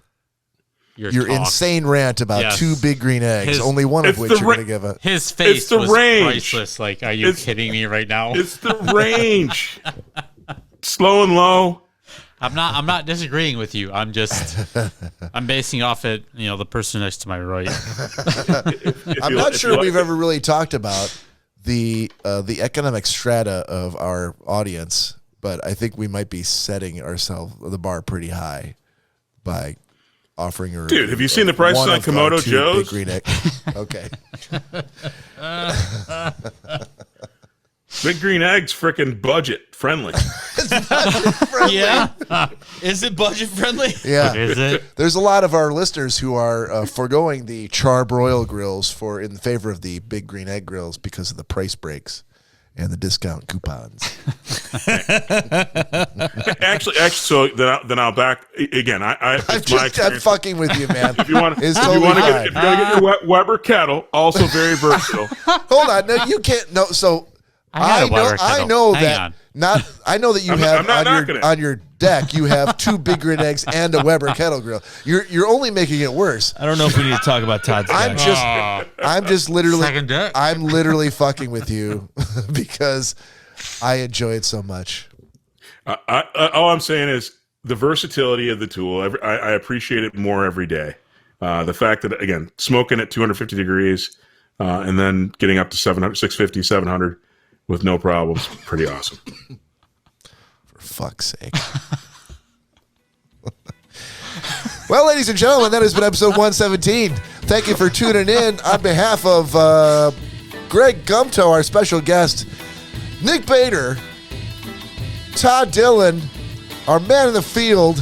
Your talk, insane rant about Yes. 2 big green eggs, His- only one of It's which the you're ra- going to give a. his face It's the was range. priceless. Like, are you kidding me right now? It's the range. Slow and low. I'm not disagreeing with you. I'm basing off it. The person next to my right. I'm not sure we've ever really talked about the economic strata of our audience, but I think we might be setting the bar pretty high by offering her. Dude, have you seen the prices one on of Komodo our 2 Joe's? big green egg. Okay. Big green eggs, freaking budget friendly. Yeah. Is it budget friendly? Yeah. Is it? There's a lot of our listeners who are foregoing the charbroil grills in favor of the big green egg grills because of the price breaks and the discount coupons. actually, so then I'll back again. I'm It's my I'm experience. fucking with you, man. If you want It's to totally get fine. your Weber kettle, also very versatile. Hold on, no, you can't. No, so I got a Weber I kettle. know Hang that. on. I know that you I'm have not knocking it. on your deck. You have 2 big green eggs and a Weber kettle grill. You're only making it worse. I don't know if we need to talk about Todd's I'm deck. just literally Second deck. I'm literally fucking with you because I enjoy it so much. All I'm saying is the versatility of the tool. I appreciate it more every day. The fact that, again, smoking at 250 degrees and then getting up to 650, 700 with no problems, pretty awesome. For fuck's sake. Well, ladies and gentlemen, that has been episode 117. Thank you for tuning in. On behalf of Greg Gumto, our special guest, Nick Bader, Todd Dillon, our man in the field,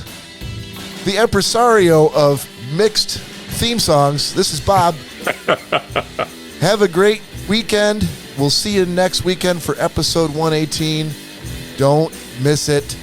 the impresario of mixed theme songs. This is Bob. Have a great weekend. We'll see you next weekend for episode 118. Don't miss it.